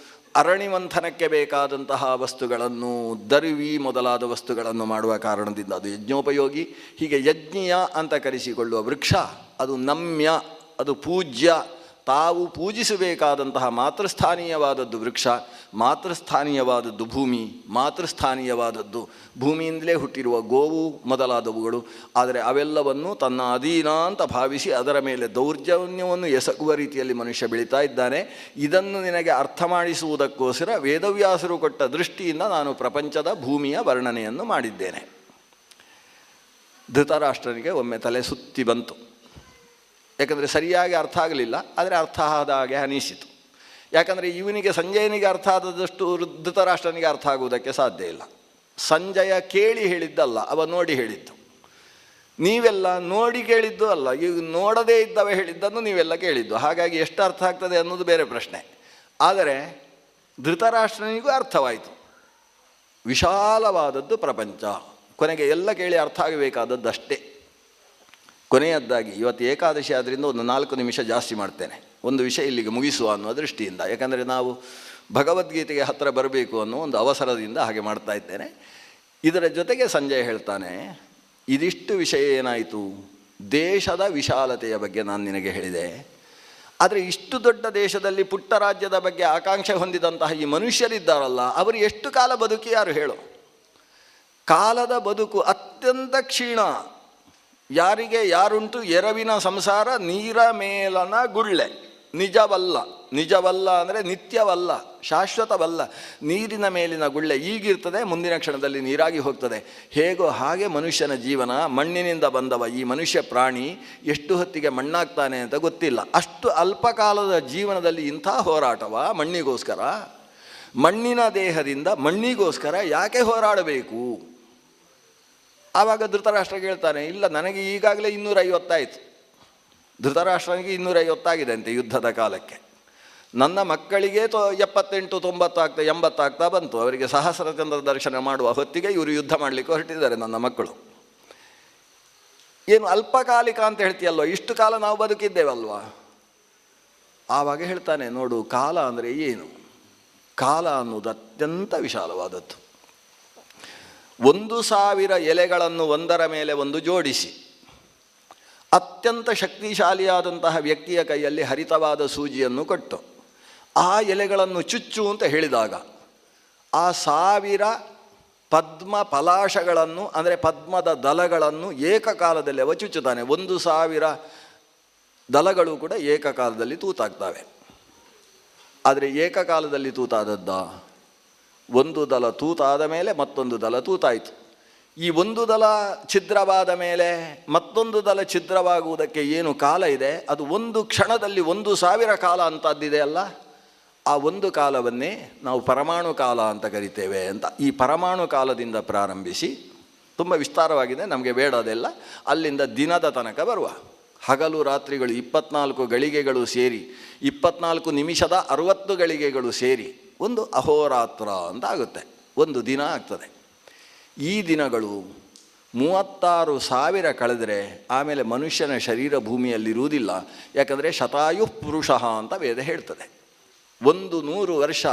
ಅರಣಿಮಂಥನಕ್ಕೆ ಬೇಕಾದಂತಹ ವಸ್ತುಗಳನ್ನು, ದರ್ವಿ ಮೊದಲಾದ ವಸ್ತುಗಳನ್ನು ಮಾಡುವ ಕಾರಣದಿಂದ ಅದು ಯಜ್ಞೋಪಯೋಗಿ. ಹೀಗೆ ಯಜ್ಞೀಯ ಅಂತ ಕರೆಸಿಕೊಳ್ಳುವ ವೃಕ್ಷ ಅದು ನಮ್ಯ, ಅದು ಪೂಜ್ಯ. ತಾವು ಪೂಜಿಸಬೇಕಾದಂತಹ ಮಾತೃಸ್ಥಾನೀಯವಾದದ್ದು ವೃಕ್ಷ, ಮಾತೃಸ್ಥಾನೀಯವಾದದ್ದು ಭೂಮಿ, ಮಾತೃಸ್ಥಾನೀಯವಾದದ್ದು ಭೂಮಿಯಿಂದಲೇ ಹುಟ್ಟಿರುವ ಗೋವು ಮೊದಲಾದವುಗಳು. ಆದರೆ ಅವೆಲ್ಲವನ್ನು ತನ್ನ ಅಧೀನ ಅಂತ ಭಾವಿಸಿ ಅದರ ಮೇಲೆ ದೌರ್ಜನ್ಯವನ್ನು ಎಸಗುವ ರೀತಿಯಲ್ಲಿ ಮನುಷ್ಯ ಬೆಳೀತಾ ಇದ್ದಾನೆ. ಇದನ್ನು ನಿನಗೆ ಅರ್ಥ ಮಾಡಿಸುವುದಕ್ಕೋಸ್ಕರ ವೇದವ್ಯಾಸರು ಕೊಟ್ಟ ದೃಷ್ಟಿಯಿಂದ ನಾನು ಪ್ರಪಂಚದ ಭೂಮಿಯ ವರ್ಣನೆಯನ್ನು ಮಾಡಿದ್ದೇನೆ. ಧೃತರಾಷ್ಟ್ರನಿಗೆ ಒಮ್ಮೆ ತಲೆ ಸುತ್ತಿ ಬಂತು. ಯಾಕಂದರೆ ಸರಿಯಾಗಿ ಅರ್ಥ ಆಗಲಿಲ್ಲ, ಆದರೆ ಅರ್ಥ ಆದ ಹಾಗೆ ಅನಿಸಿತು. ಯಾಕಂದರೆ ಇವನಿಗೆ ಸಂಜಯನಿಗೆ ಅರ್ಥ ಆದದಷ್ಟು ಧೃತರಾಷ್ಟ್ರನಿಗೆ ಅರ್ಥ ಆಗುವುದಕ್ಕೆ ಸಾಧ್ಯ ಇಲ್ಲ. ಸಂಜಯ ಕೇಳಿ ಹೇಳಿದ್ದಲ್ಲ, ಅವ ನೋಡಿ ಹೇಳಿದ್ದು. ನೀವೆಲ್ಲ ನೋಡಿ ಕೇಳಿದ್ದು ಅಲ್ಲ, ಈಗ ನೋಡದೇ ಇದ್ದವ ಹೇಳಿದ್ದನ್ನು ನೀವೆಲ್ಲ ಕೇಳಿದ್ದು. ಹಾಗಾಗಿ ಎಷ್ಟು ಅರ್ಥ ಆಗ್ತದೆ ಅನ್ನೋದು ಬೇರೆ ಪ್ರಶ್ನೆ. ಆದರೆ ಧೃತರಾಷ್ಟ್ರನಿಗೂ ಅರ್ಥವಾಯಿತು. ವಿಶಾಲವಾದದ್ದು ಪ್ರಪಂಚ. ಕೊನೆಗೆ ಎಲ್ಲ ಕೇಳಿ ಅರ್ಥ ಆಗಬೇಕಾದದ್ದಷ್ಟೇ. ಕೊನೆಯದ್ದಾಗಿ ಇವತ್ತು ಏಕಾದಶಿ ಆದ್ದರಿಂದ ಒಂದು 4 ನಿಮಿಷ ಜಾಸ್ತಿ ಮಾಡ್ತೇನೆ, ಒಂದು ವಿಷಯ ಇಲ್ಲಿಗೆ ಮುಗಿಸುವ ಅನ್ನುವ ದೃಷ್ಟಿಯಿಂದ. ಯಾಕಂದರೆ ನಾವು ಭಗವದ್ಗೀತೆಗೆ ಹತ್ತಿರ ಬರಬೇಕು ಅನ್ನೋ ಒಂದು ಅವಸರದಿಂದ ಹಾಗೆ ಮಾಡ್ತಾ ಇದ್ದೇನೆ. ಇದರ ಜೊತೆಗೆ ಸಂಜಯ್ ಹೇಳ್ತಾನೆ, ಇದಿಷ್ಟು ವಿಷಯ ಏನಾಯಿತು, ದೇಶದ ವಿಶಾಲತೆಯ ಬಗ್ಗೆ ನಾನು ನಿನಗೆ ಹೇಳಿದೆ. ಆದರೆ ಇಷ್ಟು ದೊಡ್ಡ ದೇಶದಲ್ಲಿ ಪುಟ್ಟ ರಾಜ್ಯದ ಬಗ್ಗೆ ಆಕಾಂಕ್ಷೆ ಹೊಂದಿದಂತಹ ಈ ಮನುಷ್ಯರಿದ್ದಾರಲ್ಲ, ಅವರು ಎಷ್ಟು ಕಾಲ ಬದುಕಿ ಯಾರು ಹೇಳು? ಕಾಲದ ಬದುಕು ಅತ್ಯಂತ ಕ್ಷೀಣ. ಯಾರಿಗೆ ಯಾರುಂಟು ಎರವಿನ ಸಂಸಾರ ನೀರ ಮೇಲನ ಗುಳ್ಳೆ. ನಿಜವಲ್ಲ, ನಿಜವಲ್ಲ ಅಂದರೆ ನಿತ್ಯವಲ್ಲ, ಶಾಶ್ವತವಲ್ಲ. ನೀರಿನ ಮೇಲಿನ ಗುಳ್ಳೆ ಈಗಿರ್ತದೆ, ಮುಂದಿನ ಕ್ಷಣದಲ್ಲಿ ನೀರಾಗಿ ಹೋಗ್ತದೆ. ಹೇಗೋ ಹಾಗೆ ಮನುಷ್ಯನ ಜೀವನ. ಮಣ್ಣಿನಿಂದ ಬಂದವ ಈ ಮನುಷ್ಯ ಪ್ರಾಣಿ ಎಷ್ಟು ಹೊತ್ತಿಗೆ ಮಣ್ಣಾಗ್ತಾನೆ ಅಂತ ಗೊತ್ತಿಲ್ಲ. ಅಷ್ಟು ಅಲ್ಪಕಾಲದ ಜೀವನದಲ್ಲಿ ಇಂಥ ಹೋರಾಟವ ಮಣ್ಣಿಗೋಸ್ಕರ? ಮಣ್ಣಿನ ದೇಹದಿಂದ ಮಣ್ಣಿಗೋಸ್ಕರ ಯಾಕೆ ಹೋರಾಡಬೇಕು? ಆವಾಗ ಧೃತರಾಷ್ಟ್ರ ಹೇಳ್ತಾನೆ, ಇಲ್ಲ ನನಗೆ ಈಗಾಗಲೇ 250 ಆಯಿತು. ಧೃತರಾಷ್ಟ್ರನಿಗೆ 250 ಆಗಿದೆ ಅಂತೆ ಯುದ್ಧದ ಕಾಲಕ್ಕೆ. ನನ್ನ ಮಕ್ಕಳಿಗೆ 78, 90 ಆಗ್ತಾ 80 ಆಗ್ತಾ ಬಂತು. ಅವರಿಗೆ ಸಹಸ್ರಚಂದ್ರ ದರ್ಶನ ಮಾಡುವ ಹೊತ್ತಿಗೆ ಇವರು ಯುದ್ಧ ಮಾಡಲಿಕ್ಕೆ ಹೊರಟಿದ್ದಾರೆ ನನ್ನ ಮಕ್ಕಳು. ಏನು ಅಲ್ಪಕಾಲಿಕ ಅಂತ ಹೇಳ್ತೀಯಲ್ವ, ಇಷ್ಟು ಕಾಲ ನಾವು ಬದುಕಿದ್ದೇವಲ್ವ? ಆವಾಗ ಹೇಳ್ತಾನೆ, ನೋಡು ಕಾಲ ಅಂದರೆ ಏನು? ಕಾಲ ಅನ್ನೋದು ಅತ್ಯಂತ ವಿಶಾಲವಾದದ್ದು. 1,000 ಎಲೆಗಳನ್ನು ಒಂದರ ಮೇಲೆ ಒಂದು ಜೋಡಿಸಿ ಅತ್ಯಂತ ಶಕ್ತಿಶಾಲಿಯಾದಂತಹ ವ್ಯಕ್ತಿಯ ಕೈಯಲ್ಲಿ ಹರಿತವಾದ ಸೂಜಿಯನ್ನು ಕೊಟ್ಟು ಆ ಎಲೆಗಳನ್ನು ಚುಚ್ಚು ಅಂತ ಹೇಳಿದಾಗ ಆ 1000 ಪದ್ಮ ಪಲಾಶಗಳನ್ನು ಅಂದರೆ ಪದ್ಮದ ದಳಗಳನ್ನು ಏಕಕಾಲದಲ್ಲಿ ಅವ ಚುಚ್ಚುತ್ತಾನೆ. 1,000 ದಳಗಳು ಕೂಡ ಏಕಕಾಲದಲ್ಲಿ ತೂತಾಗ್ತವೆ. ಆದರೆ ಏಕಕಾಲದಲ್ಲಿ ತೂತಾದದ್ದ? ಒಂದು ದಳ ತೂತಾದ ಮೇಲೆ ಮತ್ತೊಂದು ದಳ ತೂತಾಯಿತು. ಈ ಒಂದು ದಳ ಛಿದ್ರವಾದ ಮೇಲೆ ಮತ್ತೊಂದು ದಳ ಛಿದ್ರವಾಗುವುದಕ್ಕೆ ಏನು ಕಾಲ ಇದೆ, ಅದು ಒಂದು ಕ್ಷಣದಲ್ಲಿ 1,000 ಕಾಲ ಅಂತದ್ದಿದೆ ಅಲ್ಲ. ಆ ಒಂದು ಕಾಲವನ್ನೇ ನಾವು ಪರಮಾಣು ಕಾಲ ಅಂತ ಕರಿತೇವೆ ಅಂತ. ಈ ಪರಮಾಣು ಕಾಲದಿಂದ ಪ್ರಾರಂಭಿಸಿ ತುಂಬ ವಿಸ್ತಾರವಾಗಿದೆ, ನಮಗೆ ಬೇಡ ಅದೆಲ್ಲ. ಅಲ್ಲಿಂದ ದಿನದ ತನಕ ಬರುವ ಹಗಲು ರಾತ್ರಿಗಳು 24 ಗಳಿಗೆಗಳು ಸೇರಿ 24 ನಿಮಿಷದ 60 ಗಳಿಗೆಗಳು ಸೇರಿ ಒಂದು ಅಹೋರಾತ್ರ ಅಂತ ಆಗುತ್ತೆ, ಒಂದು ದಿನ ಆಗ್ತದೆ. ಈ ದಿನಗಳು 36,000 ಕಳೆದರೆ ಆಮೇಲೆ ಮನುಷ್ಯನ ಶರೀರ ಭೂಮಿಯಲ್ಲಿರುವುದಿಲ್ಲ. ಯಾಕಂದರೆ ಶತಾಯು ಪುರುಷ ಅಂತ ವೇದ ಹೇಳ್ತದೆ. 100 ವರ್ಷ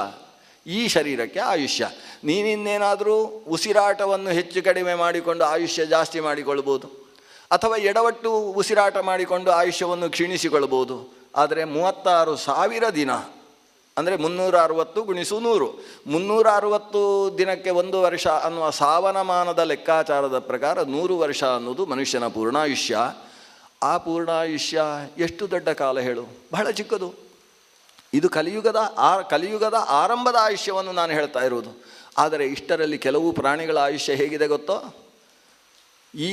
ಈ ಶರೀರಕ್ಕೆ ಆಯುಷ್ಯ. ನೀನಿನ್ನೇನಾದರೂ ಉಸಿರಾಟವನ್ನು ಹೆಚ್ಚು ಕಡಿಮೆ ಮಾಡಿಕೊಂಡು ಆಯುಷ್ಯ ಜಾಸ್ತಿ ಮಾಡಿಕೊಳ್ಬೋದು, ಅಥವಾ ಎಡವಟ್ಟು ಉಸಿರಾಟ ಮಾಡಿಕೊಂಡು ಆಯುಷ್ಯವನ್ನು ಕ್ಷೀಣಿಸಿಕೊಳ್ಬೋದು. ಆದರೆ 36,000 ದಿನ ಅಂದರೆ 360 × 100, 360 ದಿನಕ್ಕೆ 1 ವರ್ಷ ಅನ್ನುವ ಸಾವನಮಾನದ ಲೆಕ್ಕಾಚಾರದ ಪ್ರಕಾರ 100 ವರ್ಷ ಅನ್ನೋದು ಮನುಷ್ಯನ ಪೂರ್ಣಾಯುಷ್ಯ. ಆ ಪೂರ್ಣಾಯುಷ್ಯ ಎಷ್ಟು ದೊಡ್ಡ ಕಾಲ ಹೇಳು? ಬಹಳ ಚಿಕ್ಕದು. ಇದು ಕಲಿಯುಗದ ಆರಂಭದ ಆಯುಷ್ಯವನ್ನು ನಾನು ಹೇಳ್ತಾ ಇರೋದು. ಆದರೆ ಇಷ್ಟರಲ್ಲಿ ಕೆಲವು ಪ್ರಾಣಿಗಳ ಆಯುಷ್ಯ ಹೇಗಿದೆ ಗೊತ್ತೋ? ಈ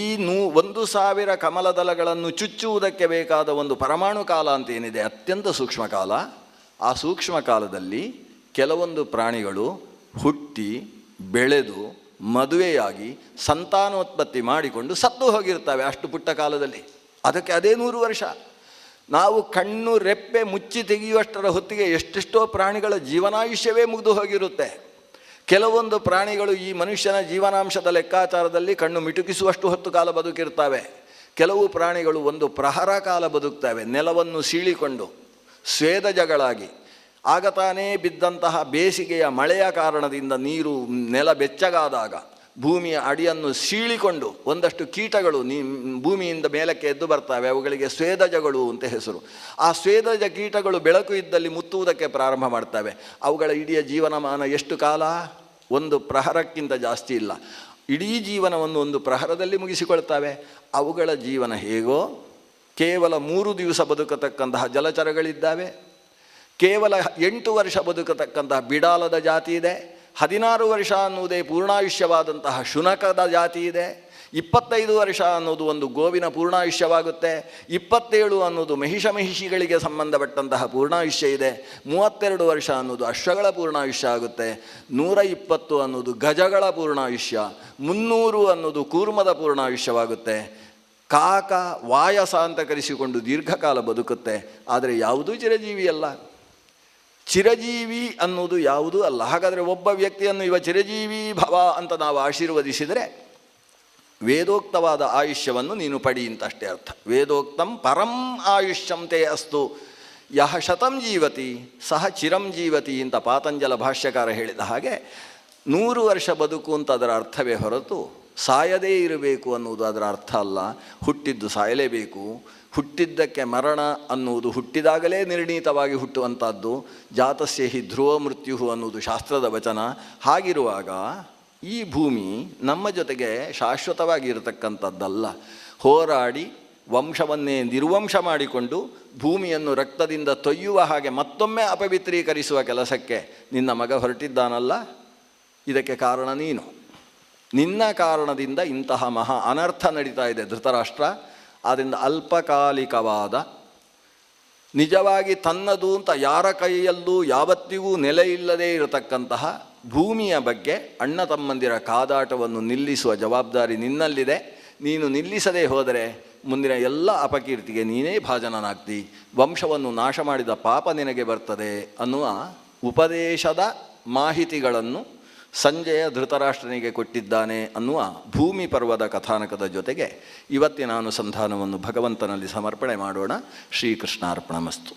1,000 ಕಮಲದಳಗಳನ್ನು ಚುಚ್ಚುವುದಕ್ಕೆ ಬೇಕಾದ ಒಂದು ಪರಮಾಣು ಕಾಲ ಅಂತ ಏನಿದೆ, ಅತ್ಯಂತ ಸೂಕ್ಷ್ಮ ಕಾಲ. ಆ ಸೂಕ್ಷ್ಮ ಕಾಲದಲ್ಲಿ ಕೆಲವೊಂದು ಪ್ರಾಣಿಗಳು ಹುಟ್ಟಿ ಬೆಳೆದು ಮದುವೆಯಾಗಿ ಸಂತಾನೋತ್ಪತ್ತಿ ಮಾಡಿಕೊಂಡು ಸತ್ತು ಹೋಗಿರ್ತವೆ ಅಷ್ಟು ಪುಟ್ಟ ಕಾಲದಲ್ಲಿ. ಅದಕ್ಕೆ ಅದೇ 100 ವರ್ಷ. ನಾವು ಕಣ್ಣು ರೆಪ್ಪೆ ಮುಚ್ಚಿ ತೆಗೆಯುವಷ್ಟರ ಹೊತ್ತಿಗೆ ಎಷ್ಟೆಷ್ಟೋ ಪ್ರಾಣಿಗಳ ಜೀವನಾಯುಷ್ಯವೇ ಮುಗಿದು ಹೋಗಿರುತ್ತೆ. ಕೆಲವೊಂದು ಪ್ರಾಣಿಗಳು ಈ ಮನುಷ್ಯನ ಜೀವನಾಂಶದ ಲೆಕ್ಕಾಚಾರದಲ್ಲಿ ಕಣ್ಣು ಮಿಟುಕಿಸುವಷ್ಟು ಹೊತ್ತು ಕಾಲ ಬದುಕಿರ್ತವೆ. ಕೆಲವು ಪ್ರಾಣಿಗಳು ಒಂದು ಪ್ರಹರ ಕಾಲ ಬದುಕ್ತವೆ, ನೆಲವನ್ನು ಸೀಳಿಕೊಂಡು ಸ್ವೇದಜಗಳಾಗಿ. ಆಗ ತಾನೇ ಬಿದ್ದಂತಹ ಬೇಸಿಗೆಯ ಮಳೆಯ ಕಾರಣದಿಂದ ನೆಲ ಬೆಚ್ಚಗಾದಾಗ ಭೂಮಿಯ ಅಡಿಯನ್ನು ಸೀಳಿಕೊಂಡು ಒಂದಷ್ಟು ಕೀಟಗಳು ಭೂಮಿಯಿಂದ ಮೇಲಕ್ಕೆ ಎದ್ದು ಬರ್ತವೆ. ಅವುಗಳಿಗೆ ಸ್ವೇದಜಗಳು ಅಂತ ಹೆಸರು. ಆ ಸ್ವೇದಜ ಕೀಟಗಳು ಬೆಳಕು ಇದ್ದಲ್ಲಿ ಮುತ್ತುವುದಕ್ಕೆ ಪ್ರಾರಂಭ ಮಾಡ್ತವೆ. ಅವುಗಳ ಇಡೀ ಜೀವನಮಾನ ಎಷ್ಟು ಕಾಲ? ಒಂದು ಪ್ರಹರಕ್ಕಿಂತ ಜಾಸ್ತಿ ಇಲ್ಲ. ಇಡೀ ಜೀವನವನ್ನು ಒಂದು ಪ್ರಹರದಲ್ಲಿ ಮುಗಿಸಿಕೊಳ್ತವೆ. ಅವುಗಳ ಜೀವನ ಹೇಗೋ ಕೇವಲ 3 ದಿವಸ ಬದುಕತಕ್ಕಂತಹ ಜಲಚರಗಳಿದ್ದಾವೆ. ಕೇವಲ 8 ವರ್ಷ ಬದುಕತಕ್ಕಂತಹ ಬಿಡಾಲದ ಜಾತಿ ಇದೆ. 16 ವರ್ಷ ಅನ್ನುವುದೇ ಪೂರ್ಣಾಯುಷ್ಯವಾದಂತಹ ಶುನಕದ ಜಾತಿ ಇದೆ. 25 ವರ್ಷ ಅನ್ನೋದು ಒಂದು ಗೋವಿನ ಪೂರ್ಣಾಯುಷ್ಯವಾಗುತ್ತೆ. 27 ಅನ್ನೋದು ಮಹಿಷಗಳಿಗೆ ಸಂಬಂಧಪಟ್ಟಂತಹ ಪೂರ್ಣಾಯುಷ್ಯ ಇದೆ. 32 ವರ್ಷ ಅನ್ನೋದು ಅಶ್ವಗಳ ಪೂರ್ಣಾಯುಷ್ಯ ಆಗುತ್ತೆ. 120 ಅನ್ನೋದು ಗಜಗಳ ಪೂರ್ಣಾಯುಷ್ಯ. 300 ಅನ್ನೋದು ಕೂರ್ಮದ ಪೂರ್ಣಾಯುಷ್ಯವಾಗುತ್ತೆ. ಕಾಕ ವಾಯಸ ಅಂತ ಕರೆಸಿಕೊಂಡು ದೀರ್ಘಕಾಲ ಬದುಕುತ್ತೆ. ಆದರೆ ಯಾವುದೂ ಚಿರಜೀವಿಯಲ್ಲ. ಚಿರಜೀವಿ ಅನ್ನೋದು ಯಾವುದೂ ಅಲ್ಲ. ಹಾಗಾದರೆ ಒಬ್ಬ ವ್ಯಕ್ತಿಯನ್ನು ಇವ ಚಿರಜೀವಿ ಭವ ಅಂತ ನಾವು ಆಶೀರ್ವದಿಸಿದರೆ ವೇದೋಕ್ತವಾದ ಆಯುಷ್ಯವನ್ನು ನೀನು ಪಡಿ ಅಂತ ಅಷ್ಟೇ ಅರ್ಥ. ವೇದೋಕ್ತಂ ಪರಂ ಆಯುಷ್ಯಂತೆ ಅಸ್ತು ಯಹ ಶತಂ ಜೀವತಿ ಸಹ ಚಿರಂ ಜೀವತಿ ಅಂತ ಪಾತಂಜಲ ಭಾಷ್ಯಕಾರ ಹೇಳಿದ ಹಾಗೆ 100 ವರ್ಷ ಬದುಕು ಅಂತ ಅದರ ಅರ್ಥವೇ ಹೊರತು ಸಾಯದೇ ಇರಬೇಕು ಅನ್ನುವುದು ಅದರ ಅರ್ಥ ಅಲ್ಲ. ಹುಟ್ಟಿದ್ದು ಸಾಯಲೇಬೇಕು. ಹುಟ್ಟಿದ್ದಕ್ಕೆ ಮರಣ ಅನ್ನುವುದು ಹುಟ್ಟಿದಾಗಲೇ ನಿರ್ಣೀತವಾಗಿ ಹುಟ್ಟುವಂಥದ್ದು. ಜಾತಸ್ಯ ಹಿ ಧ್ರುವ ಮೃತ್ಯು ಅನ್ನುವುದು ಶಾಸ್ತ್ರದ ವಚನ. ಹಾಗಿರುವಾಗ ಈ ಭೂಮಿ ನಮ್ಮ ಜೊತೆಗೆ ಶಾಶ್ವತವಾಗಿ ಇರತಕ್ಕಂಥದ್ದಲ್ಲ. ಹೋರಾಡಿ ವಂಶವನ್ನೇ ನಿರ್ವಂಶ ಮಾಡಿಕೊಂಡು ಭೂಮಿಯನ್ನು ರಕ್ತದಿಂದ ತೊಯ್ಯುವ ಹಾಗೆ ಮತ್ತೊಮ್ಮೆ ಅಪವಿತ್ರೀಕರಿಸುವ ಕೆಲಸಕ್ಕೆ ನಿನ್ನ ಮಗ ಹೊರಟಿದ್ದಾನಲ್ಲ, ಇದಕ್ಕೆ ಕಾರಣ ನೀನು. ನಿನ್ನ ಕಾರಣದಿಂದ ಇಂತಹ ಮಹಾ ಅನರ್ಥ ನಡೀತಾ ಇದೆ ಧೃತರಾಷ್ಟ್ರ. ಆದ್ದರಿಂದ ಅಲ್ಪಕಾಲಿಕವಾದ ನಿಜವಾಗಿ ತನ್ನದು ಅಂತ ಯಾರ ಕೈಯಲ್ಲೂ ಯಾವತ್ತಿಗೂ ನೆಲೆ ಇಲ್ಲದೇ ಇರತಕ್ಕಂತಹ ಭೂಮಿಯ ಬಗ್ಗೆ ಅಣ್ಣ ತಮ್ಮಂದಿರ ಕಾದಾಟವನ್ನು ನಿಲ್ಲಿಸುವ ಜವಾಬ್ದಾರಿ ನಿನ್ನಲ್ಲಿದೆ. ನೀನು ನಿಲ್ಲಿಸದೇ ಹೋದರೆ ಮುಂದಿನ ಎಲ್ಲ ಅಪಕೀರ್ತಿಗೆ ನೀನೇ ಭಾಜನನಾಗ್ತಿ. ವಂಶವನ್ನು ನಾಶ ಮಾಡಿದ ಪಾಪ ನಿನಗೆ ಬರ್ತದೆ ಅನ್ನುವ ಉಪದೇಶದ ಮಾಹಿತಿಗಳನ್ನು ಸಂಜಯ ಧೃತರಾಷ್ಟ್ರನಿಗೆ ಕೊಟ್ಟಿದ್ದಾನೆ ಅನ್ನುವ ಭೂಮಿ ಪರ್ವದ ಕಥಾನಕದ ಜೊತೆಗೆ ಇವತ್ತಿನ ಅನುಸಂಧಾನವನ್ನು ಭಗವಂತನಲ್ಲಿ ಸಮರ್ಪಣೆ ಮಾಡೋಣ. ಶ್ರೀಕೃಷ್ಣಾರ್ಪಣಮಸ್ತು.